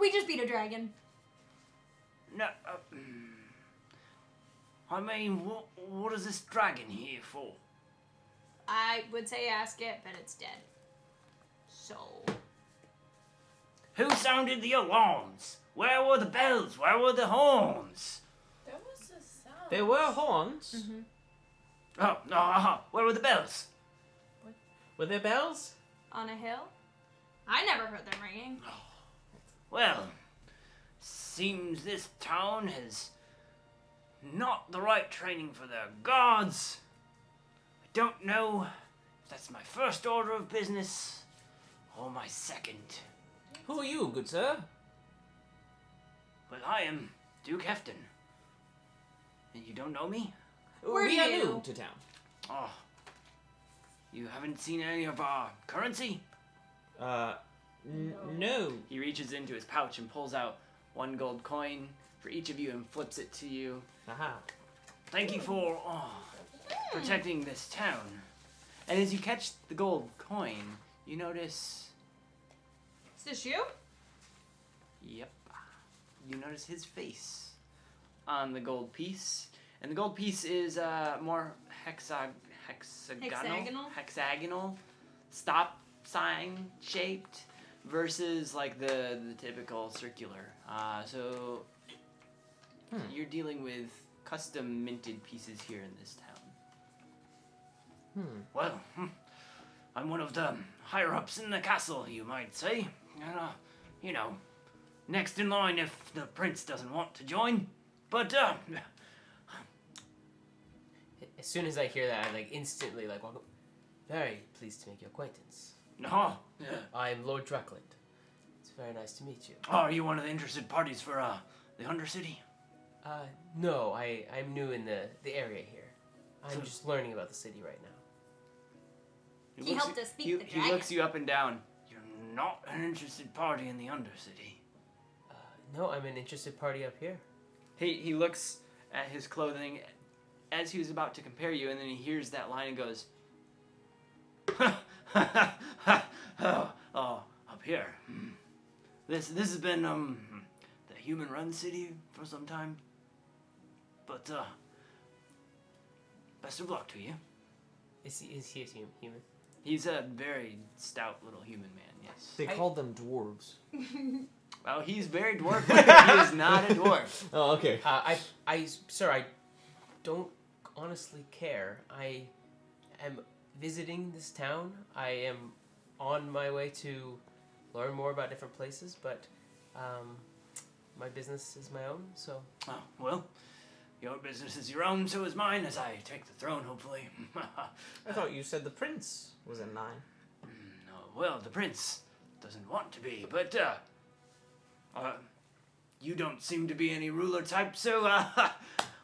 We just beat a dragon. No, I mean, what is this dragon here for? I would say ask it, but it's dead. So. Who sounded the alarms? Where were the bells? Where were the horns? There was a sound. There were horns. Mm-hmm. Oh, no, where were the bells? Were there bells? On a hill? I never heard them ringing. Well, seems this town has not the right training for their guards. I don't know if that's my first order of business or my second. Who are you, good sir? Well, I am Duke Hefton. And you don't know me? We're we are new. new to town. Oh, you haven't seen any of our currency? No. He reaches into his pouch and pulls out 1 gold coin for each of you and flips it to you. Aha. Thank you for protecting this town. And as you catch the gold coin, you notice... Is this you? Yep. You notice his face on the gold piece. And the gold piece is more hexagonal, stop sign shaped versus like the typical circular. So you're dealing with custom minted pieces here in this town. Well, I'm one of the higher ups in the castle, you might say. You know, next in line if the prince doesn't want to join. But As soon as I hear that, I instantly walk up. Very pleased to make your acquaintance. no. I'm Lord Druckland. It's very nice to meet you. Are you one of the interested parties for the Undercity? No, I'm new in the area here. I'm just learning about the city right now. He helped us beat the He dragon. looks you up and down. You're not an interested party in the Undercity. No, I'm an interested party up here. He looks at his clothing as he was about to compare you, and then he hears that line and goes, oh, up here. This has been the human-run city for some time. But best of luck to you. Is he a human? He's a very stout little human man, yes. They call them dwarves. Well, he's very dwarf-like. He is not a dwarf. Oh, okay. Sir, I don't honestly care. I am visiting this town. I am on my way to learn more about different places, but my business is my own, so... Oh, well, your business is your own, so is mine, as I take the throne, hopefully. I thought you said the prince was in line. No, well, the prince doesn't want to be, but, you don't seem to be any ruler type, so,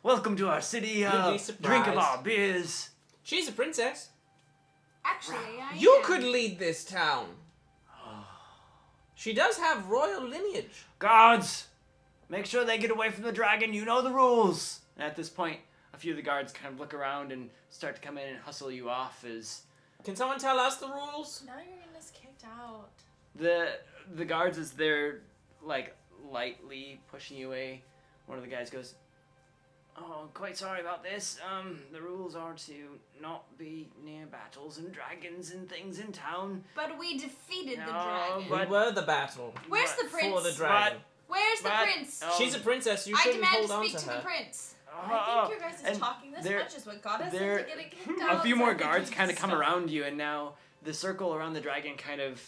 welcome to our city. You'd be Drink of surprised. our beers. She's a princess. Actually, I You am. could lead this town. She does have royal lineage. Guards, make sure they get away from the dragon. You know the rules. And at this point, a few of the guards kind of look around and start to come in and hustle you off as Can someone tell us the rules? Now you're getting us kicked out. the guards, as they're like lightly pushing you away, one of the guys goes, "Oh, quite sorry about this. The rules are to not be near battles and dragons and things in town. But we defeated the No, dragon. but- We were the battle Where's the prince? for the dragon. Where's the but- prince? oh, She's a princess. You I shouldn't demand hold to on speak to to her. the prince. I think your guys' and talking this there- much is what got us there- into getting kicked out. A few so more I think guards we kind of should come stop. around you, and now the circle around the dragon kind of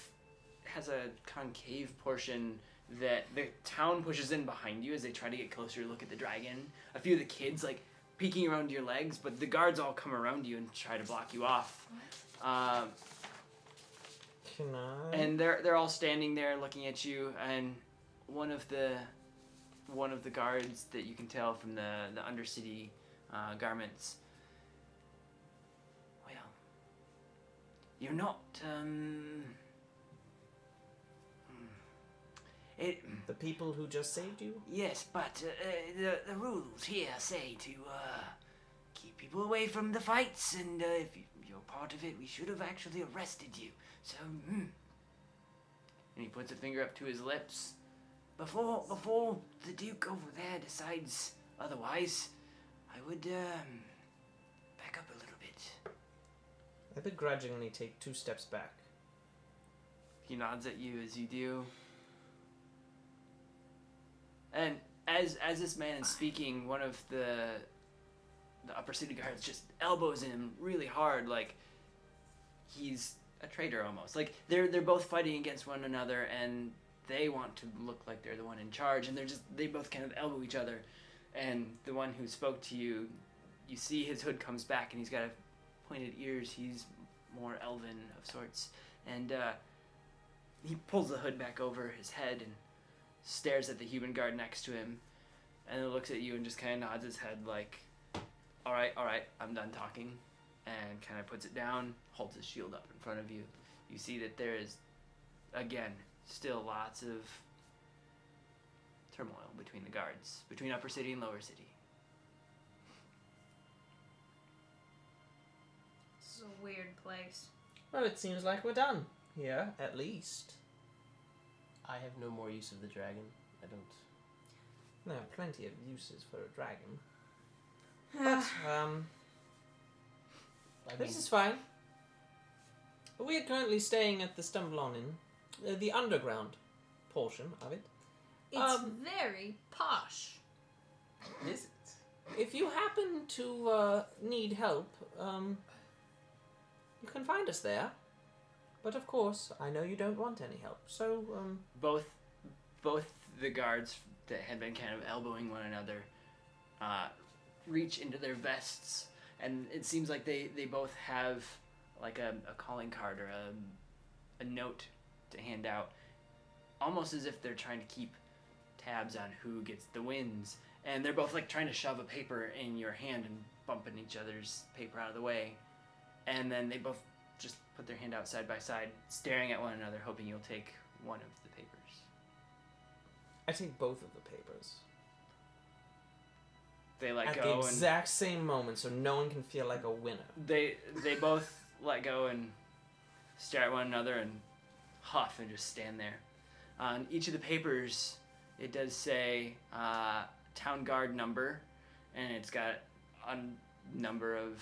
has a concave portion that the town pushes in behind you as they try to get closer to look at the dragon. A few of the kids like peeking around your legs, but the guards all come around you and try to block you off. Can I? And they're all standing there looking at you, and one of the guards that you can tell from the Undercity garments. Well, you're not The people who just saved you? yes, but the rules here say to keep people away from the fights, and if you're part of it, we should have actually arrested you. So, and he puts a finger up to his lips. Before the Duke over there decides otherwise, I would back up a little bit. I begrudgingly take 2 steps back. He nods at you as you do. And as this man is speaking, one of the upper city guards just elbows him really hard, like he's a traitor almost. Like they're both fighting against one another, and they want to look like they're the one in charge, and they both kind of elbow each other. And the one who spoke to you, you see his hood comes back, and he's got pointed ears. He's more elven of sorts, and he pulls the hood back over his head and stares at the human guard next to him, and then looks at you and just kind of nods his head like, all right, I'm done talking, and kind of puts it down, holds his shield up in front of you. You see that there is, again, still lots of turmoil between the guards, between upper city and lower city. This is a weird place. Well, it seems like we're done. Here, at least. I have no more use of the dragon. I don't... There are plenty of uses for a dragon. But, I mean, this is fine. We are currently staying at the Stumble On Inn, the underground portion of it. It's very posh. is it? If you happen to need help, you can find us there. But of course, I know you don't want any help, so, Both the guards that had been kind of elbowing one another reach into their vests, and it seems like they both have like a calling card or a note to hand out, almost as if they're trying to keep tabs on who gets the wins. And they're both like trying to shove a paper in your hand and bumping each other's paper out of the way. And then they both just put their hand out side by side, staring at one another, hoping you'll take one of the papers. I take both of the papers. They let At go the and exact same moment, so no one can feel like a winner. they both let go and stare at one another and huff and just stand there. On each of the papers, it does say town guard number, and it's got a number of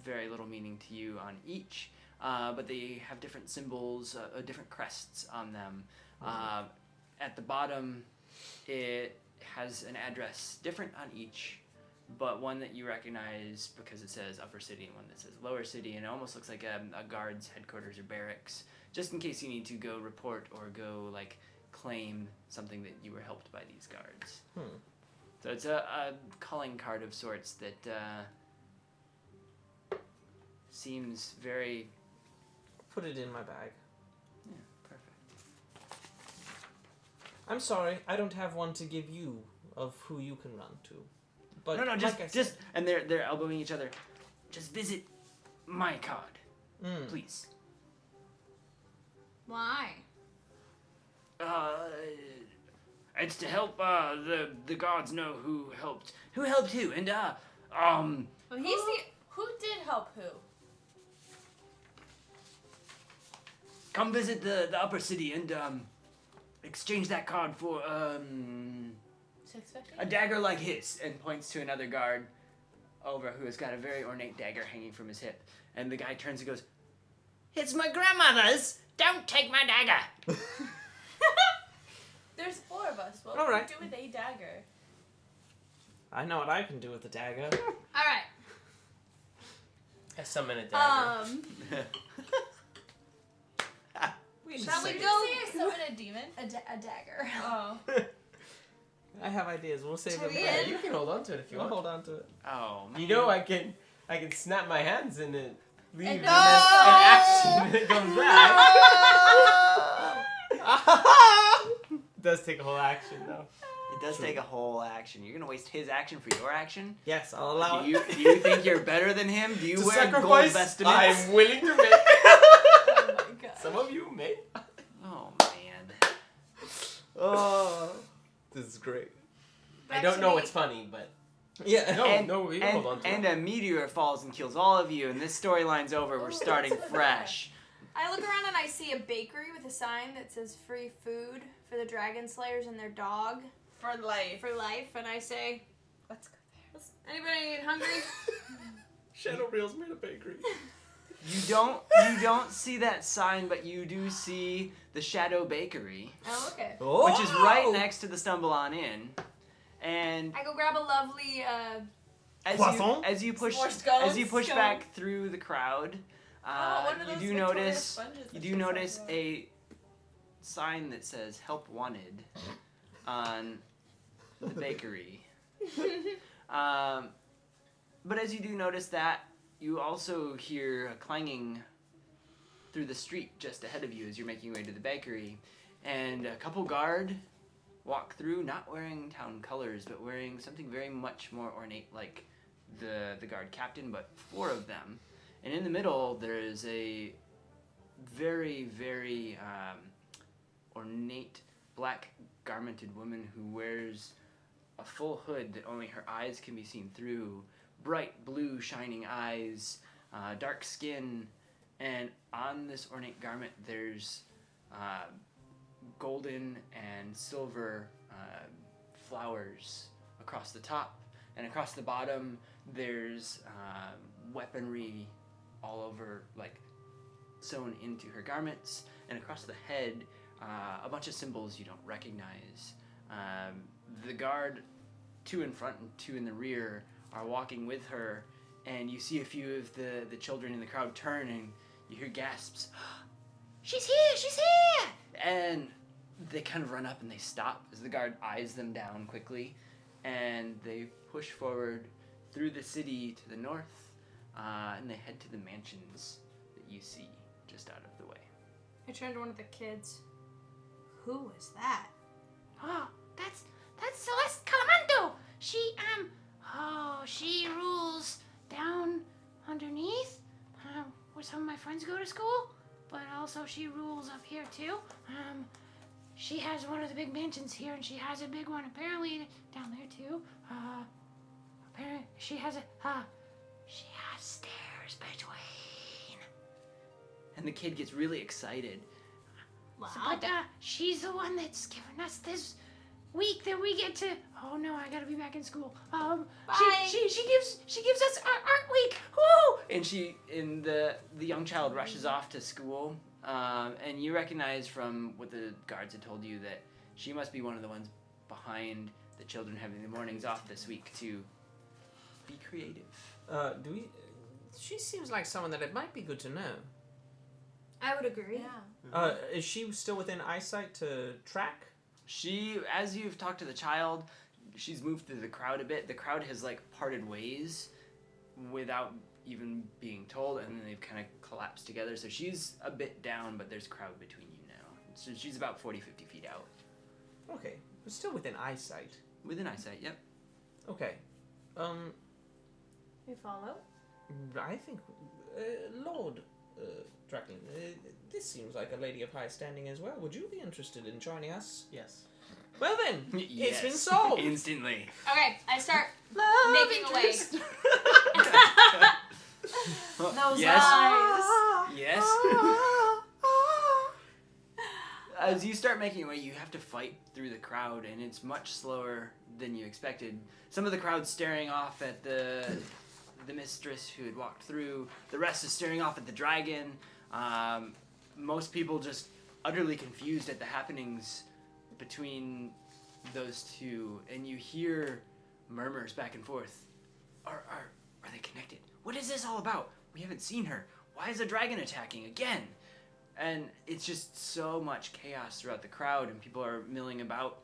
very little meaning to you on each, but they have different symbols, different crests on them. At the bottom, it has an address different on each, but one that you recognize because it says Upper City and one that says Lower City, and it almost looks like a guard's headquarters or barracks, just in case you need to go report or go like claim something that you were helped by these guards. So it's a calling card of sorts that seems very... Put it in my bag. Yeah, perfect. I'm sorry, I don't have one to give you of who you can run to. But No, like I just, said, and they're elbowing each other. Just visit my card, please. Why? It's to help the gods know who helped who, and Well, he's Who did help who? come visit the Upper City and exchange that card for 650? a dagger like his, and points to another guard over who has got a very ornate dagger hanging from his hip. And the guy turns and goes, "It's my grandmother's! Don't take my dagger!" There's 4 of us. What All would right. we do with a dagger? I know what I can do with the dagger. all right. I summon a dagger. Wait a Shall we Did second. go- you say I summon a demon? A dagger. Oh. I have ideas. We'll save them. Tyrion? Yeah, later. you can hold on to it if you We'll want. hold on to it. Oh, man. You know I can snap my hands and it leaves and And then an action it comes back. It does take a whole action though. It does take a whole action. You're gonna waste his action for your action? Yes, I'll allow Do it. you think you're better than him? Do you To wear gold sacrifice, vestments? I'm willing to make. Oh my god. Some of you may. Oh man. Oh, this is great. I don't know what's funny, but Yeah. no, And- no, you can hold on to and it. a meteor falls and kills all of you, and this storyline's over. We're starting fresh. I look around and I see a bakery with a sign that says free food for the dragon slayers and their dog For life. for life, and I say, Let's go there. anybody hungry? Shadow Reels made a bakery. You don't see that sign, but you do see the Shadow Bakery, Oh, okay. which is right next to the Stumble On In. And I go grab a lovely, Croissant? as you push More scones? as you push Scone. back through the crowd, One of you those do Victoria notice sponges you that do she was notice talking a sign that says "Help Wanted" on the bakery. But as you do notice that, you also hear a clanging through the street just ahead of you as you're making your way to the bakery, and a couple guard walk through, not wearing town colors, but wearing something very much more ornate, like the guard captain, but 4 of them. And in the middle, there is a very, very ornate black garmented woman who wears a full hood that only her eyes can be seen through, bright blue shining eyes, dark skin, and on this ornate garment there's golden and silver flowers across the top, and across the bottom there's weaponry all over, like sewn into her garments, and across the head a bunch of symbols you don't recognize. The guard, 2 in front and 2 in the rear, are walking with her, and you see a few of the children in the crowd turn, and you hear gasps, "She's here! She's here!" And they kind of run up and they stop as the guard eyes them down quickly, and they push forward through the city to the north, and they head to the mansions that you see just out of the way. I turn to one of the kids. Who was that? Oh, That's Celeste Calamanto. She rules down underneath, where some of my friends go to school, but also she rules up here too. She has one of the big mansions here, and she has a big one apparently down there too. Apparently she has stairs between. And the kid gets really excited. Wow. But she's the one that's given us this week that we get to. Oh no, I gotta be back in school. Bye. She gives us our art week. Woo! And the young child rushes off to school. And you recognize from what the guards had told you that she must be one of the ones behind the children having the mornings off this week to be creative. She seems like someone that it might be good to know. I would agree. Yeah. Is she still within eyesight to track? She, as you've talked to the child, she's moved through the crowd a bit. The crowd has parted ways without even being told, and then they've kind of collapsed together. So she's a bit down, but there's crowd between you now. So she's about 40, 50 feet out. Okay, but still within eyesight. Within eyesight, yep. Okay. We follow. I think, Lord Draken, this seems like a lady of high standing as well. Would you be interested in joining us? Yes. Well then, Yes. it's been solved. Instantly. Okay, I start making a way. Those Yes. eyes. Yes. As you start making your way, you have to fight through the crowd, and it's much slower than you expected. Some of the crowd's staring off at the mistress who had walked through. The rest is staring off at the dragon. Most people just utterly confused at the happenings between those two, and you hear murmurs back and forth. Are they connected? What is this all about? We haven't seen her. Why is a dragon attacking again? And it's just so much chaos throughout the crowd, and people are milling about.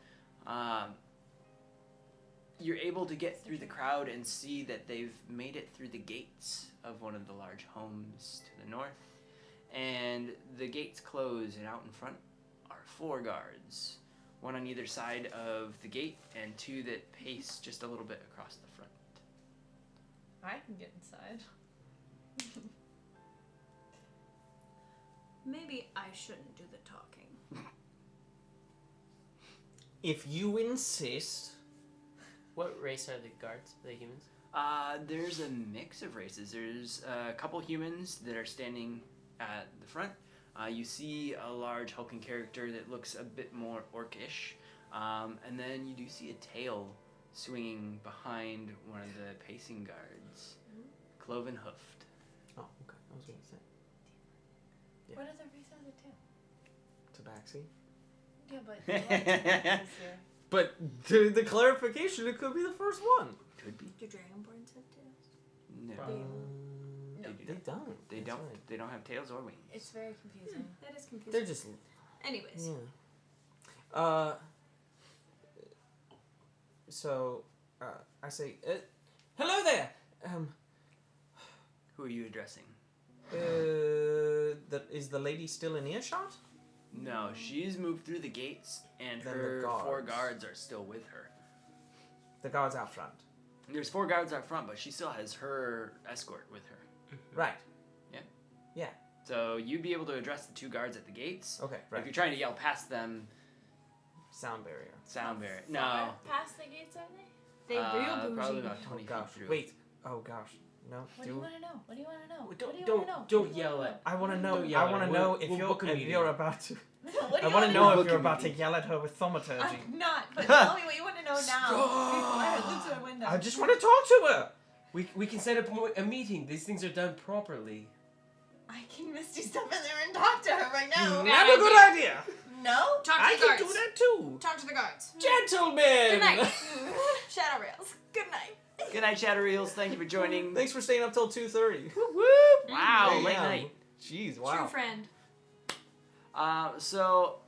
You're able to get through the crowd and see that they've made it through the gates of one of the large homes to the north. And the gates close, and out in front are 4 guards. 1 on either side of the gate, and 2 that pace just a little bit across the front. I can get inside. Maybe I shouldn't do the talking. If you insist. What race are the guards? Are they humans? There's a mix of races. There's a couple humans that are standing at the front. You see a large hulking character that looks a bit more orcish. And then you do see a tail swinging behind one of the pacing guards. Cloven hoofed. Oh, okay. I was going to say. Yeah. What other race has it too? Tabaxi. Yeah, but But to the clarification, it could be the first one. Could be. Do dragonborns have tails? No. No. They don't. They That's don't. right. They don't have tails or wings. it's very confusing. That is confusing. They're just. Anyways. Yeah. So, I say, hello there. Who are you addressing? Is the lady still in earshot? No, she's moved through the gates, and Then her the 4 guards. guards are still with her. The guards out front. There's 4 guards out front, but she still has her escort with her. Right. Yeah. Yeah. So you'd be able to address the 2 guards at the gates. Okay. If Right. you're trying to yell past them, Sound barrier. sound barrier. No. Far past the gates, are they? They real bougie. Probably about Oh 20 gosh. feet through. Wait. Oh gosh. No. What do you want to know? What do you want to know? Well, What do you don't- want to know? don't What do you yell wanna at- I want to know. Don't yell I at want to her. know We'll if book a you're meeting. about to. know? What do I you want to know We'll if book you're a about to meeting. yell at her with thaumaturgy. I'm not, but tell me what you want to know now. Before I look to the window. I just want to talk to her. We can set up a meeting. These things are done properly. I can Misty step in there and talk to her right now. Yeah. Not a good idea. No? Talk to I the can guards. do that too. Talk to the guards. Gentlemen. Good night. Shadow Rails. Good night. Good night, Chattereels. Thank you for joining. Thanks for staying up till 2:30. Wow, late Damn. night. Jeez, True wow. friend. So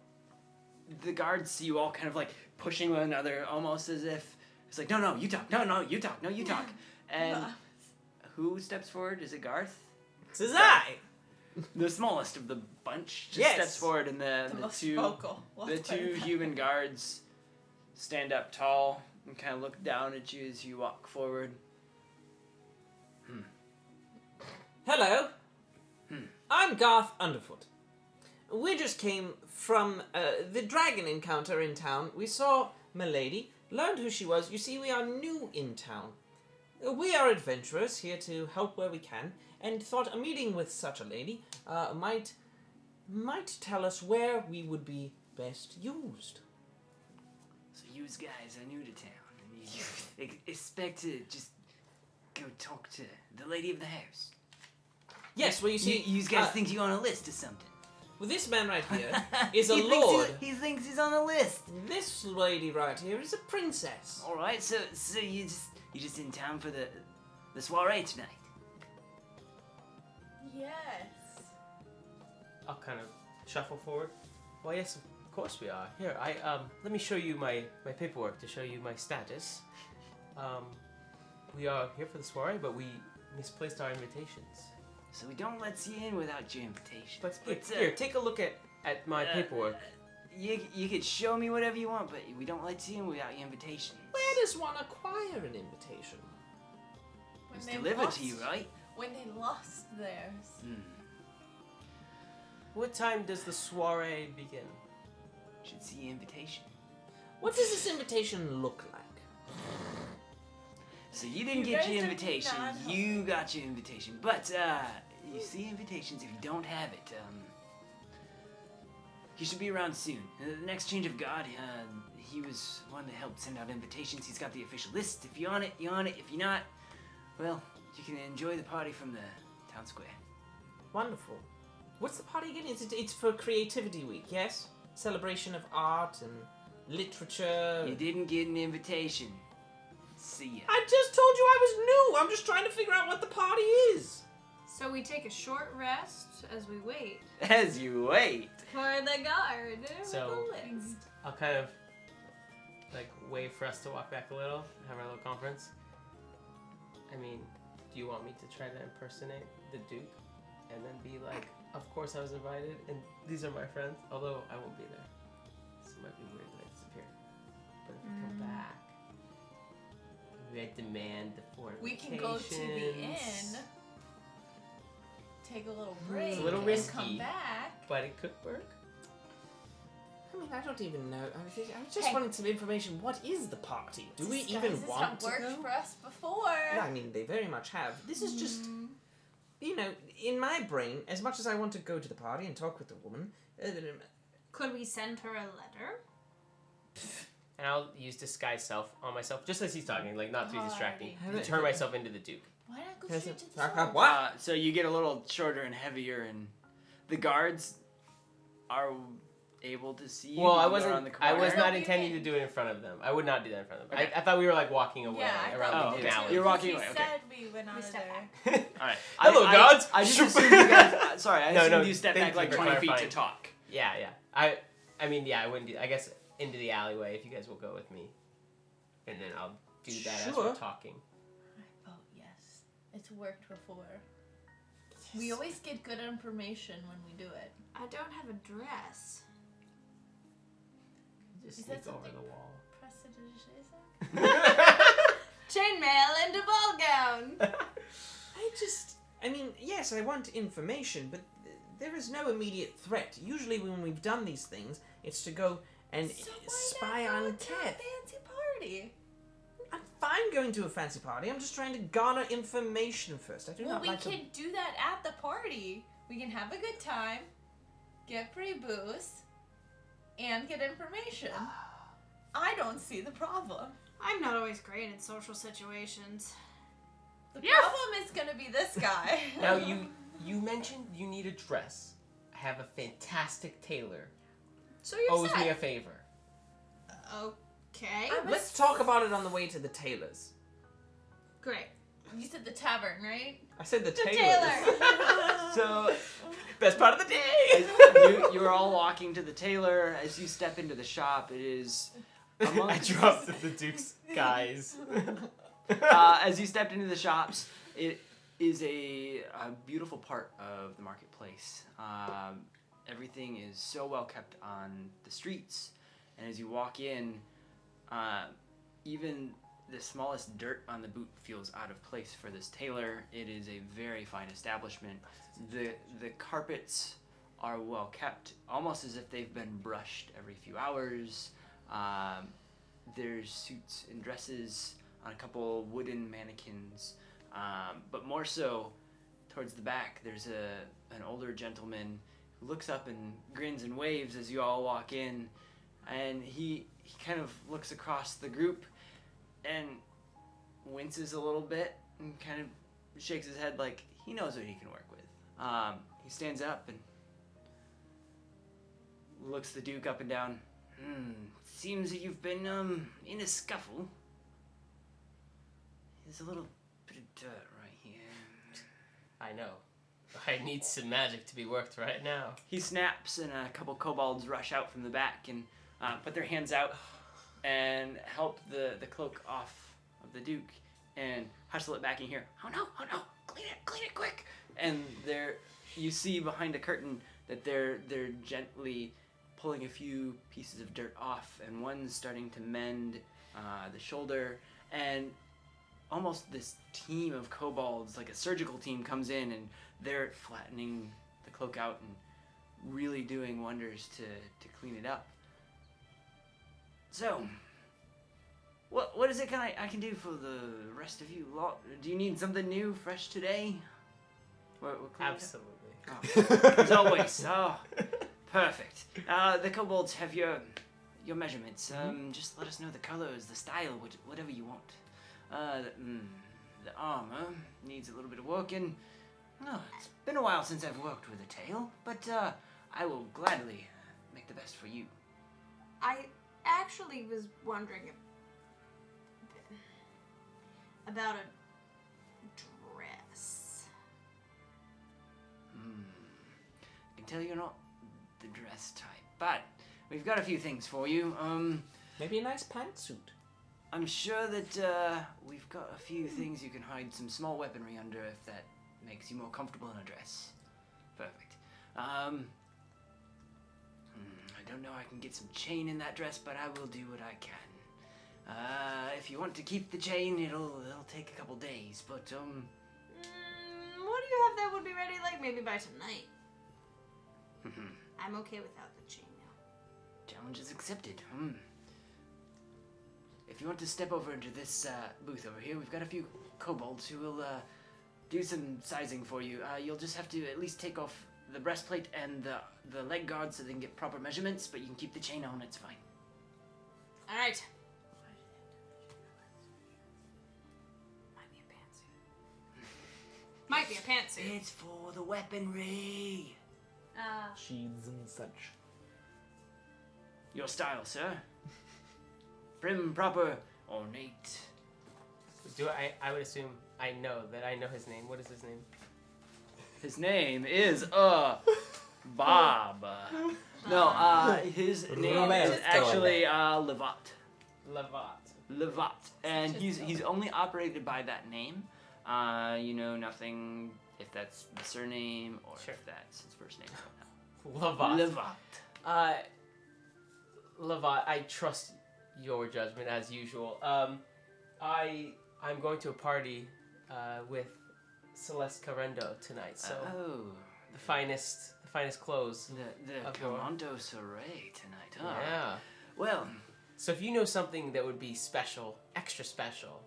the guards see you all kind of pushing one another, almost as if it's like, no, you talk. No, you talk. No, you talk. And who steps forward? Is it Garth? This is I. The smallest of the bunch just Yes. steps forward, and The the most two vocal. the 2 human guards stand up tall and kind of look down at you as you walk forward. Hello. I'm Garth Underfoot. We just came from the dragon encounter in town. We saw Milady, learned who she was. You see, we are new in town. We are adventurers here to help where we can, and thought a meeting with such a lady might tell us where we would be best used. So you guys are new to town, and you expect to just go talk to the lady of the house. Yes, well, you see... You guys think you're on a list or something? Well, this man right here is a He thinks lord. he thinks he's on a list. This lady right here is a princess. All right, so you just in town for the soiree tonight. Yes. I'll kind of shuffle forward. Well, yes, of course we are. Here, let me show you my paperwork to show you my status. We are here for the soiree, but we misplaced our invitations. So we don't let you in without your invitation. But here, take a look at my paperwork. You could show me whatever you want, but we don't let you in without your invitation. Where does one acquire an invitation? It's they delivered lost- to you, right? When they lost theirs. What time does the soiree begin? Should see your invitation. What does this invitation look like? So you didn't You get guys your are invitation. not You got your invitation, but you see invitations if you don't have it. He should be around soon. The next change of guard, he was one that helped send out invitations. He's got the official list. If you're on it, you're on it. If you're not, well, you can enjoy the party from the town square. Wonderful. What's the party again? It's for Creativity Week, yes? Celebration of art and literature. You didn't get an invitation. See ya. I just told you I was new. I'm just trying to figure out what the party is. So we take a short rest as we wait As you wait. for the guard So- with the list. I'll kind of like wait for us to walk back a little, have our little conference. I mean, do you want me to try to impersonate the Duke and then be like, of course I was invited and these are my friends, although I won't be there. So it might be weird when I disappear. But if I come back, maybe I demand the We can go to the inn, take a little break, a little and risky. come back. But it could work. I mean, I don't even know. I just Hey. wanted some information. What is the party? Do we even Disguises want have to worked go? for us before. Yeah, I mean, they very much have. This is just, you know, in my brain, as much as I want to go to the party and talk with the woman, Could we send her a letter? And I'll use disguise self on myself, just as he's talking, like not to be distracting. Alrighty. To turn myself into the Duke. Why not go Has straight it- to the source? What? So you get a little shorter and heavier, and the guards are able to see you. Well, I You're wasn't. on the I was corner. not No, intending we to do it in front of them. I would not do that in front of them. Okay. I thought we were like walking away Yeah, I around thought the we the did alley. too, You're walking 'cause away, He okay. said we went out of step there. All right. Hello, gods. I just assumed you guys. Sorry, I No, assumed no, you stepped thank back you like for 20 feet to clarifying. talk. Yeah. I mean, yeah. I wouldn't do. I guess into the alleyway if you guys will go with me, and then I'll do that as Sure. we're talking. I vote yes. It's worked before. We always get good information when we do it. I don't have a dress. Just Is sneak that over something- the wall. Chainmail and a ball gown. I mean, yes, I want information, but there is no immediate threat. Usually when we've done these things, it's to go and So why spy not go on to a Ted. fancy party? I'm fine going to a fancy party. I'm just trying to garner information first. I do Well, not we like can do that at the party. We can have a good time, get free booze, and get information. I don't see the problem. I'm not always great in social situations. The Yes. problem is gonna be this guy. Now you mentioned you need a dress. I have a fantastic tailor. So you're Owes set. me a favor. Okay. I'm a- Let's talk about it on the way to the tailor's. Great. You said the tavern, right? I said the The tailor's. tailor. So Best part of the day. you're all walking to the tailor. As you step into the shop, it is I amongst dropped the Duke's guys. as you stepped into the shops, it is a beautiful part of the marketplace. Everything is so well kept on the streets, and as you walk in, Even the smallest dirt on the boot feels out of place for this tailor. It is a very fine establishment. The carpets are well kept, almost as if they've been brushed every few hours. There's suits and dresses on a couple wooden mannequins, but more so towards the back, there's an older gentleman who looks up and grins and waves as you all walk in, and he kind of looks across the group and winces a little bit and kind of shakes his head like he knows what he can work with. He stands up and looks the Duke up and down. Seems that you've been in a scuffle. There's a little bit of dirt right here. I know. I need some magic to be worked right now. He snaps, and a couple kobolds rush out from the back and put their hands out and help the cloak off of the Duke and hustle it back in here. Oh no, clean it quick. And you see behind a curtain that they're gently pulling a few pieces of dirt off, and one's starting to mend the shoulder, and almost this team of kobolds, like a surgical team, comes in, and they're flattening the cloak out and really doing wonders to clean it up. So, what is it I can do for the rest of you lot? Do you need something new, fresh today? What Absolutely. as always. Oh, perfect. The kobolds have your measurements. Just let us know the colors, the style, whatever you want. The armor needs a little bit of work, and it's been a while since I've worked with a tail, but I will gladly make the best for you. I actually was wondering about a dress. I can tell you're not the dress type, but we've got a few things for you. Maybe a nice pantsuit. I'm sure that we've got a few things you can hide some small weaponry under if that makes you more comfortable in a dress. Perfect. I don't know I can get some chain in that dress, but I will do what I can. If you want to keep the chain, it'll take a couple days, but what do you have that would be ready, like, maybe by tonight? I'm okay without the chain now. Challenge is accepted. If you want to step over into this booth over here, we've got a few kobolds who will do some sizing for you. You'll just have to at least take off the breastplate and the leg guard so they can get proper measurements, but you can keep the chain on, it's fine. Alright. Might be a pantsuit. It's for the weaponry. Sheaths and such. Your style, sir. Prim, proper, ornate. I would assume I know his name. What is his name? His name is Bob. No, his name is actually Levat. Levat, and he's only operated by that name. Nothing if that's the surname or if that's his first name. Levat. Levat. Levat, I trust your judgment as usual. I'm going to a party with Celeste Carrendo tonight, so the finest clothes. The Commando Soiree tonight, huh? Yeah. Well, so if you know something that would be special, extra special,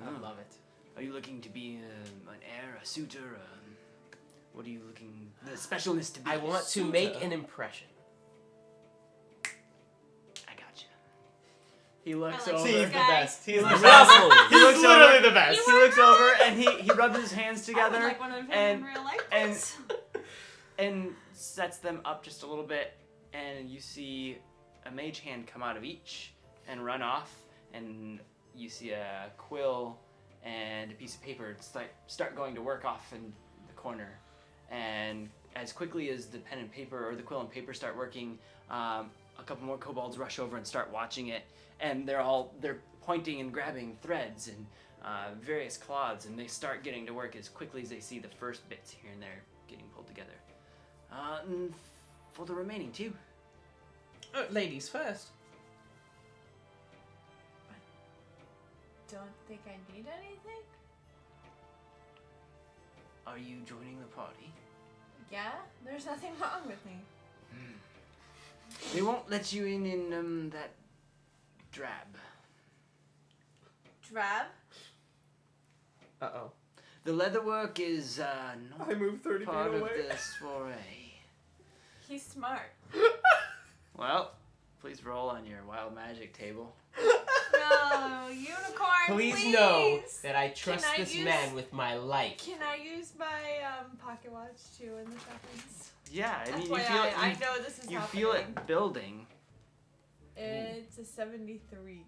I'd love it. Are you looking to be an heir, a suitor? What are you looking the specialness to be? I want to make an impression. I got you. He looks I like over. this the guy. best. He looks Russell. He looks literally over. the best. He looks over and he rubs his hands I together would like one of him and in real life, and- please. and sets them up just a little bit, and you see a mage hand come out of each and run off, and you see a quill and a piece of paper start going to work off in the corner. And as quickly as the pen and paper or the quill and paper start working, a couple more kobolds rush over and start watching it, and they're pointing and grabbing threads and various cloths, and they start getting to work as quickly as they see the first bits here and there getting pulled together. And for the remaining two, Ladies first. don't think I need anything. Are you joining the party? Yeah, there's nothing wrong with me. They won't let you in that drab. Drab? Uh-oh. The leatherwork is I not moved 30 part feet of away. this foray. He's smart. Well, please roll on your wild magic table. No, unicorn, Please know please. that I trust Can I this use- man with my life. Can I use my pocket watch too in the seconds? Yeah, I mean, you FYI, feel it. I know this is You happening. feel it building. It's a 73.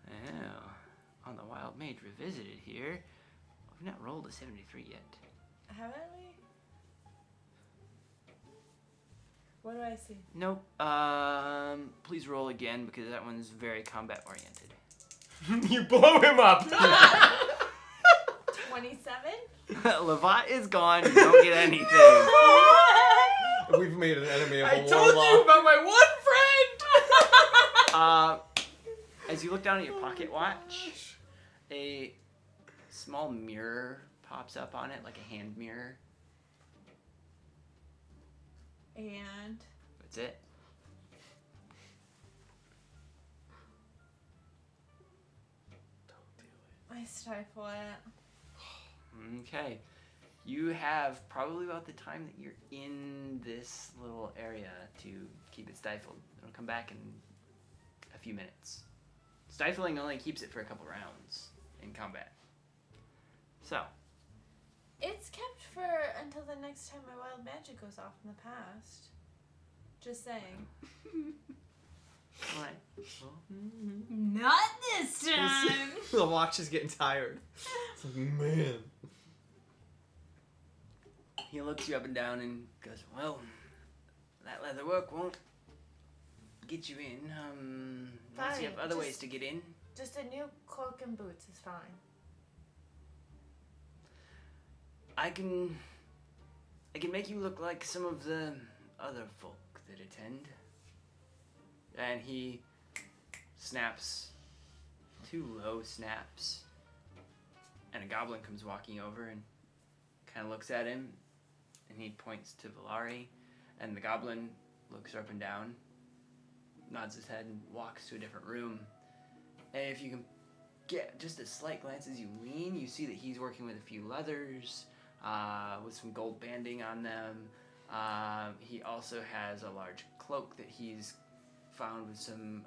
Oh, on the Wild Mage Revisited here, we've not rolled a 73 yet. Haven't we? What do I see? Nope. Please roll again because that one's very combat oriented. You blow him up. 27? Lavat is gone. You don't get anything. We've made an enemy of a I told warlock. you about my one friend. As you look down at your pocket watch, a small mirror pops up on it, like a hand mirror. And That's it. I stifle it. Okay. You have probably about the time that you're in this little area to keep it stifled. It'll come back in a few minutes. Stifling only keeps it for a couple rounds in combat. So, It's kept for until the next time my wild magic goes off in the past. Just saying. alright. Not this time. The watch is getting tired. It's like, man. He looks you up and down and goes, well, that leather work won't get you in. Unless you have Fine, other just- ways to get in. Just a new cloak and boots is fine. I can make you look like some of the other folk that attend. And he snaps 2 low snaps. And a goblin comes walking over and kind of looks at him. And he points to Valari. And the goblin looks her up and down, nods his head, and walks to a different room. And if you can get just a slight glance as you lean, you see that he's working with a few leathers, with some gold banding on them. He also has a large cloak that he's found with some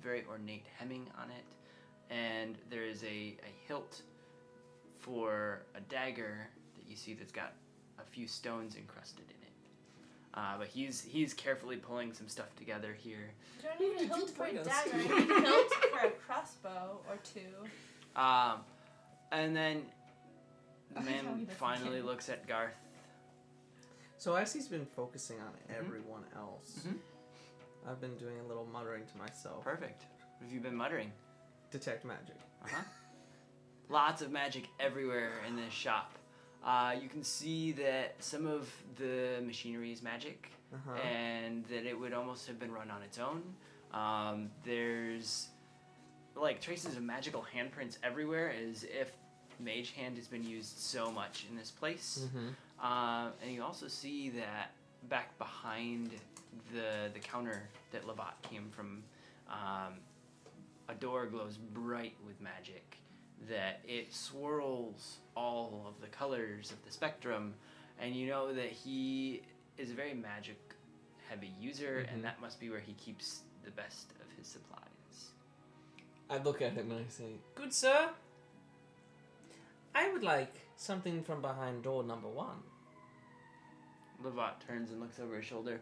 very ornate hemming on it. And there is a hilt for a dagger that you see that's got a few stones encrusted in it. But he's carefully pulling some stuff together here. You don't need a hilt for a bring us dagger. to? You need a hilt for a crossbow or two. And then the I know he man doesn't finally care. looks at Garth. So as he's been focusing on everyone else, Mhm. I've been doing a little muttering to myself. Perfect. What have you been muttering? Detect magic. Lots of magic everywhere in this shop. You can see that some of the machinery is magic, Uh-huh. and that it would almost have been run on its own. There's like traces of magical handprints everywhere, as if mage hand has been used so much in this place. Mm-hmm. And you also see that back behind the counter that Lavat came from, a door glows bright with magic, that it swirls all of the colors of the spectrum, and you know that he is a very magic heavy user, Mhm. and that must be where he keeps the best of his supplies. I look at him and I say, "Good sir, I would like something from behind door number 1. Lavat turns and looks over his shoulder.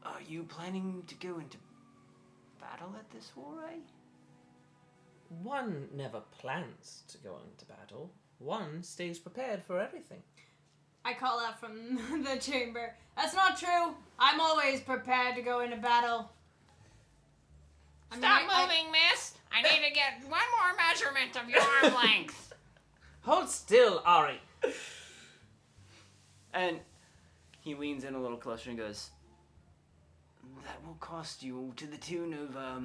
Are you planning to go into battle at this foray? One never plans to go into battle. One stays prepared for everything. I call out from the chamber. That's not true. I'm always prepared to go into battle. Stop moving, miss. I need to get one more measurement of your arm length. Hold still, Ari. And he leans in a little closer and goes, That will cost you to the tune of a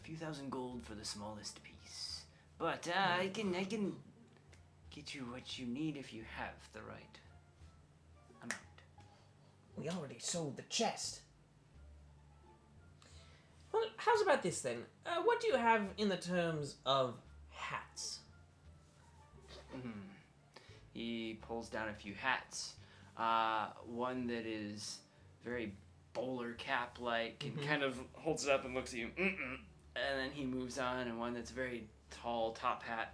few thousand gold for the smallest piece. But I can get you what you need if you have the right amount. We already sold the chest. Well, how's about this then? What do you have in the terms of hats? He pulls down a few hats. One that is very bowler cap like and kind of holds it up and looks at you. And then he moves on, and one that's very tall top hat.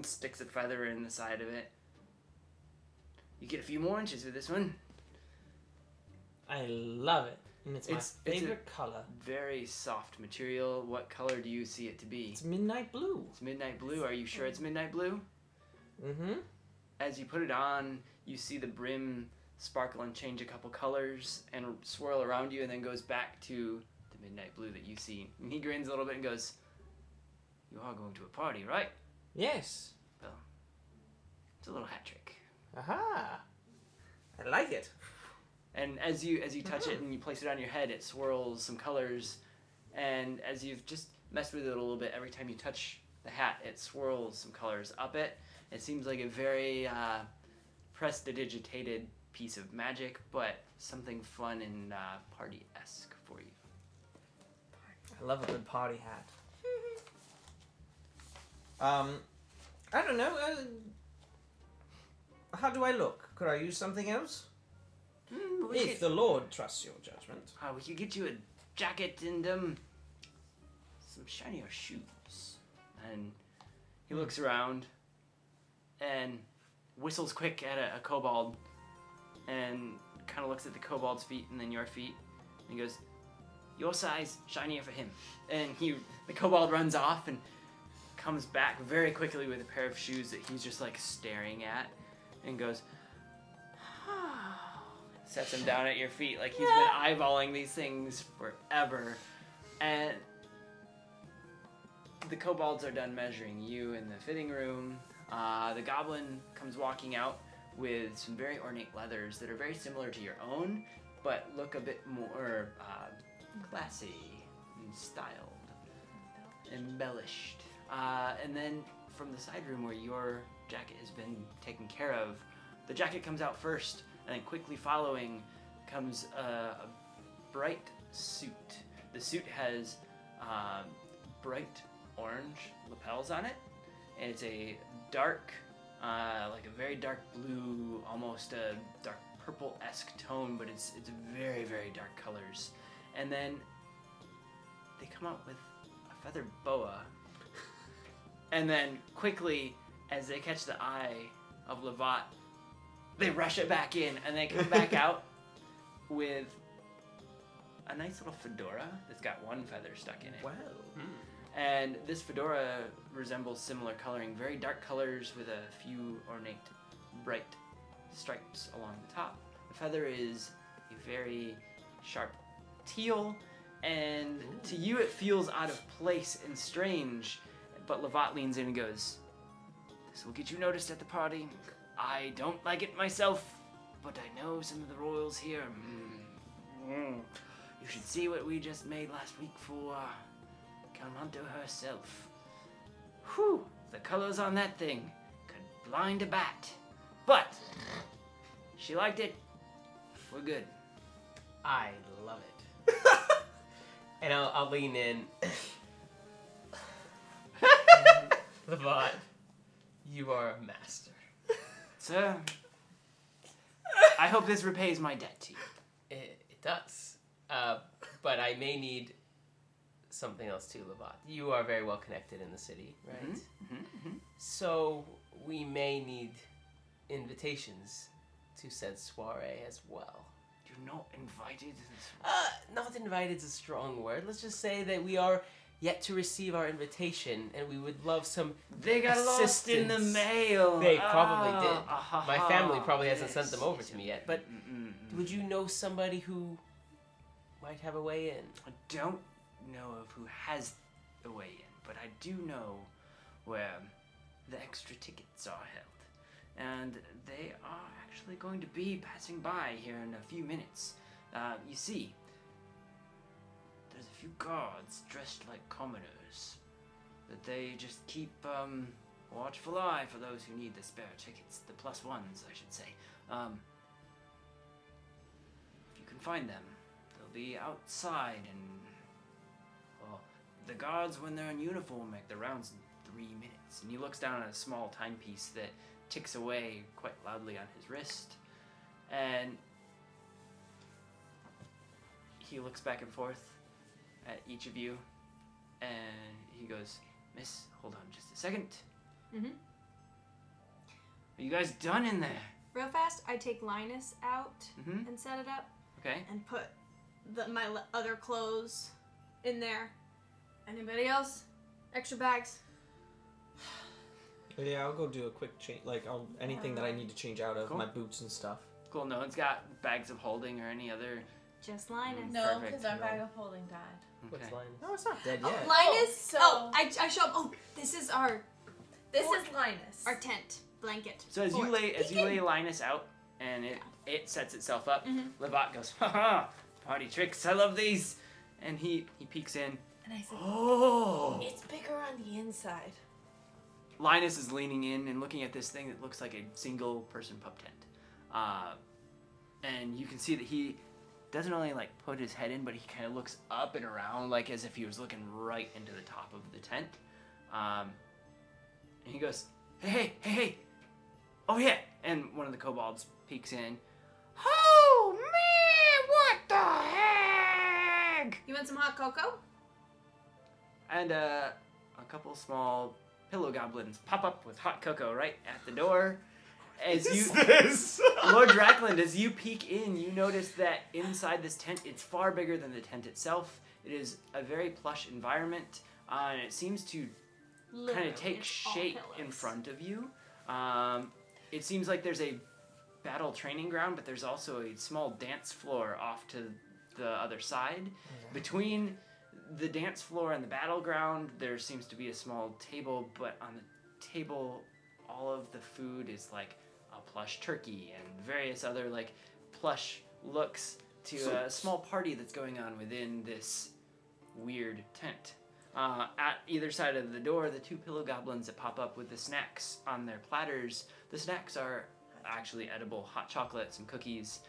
Sticks a feather in the side of it. You get a few more inches with this one. I love it. And it's my favorite color. Very soft material. What color do you see it to be? It's midnight blue. It's midnight blue. Are you sure it's midnight blue? Mm-hmm. As you put it on, you see the brim sparkle and change a couple colors and swirl around you and then goes back to the midnight blue that you see. And he grins a little bit and goes, "You are going to a party, right?" Yes. Well, it's a little hat trick. Aha. I like it. And as you touch it and you place it on your head, it swirls some colors. And as you've just messed with it a little bit, every time you touch the hat, it swirls some colors up it. It seems like a very prestidigitated piece of magic, but something fun and party-esque for you. I love a good party hat. I don't know. How do I look? Could I use something else? If the Lord trusts your judgment. We could get you a jacket and some shinier shoes. And he looks around and whistles quick at a kobold and kind of looks at the kobold's feet and then your feet and he goes, "Your size, shinier for him." And the kobold runs off and comes back very quickly with a pair of shoes that he's just like staring at and goes, sets him down at your feet like he's been eyeballing these things forever. And the kobolds are done measuring you in the fitting room. The goblin comes walking out with some very ornate leathers that are very similar to your own, but look a bit more classy and styled, embellished. And then from the side room where your jacket has been taken care of, the jacket comes out first, and then quickly following comes a bright suit. The suit has bright orange lapels on it, and it's a dark, like a very dark blue, almost a dark purple-esque tone, but it's very, very dark colors. And then they come out with a feathered boa, and then quickly, as they catch the eye of Levat, they rush it back in, and they come back out with a nice little fedora that's got one feather stuck in it. Wow. And this fedora resembles similar coloring, very dark colors with a few ornate, bright stripes along the top. The feather is a very sharp teal, and to you it feels out of place and strange, but Levat leans in and goes, "This will get you noticed at the party. I don't like it myself, but I know some of the royals here. You should see what we just made last week for Count Hunter herself. Whew, the colors on that thing could blind a bat. But she liked it. We're good." I love it. And I'll lean in. Levat, you are a master. Sir, I hope this repays my debt to you. It does. But I may need something else too, Levat. You are very well connected in the city, right? So we may need invitations to said soiree as well. You're not invited? Not invited is a strong word. Let's just say that we are yet to receive our invitation, and we would love some They got lost in the mail. They probably did. Ah, My family probably hasn't sent them over to me yet. But would you know somebody who might have a way in? I don't know of who has a way in, but I do know where the extra tickets are held. And they are actually going to be passing by here in a few minutes. You see, there's a few guards dressed like commoners that they just keep watchful eye for those who need the spare tickets, the +1s, I should say. If you can find them, they'll be outside, and well, the guards, when they're in uniform, make the rounds in 3 minutes. And he looks down at a small timepiece that ticks away quite loudly on his wrist, and he looks back and forth at each of you, and he goes, "Miss, hold on just a second. Mm-hmm. Are you guys done in there?" Real fast, I take Linus out Mm-hmm. and set it up Okay. and put my other clothes in there. Anybody else? Extra bags? Yeah, I'll go do a quick change. Like, anything that I need to change out of, Cool. my boots and stuff. Cool. No one's got bags of holding or any other. Just Linus. No, Perfect, because our no. bag of holding died. Okay. What's line? No, it's not dead Oh, yet. Linus. Oh, so- I show up. Oh, this is our This Or- is Linus. our tent blanket. So as you Fort. lay Linus out and it sets itself up, Mhm. Levant goes, "Ha party tricks! I love these!" And he peeks in. And I said, Oh! it's bigger on the inside. Linus is leaning in and looking at this thing that looks like a single person pup tent. And you can see that he doesn't only like put his head in, but he kind of looks up and around like as if he was looking right into the top of the tent. And he goes, hey, oh yeah. And one of the kobolds peeks in. Oh man, what the heck? You want some hot cocoa? And a couple small pillow goblins pop up with hot cocoa right at the door. As you, this? Lord Drackland, as you peek in, you notice that inside this tent, it's far bigger than the tent itself. It is a very plush environment, and it seems to kind Literally, of take it's all shape pillows. in front of you. It seems like there's a battle training ground, but there's also a small dance floor off to the other side. Between the dance floor and the battleground, there seems to be a small table, but on the table, all of the food is like a plush turkey and various other like plush looks to a small party that's going on within this weird tent. At either side of the door, the two pillow goblins that pop up with the snacks on their platters. The snacks are actually edible hot chocolates and cookies.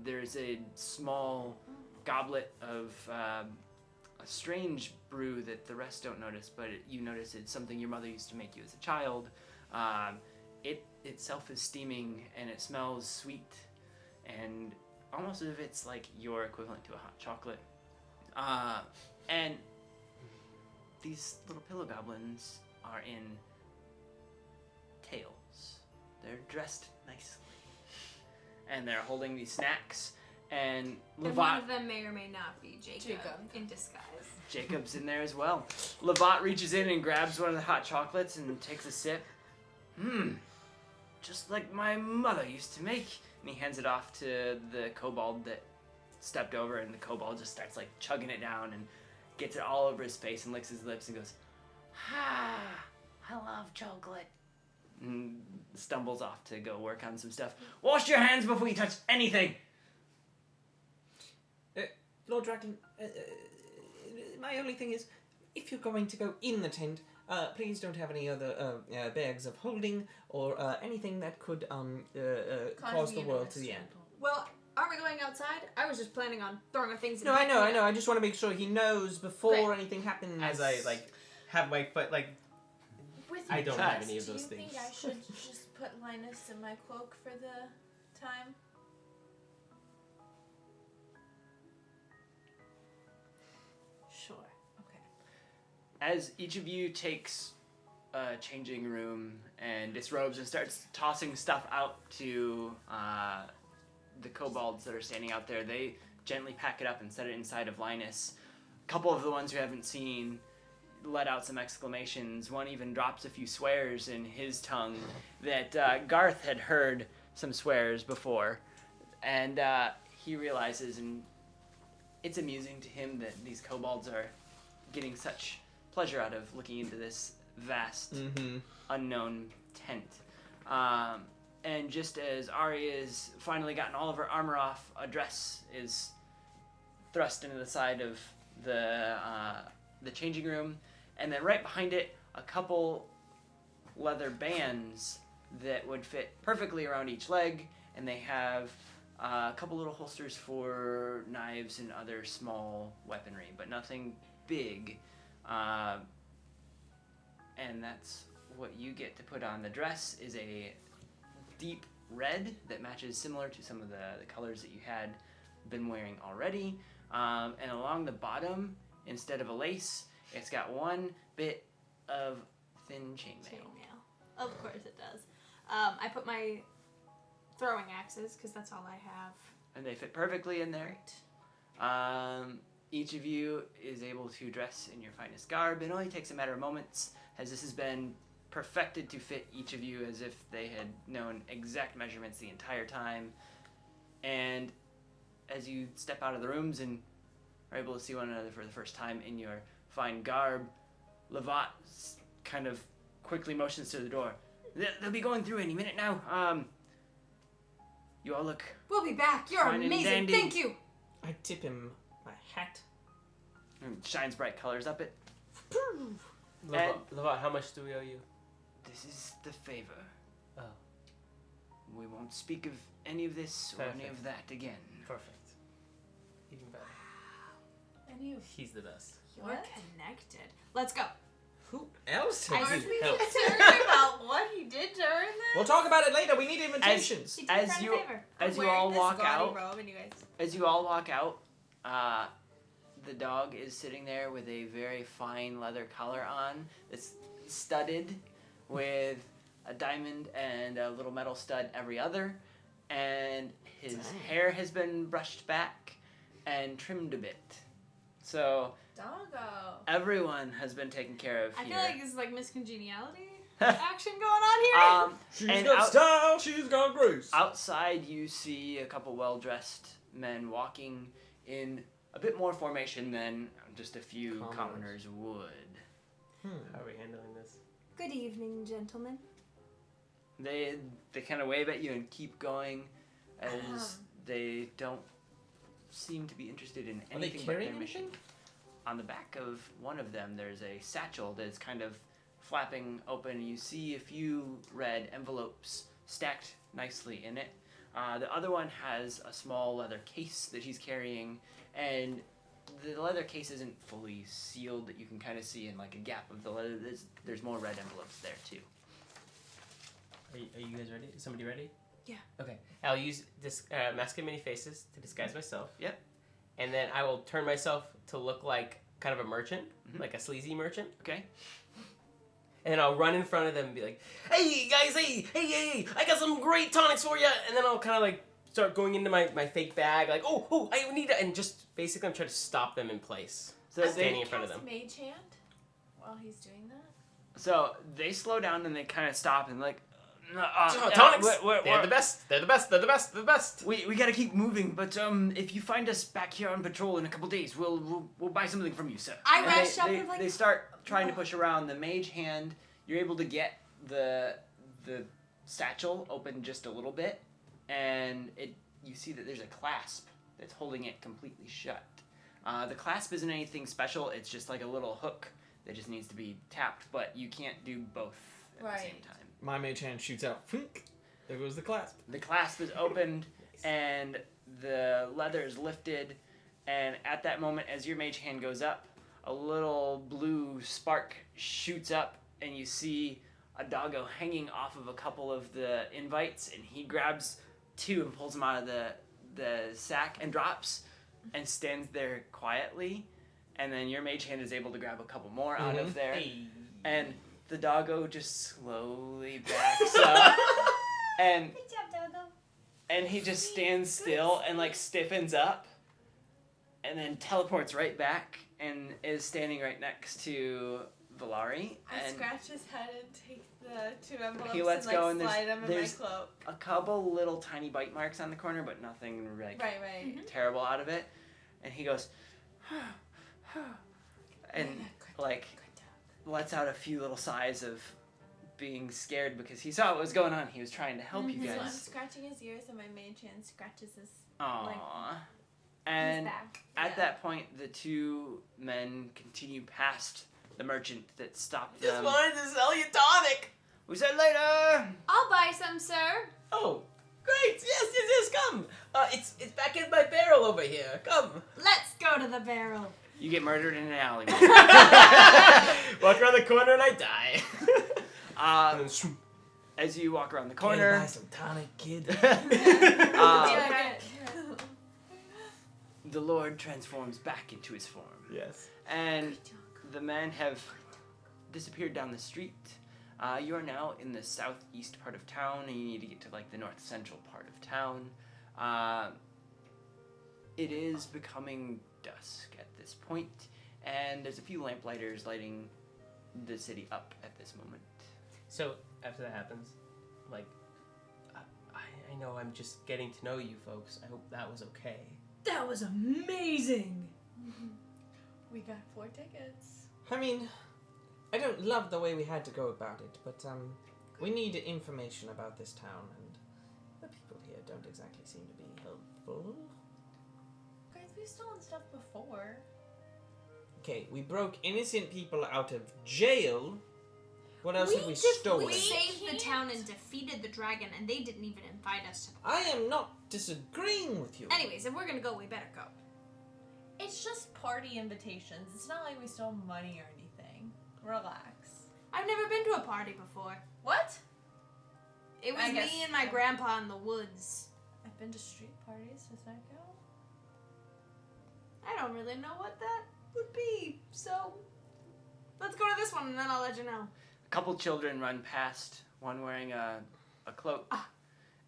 There's a small goblet of a strange brew that the rest don't notice, but you notice it's something your mother used to make you as a child. It itself is steaming and it smells sweet and almost as if it's like your equivalent to a hot chocolate. And these little pillow goblins are in tails. They're dressed nicely. And they're holding these snacks. And And one of them may or may not be Jacob. In disguise. Jacob's in there as well. Levant reaches in and grabs one of the hot chocolates and takes a sip. Just like my mother used to make. And he hands it off to the kobold that stepped over, and the kobold just starts like chugging it down and gets it all over his face and licks his lips and goes, Ah, I love chocolate. and stumbles off to go work on some stuff. Wash your hands before you touch anything. Lord Dragon, my only thing is, if you're going to go in the tent, please don't have any other bags of holding or anything that could cause the world to the end. Well, aren't we going outside? I was just planning on throwing our things in No, the I know. I just want to make sure he knows before Right. anything happens. As I like have my foot like With I don't have this, any of those Do you things. think I should just put Linus in my cloak for the time? Sure. Okay. As each of you takes a changing room and disrobes and starts tossing stuff out to the kobolds that are standing out there, they gently pack it up and set it inside of Linus. A couple of the ones who haven't seen let out some exclamations. One even drops a few swears in his tongue that Garth had heard some swears before. And he realizes, and it's amusing to him that these kobolds are getting such pleasure out of looking into this vast Mm-hmm. unknown tent. And just as Arya's finally gotten all of her armor off, a dress is thrust into the side of the changing room, and then right behind it, a couple leather bands that would fit perfectly around each leg, and they have a couple little holsters for knives and other small weaponry, but nothing big. And that's what you get to put on. The dress is a deep red that matches similar to some of the colors that you had been wearing already. And along the bottom, instead of a lace, it's got one bit of thin chainmail. Chainmail. Of course it does. I put my throwing axes, because that's all I have. And they fit perfectly in there. Each of you is able to dress in your finest garb. It only takes a matter of moments, as this has been perfected to fit each of you as if they had known exact measurements the entire time. And as you step out of the rooms and are able to see one another for the first time in your fine garb, Levat kind of quickly motions to the door. They'll be going through any minute now. You all look... We'll be back. You're fine and amazing. dandy. Thank you. I tip him my hat. And shines bright colors up it. Levat, how much do we owe you? This is the favor. Oh. We won't speak of any of this or any Perfect. of that again. Perfect. Even better. And you. He's the best. You're What? connected. Let's go. Who else I have Aren't you we helped? concerned about what he did during this? We'll talk about it later. We need invitations. She did As a friend you- a favor. As you Wearing all this walk gaudy out, robe and you guys. as you all walk out, the dog is sitting there with a very fine leather collar on. It's studded with a diamond and a little metal stud every other, and his Dang. hair has been brushed back and trimmed a bit. So Doggo. everyone has been taken care of I here. feel like this is like Miss Congeniality action going on here. She's And got out- style. She's got grace. Outside, you see a couple well-dressed men walking in a bit more formation than just a few commoners would. How are we handling this? Good evening, gentlemen. They kind of wave at you and keep going, as they don't seem to be interested in Are they anything but carrying their mission. anything? On the back of one of them, there's a satchel that's kind of flapping open. You see a few red envelopes stacked nicely in it. The other one has a small leather case that he's carrying, and the leather case isn't fully sealed, that you can kind of see in like a gap of the leather. There's more red envelopes there too. Are you guys ready? Is somebody ready? Yeah. Okay. I'll use this mask of many faces to disguise myself. Yep. And then I will turn myself to look like kind of a merchant, Mhm. like a sleazy merchant. Okay. And then I'll run in front of them and be like, "Hey guys, hey, I got some great tonics for you." And then I'll kind of like start going into my fake bag, like, oh, I need that, and just basically I'm trying to stop them in place. So Standing they in front of Cast them. Mage Hand while he's doing that. slow down and they kind of stop and like. Tonics. We're- They're the best. They're the best. They're the best. They're the best. We gotta keep moving, but if you find us back here on patrol in a couple days, we'll buy something from you, sir. I And rushed up they, and like, they start trying to push around the mage hand. You're able to get the satchel open just a little bit, and you see that there's a clasp that's holding it completely shut. The clasp isn't anything special. It's just like a little hook that just needs to be tapped, but you can't do both at the same Right. time. My mage hand shoots out. Fink. There goes the clasp. The clasp is opened and the leather is lifted, and at that moment, as your mage hand goes up, a little blue spark shoots up, and you see a doggo hanging off of a couple of the invites, and he grabs two and pulls them out of the sack and drops and stands there quietly, and then your mage hand is able to grab a couple more out of there, Hey. and the doggo just slowly backs up, and good job, Doggo. and he just stands still and like stiffens up, and then teleports right back and is standing right next to Valari. I And scratch his head and take the two envelopes He lets and like go and slide them in my there's- cloak. a couple little tiny bite marks on the corner, but nothing like Right. terrible out of it. And he goes, and like lets out a few little sighs of being scared because he saw what was going on. He was trying to help you So I'm guys. scratching his ears, and my mage hand scratches his Aww. And back. at Yeah. that point, the two men continue past the merchant that stopped Just them. wanted to sell you tonic. We said later. I'll buy some, sir. Oh, great! Yes, come. It's back in my barrel over here. Come. Let's go to the barrel. You get murdered in an alleyway. Walk around the corner and I die. As you walk around the Can you corner, buy some tonic, kid? the Lord transforms back into his form. Yes. And the men have disappeared down the street. You are now in the southeast part of town, and you need to get to like the north central part of town. It is becoming dusk at this point, and there's a few lamplighters lighting the city up at this moment. So after that happens, like, I know I'm just getting to know you folks. I hope that was okay. That was amazing. We got 4 tickets. I mean, I don't love the way we had to go about it, but we need information about this town, and the people here don't exactly seem to be helpful. Guys, we've stolen stuff before. Okay, we broke innocent people out of jail. What else have we stolen? We saved the town and defeated the dragon, and they didn't even invite us to. I am not disagreeing with you. Anyways, if we're gonna go, we better go. It's just party invitations. It's not like we stole money or anything. Relax. I've never been to a party before. What? It was I guess- me and my grandpa in the woods. I've been to street parties. Does that count? I don't really know what that would be, so let's go to this one, and then I'll let you know. A couple children run past, one wearing a cloak,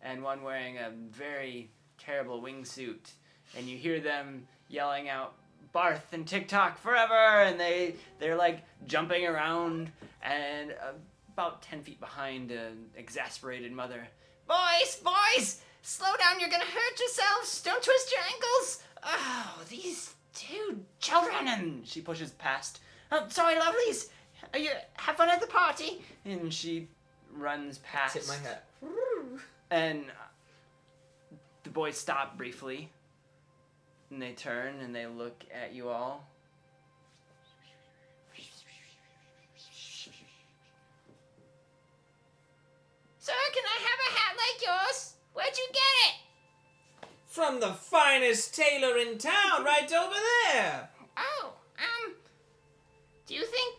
and one wearing a very terrible wingsuit, and you hear them yelling out, "Barth and TikTok forever!" and they're like jumping around, and about 10 feet behind an exasperated mother. Boys! Slow down, you're gonna hurt yourselves! Don't twist your ankles! Oh, these two children! And she pushes past. Oh, sorry, lovelies! Have fun at the party! And she runs past. Tip my hat. And the boys stop briefly. And they turn and they look at you all. Sir, can I have a hat like yours? Where'd you get it? From the finest tailor in town, right over there. Oh, do you think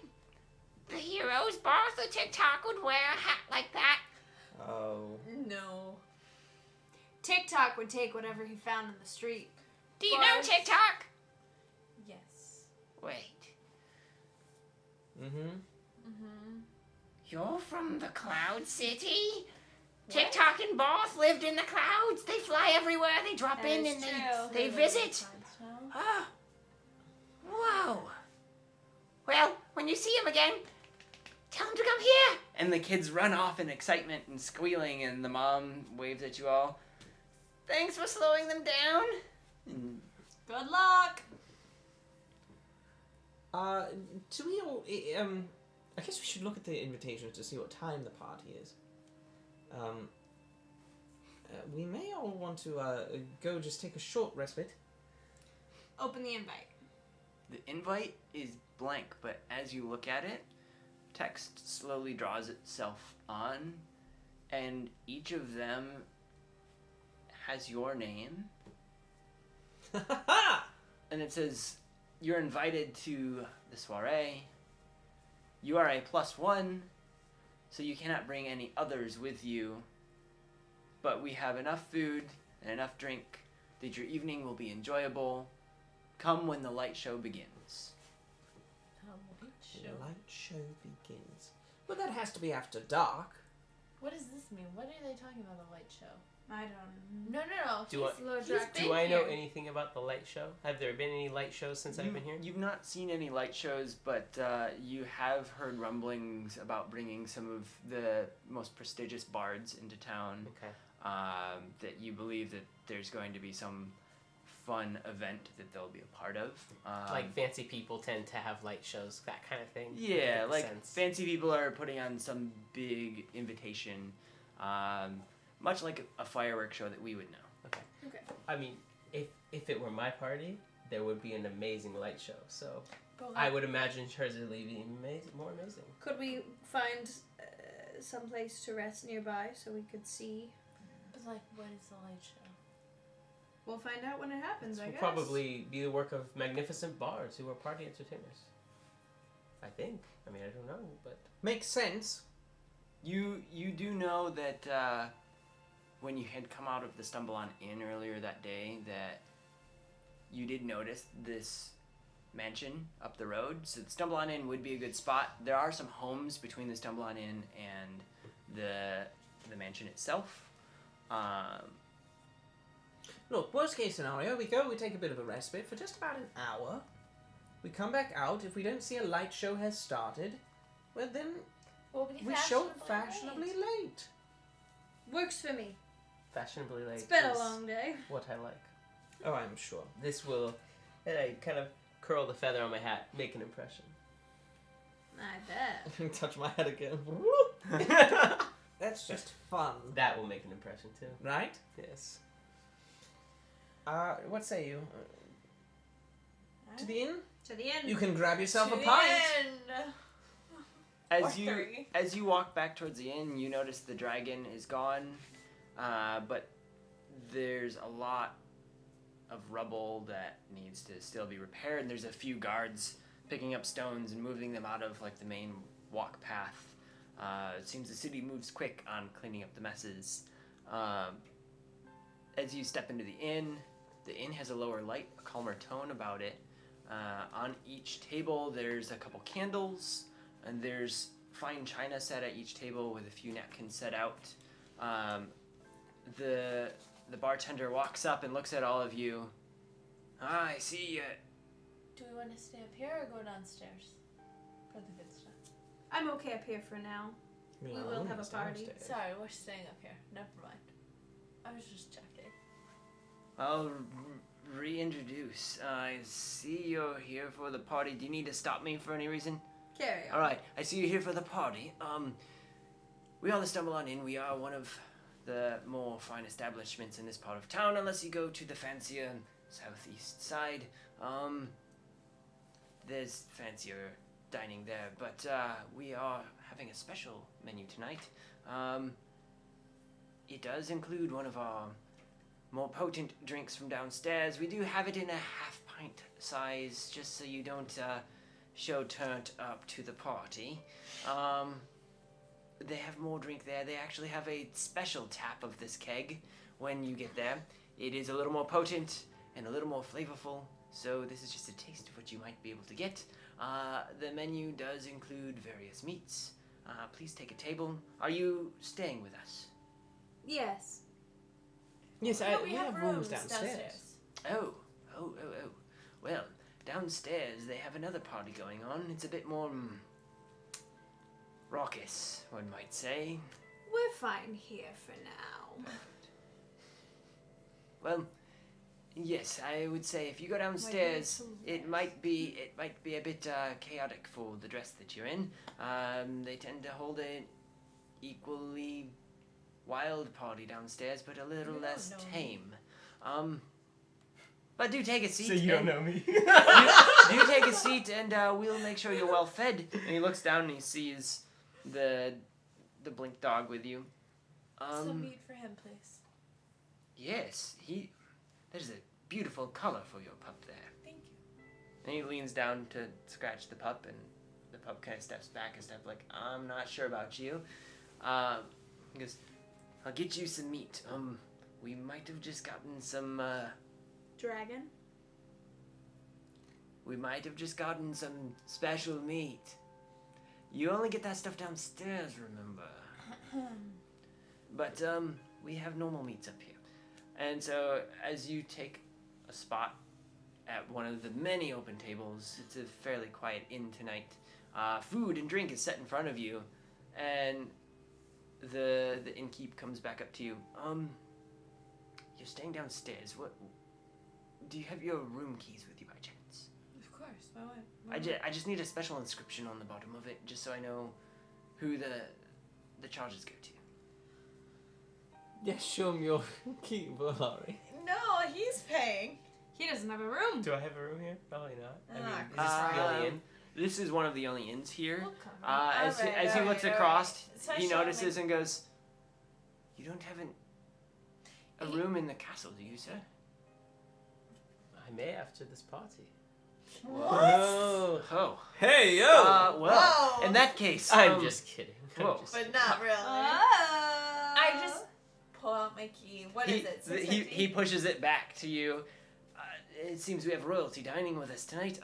the heroes, Barth or TikTok, would wear a hat like that? Oh. No. TikTok would take whatever he found in the street. Do you know Barth. TikTok? Yes. Wait, you're from the Cloud City? TikTok and Barth lived in the clouds. They fly everywhere. They drop in and they visit. Oh. Whoa. Well, when you see him again, tell him to come here. And the kids run off in excitement and squealing, and the mom waves at you all. Thanks for slowing them down. And Good luck. Do we all? I guess we should look at the invitations to see what time the party is. We may all want to go just take a short respite. Open the invite. the invite is blank, but as you look at it, text slowly draws itself on, and each of them has your name. And it says, you're invited to the soiree. You are a +1, so you cannot bring any others with you. But we have enough food and enough drink that your evening will be enjoyable. Come when the light show begins. The light show begins. But that has to be after dark. What does this mean? What are they talking about, the light show? I don't know. No. Do He's I know been here. anything about the light show? Have there been any light shows since I've been here? You've not seen any light shows, but you have heard rumblings about bringing some of the most prestigious bards into town. Okay. That you believe that there's going to be some fun event that they'll be a part of. Like fancy people tend to have light shows, that kind of thing. Yeah, Makes like sense. fancy people are putting on some big invitation, much like a fireworks show that we would know. Okay. I mean, if it were my party, there would be an amazing light show. So But I like, would imagine hers would be more amazing. Could we find some place to rest nearby so we could see? but like, what is the light show? We'll find out when it happens, I This will guess. probably be the work of magnificent bards who are party entertainers. I think. I mean, I don't know, but Makes sense. You do know that when you had come out of the Stumble On Inn earlier that day, that you did notice this mansion up the road. So the Stumble On Inn would be a good spot. There are some homes between the Stumble On Inn and the mansion itself. Look, worst case scenario, we go, we take a bit of a respite for just about an hour. We come back out. If we don't see a light show has started, well then We'll be we show up fashionably late. Works for me. fashionably late. It's been a is long day. What I like. Oh, I'm sure. This will, and I kind of curl the feather on my hat, make an impression. I bet. Touch my head again. That's just fun, That will make an impression too. right? Yes. What say you? To the inn? To the end. You can grab yourself To a the pint. end. As Or you 3. as you walk back towards the inn, you notice the dragon is gone, but there's a lot of rubble that needs to still be repaired. There's a few guards picking up stones and moving them out of like the main walk path. It seems the city moves quick on cleaning up the messes. As you step into the inn has a lower light, a calmer tone about it. On each table, there's a couple candles, and there's fine china set at each table with a few napkins set out. The bartender walks up and looks at all of you. Ah, I see you. Do we want to stay up here or go downstairs for the good stuff? I'm okay up here for now. We will have a party. Sorry, we're staying up here. Never mind. I was just checking. I'll reintroduce. I see you're here for the party. Do you need to stop me for any reason? Carry on. All right, I see you're here for the party. We are the Stumble On Inn. We are one of the more fine establishments in this part of town, unless you go to the fancier southeast side. There's fancier dining there, but we are having a special menu tonight. It does include one of our more potent drinks from downstairs. We do have it in a half-pint size, just so you don't show turned up to the party. They have more drink there. They actually have a special tap of this keg when you get there. It is a little more potent and a little more flavorful, so this is just a taste of what you might be able to get. The menu does include various meats. Please take a table. Are you staying with us? Yes. Yes, No, we have rooms downstairs. Oh. Well, downstairs they have another party going on. It's a bit more raucous, one might say. We're fine here for now. Well, yes, I would say if you go downstairs, it might be a bit chaotic for the dress that you're in. They tend to hold an equally wild party downstairs, but a little less tame. But do take a seat. So you don't know me. do take a seat, and we'll make sure you're well fed. And he looks down and he sees the blink dog with you. Some meat for him, please. Yes, there's a beautiful color for your pup there. Thank you. And he leans down to scratch the pup, and the pup kind of steps back a step, like, I'm not sure about you. He goes, I'll get you some meat. We might have just gotten some, Dragon? we might have just gotten some special meat. You only get that stuff downstairs, remember? But, we have normal meats up here. And so, as you take a spot at one of the many open tables, it's a fairly quiet inn tonight. Food and drink is set in front of you, and the innkeep comes back up to you. You're staying downstairs. do you have your room keys with you by chance? Of course. Why would? I just need a special inscription on the bottom of it, just so I know who the charges go to. Yes, show me your key, Valari. No, he's paying. He doesn't have a room. Do I have a room here? Probably not. I mean, Ah, is this the only inn? This is one of the only inns here. We'll come. As he Alright, looks alright. across, So I he show him notices and goes, "You don't have a room in the castle, do you, sir?" I may after this party. What? Oh. Hey, yo! Well, Whoa. in that case, I'm just kidding. I'm whoa. just But not really. Oh. I just pull out my key. What is it? he pushes it back to you. It seems we have royalty dining with us tonight.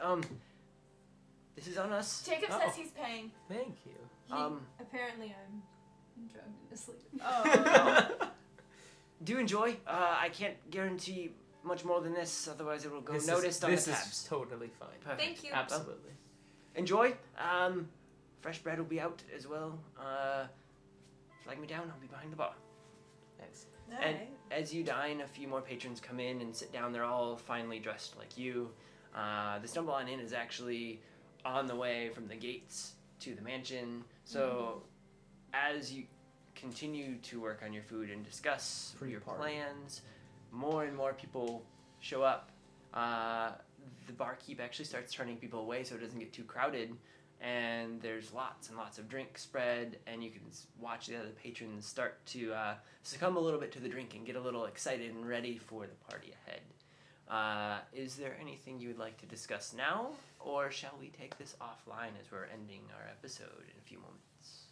This is on us. Jacob Oh. says he's paying. Thank you. Apparently, I'm drugged into sleep. Oh. Do enjoy. I can't guarantee much more than this, otherwise it will go This noticed on is the tabs. totally fine. Perfect. Thank you. Absolutely. Enjoy. Fresh bread will be out as well. Flag me down. I'll be behind the bar. Thanks. And Alright. as you dine, a few more patrons come in and sit down. They're all finely dressed like you. The Stumble On Inn is actually on the way from the gates to the mansion. So as you continue to work on your food and discuss your Pre-party. plans, more and more people show up. The barkeep actually starts turning people away so it doesn't get too crowded. And there's lots and lots of drinks spread, and you can watch the other patrons start to succumb a little bit to the drink and get a little excited and ready for the party ahead. Is there anything you would like to discuss now, or shall we take this offline as we're ending our episode in a few moments?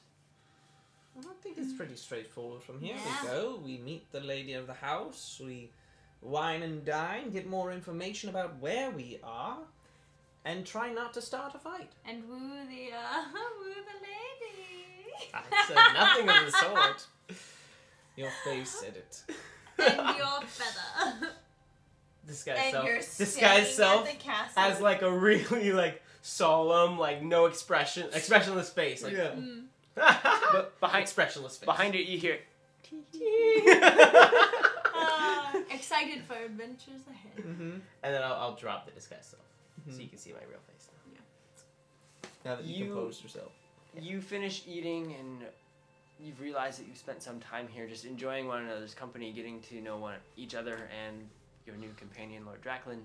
I think it's pretty straightforward from here. Yeah. We go, we meet the lady of the house, we wine and dine, get more information about where we are, and try not to start a fight. And woo the lady. I said nothing of the sort. Your face said it. And your feather. This guy's And self. you're This staying guy's self at the castle. has like a really like solemn, like no expressionless face. Like, Yeah. But behind expressionless face. behind it, you hear. Excited for adventures ahead. Mm-hmm. And then I'll drop the disguise self, so you can see my real face now. Now that you You- composed yourself. You finish eating and you've realized that you've spent some time here just enjoying one another's company, getting to know each other and your new companion, Lord Drackland.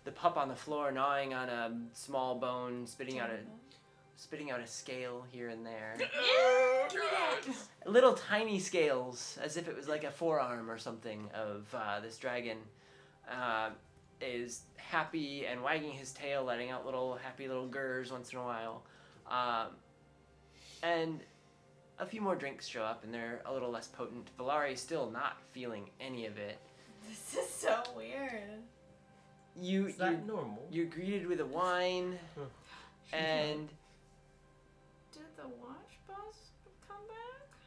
The pup on the floor gnawing on a small bone, spitting out a scale here and there. Give me that. Little tiny scales, as if it was like a forearm or something of this dragon, is happy and wagging his tail, letting out little happy little gurrs once in a while. And a few more drinks show up, and they're a little less potent. Valari's still not feeling any of it. This is so weird. Is that normal? You're greeted with a wine, and Did the wash bus come back?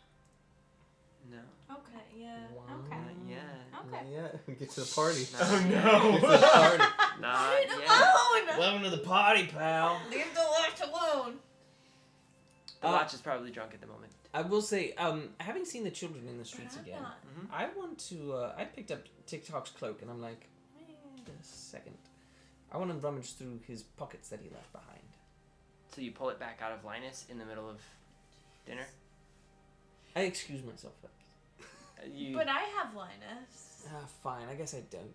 no, Okay, yeah. Okay. not yet. Okay. Yeah, get to the party. Oh Get to the party. Not Leave it yet. alone! Welcome to the party, pal. Leave the watch alone. The watch is probably drunk at the moment. I will say, having seen the children in the streets I'm again, not. I want to. I picked up TikTok's cloak, and I'm like, wait a second. I want to rummage through his pockets that he left behind. So you pull it back out of Linus in the middle of dinner. I excuse myself. You But I have Linus. Fine. I guess I don't.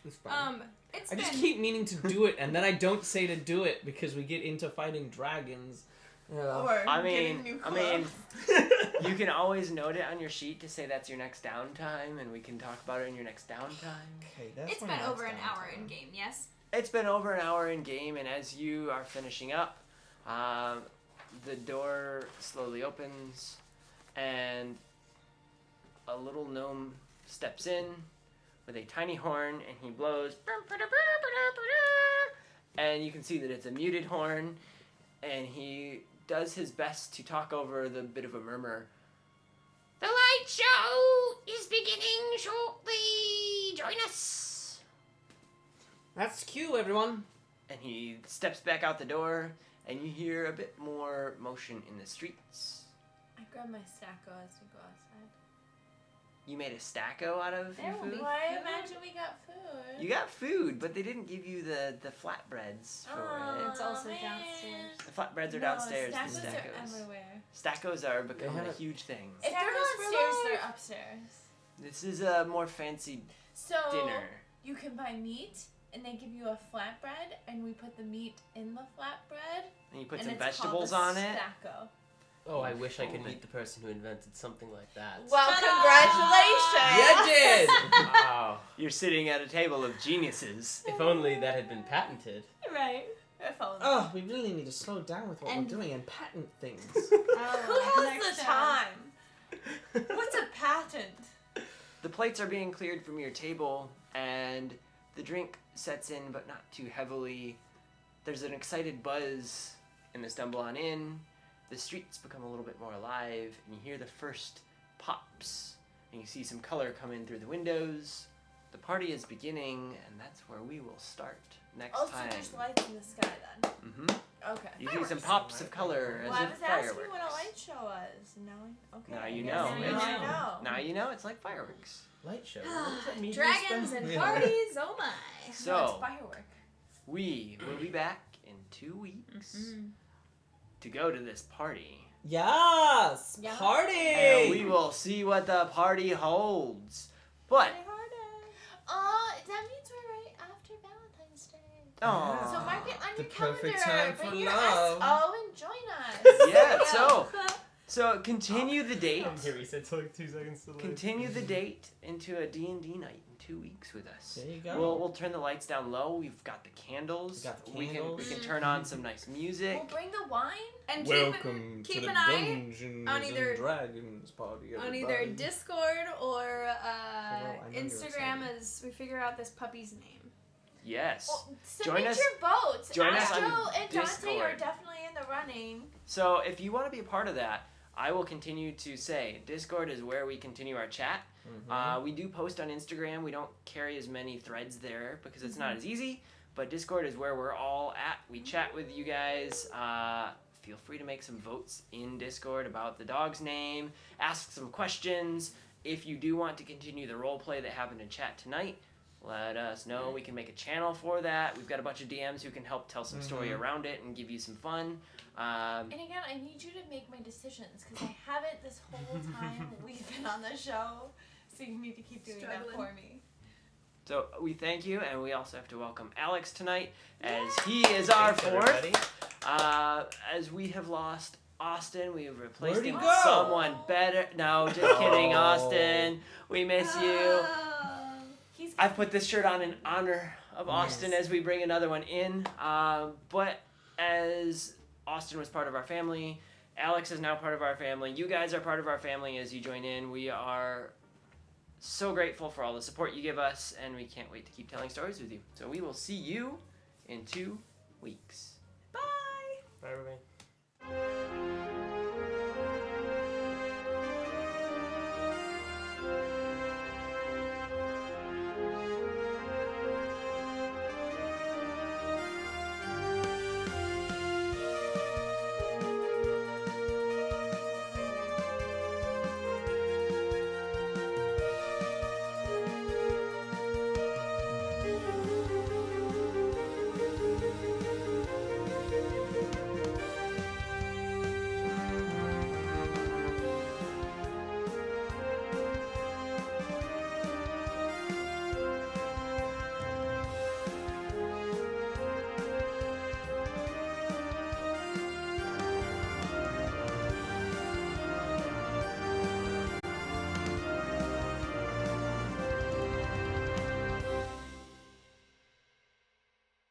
It's fine. It's I been. just keep meaning to do it, and then I don't say to do it because we get into fighting dragons. Or I getting mean, new I mean, clothes. you can always note it on your sheet to say that's your next downtime, and we can talk about it in your next downtime. Okay, that's It's my been next over an hour downtime. in game, yes? It's been over an hour in game, and as you are finishing up, the door slowly opens, and a little gnome steps in with a tiny horn, and he blows. And you can see that it's a muted horn, and he does his best to talk over the bit of a murmur. The light show is beginning shortly. Join us. That's Q, everyone. And he steps back out the door, and you hear a bit more motion in the streets. I grab my Stacko as we go outside. you made a stacco out of your food. Well, I imagine we got food. You got food, but they didn't give you the flatbreads for it. It's also man. downstairs. The flatbreads are downstairs. Stackos The are stackos. everywhere. Stackos are becoming They a have- huge thing. If they're Stackos not for upstairs, life. they're upstairs. This is a more fancy So dinner. you can buy meat, and they give you a flatbread, and we put the meat in the flatbread, And you put and some it's vegetables called on a it. Stacco. Oh, I wish I could meet the person who invented something like that. Well, You congratulations! did! Wow. You're sitting at a table of geniuses. If only that had been patented. Right. If only. Oh, we really need to slow down with what And- we're doing and patent things. Who has the time? What's a patent? The plates are being cleared from your table, and the drink sets in, but not too heavily. There's an excited buzz in the Stumble On In. The streets become a little bit more alive, and you hear the first pops, and you see some color come in through the windows. The party is beginning, and that's where we will start next Also, time. there's lights in the sky then. Mm-hmm. Okay. You see some pops of color Well, as I if was asking fireworks. what a light show was. Okay. Now I you guess know. Now It's- I know. Now you know it's like fireworks. Light show. What does that mean? Dragons and Yeah. parties, oh my. No, it's So, firework. we will be back in 2 weeks to go to this party. Yes! Yeah. Party! And we will see what the party holds. But, That means we're right after Valentine's Day. oh, So mark it on The your perfect calendar. time for Bring your love. SO and join us. yeah. So continue the date. Here we said like 2 seconds to Continue the date into a D&D night in 2 weeks with us. There you go. We'll turn the lights down low. We've got the candles. We got the We candles. can turn on some nice music. We'll bring the wine. And Welcome keep to the an eye Dungeons on either- and Dragons party. on everybody. either Discord or I know you're Instagram excited. as we figure out this puppy's name. Yes. Well, Join submit us- your votes. join us Astro on and Dante are Discord. definitely in the running. So if you want to be a part of that, I will continue to say Discord is where we continue our chat. We do post on Instagram. We don't carry as many threads there because it's not as easy. But Discord is where we're all at. We chat with you guys. Feel free to make some votes in Discord about the dog's name. Ask some questions. If you do want to continue the role play that happened in chat tonight, let us know. We can make a channel for that. We've got a bunch of DMs who can help tell some story around it and give you some fun. And again, I need you to make my decisions because I haven't this whole time we've been on the show. So you need to keep doing that Struggling. for me. So we thank you, and we also have to welcome Alex tonight, as he is our Thanks, fourth. everybody. As we have lost Austin, we have replaced Where'd he him with go? someone better. No, just kidding, Oh. Austin. We miss you. He's I've put this shirt on in honor of Austin as we bring another one in. But as Austin was part of our family, Alex is now part of our family. You guys are part of our family as you join in. We are so grateful for all the support you give us, and we can't wait to keep telling stories with you. So we will see you in 2 weeks. Bye. Bye, everybody.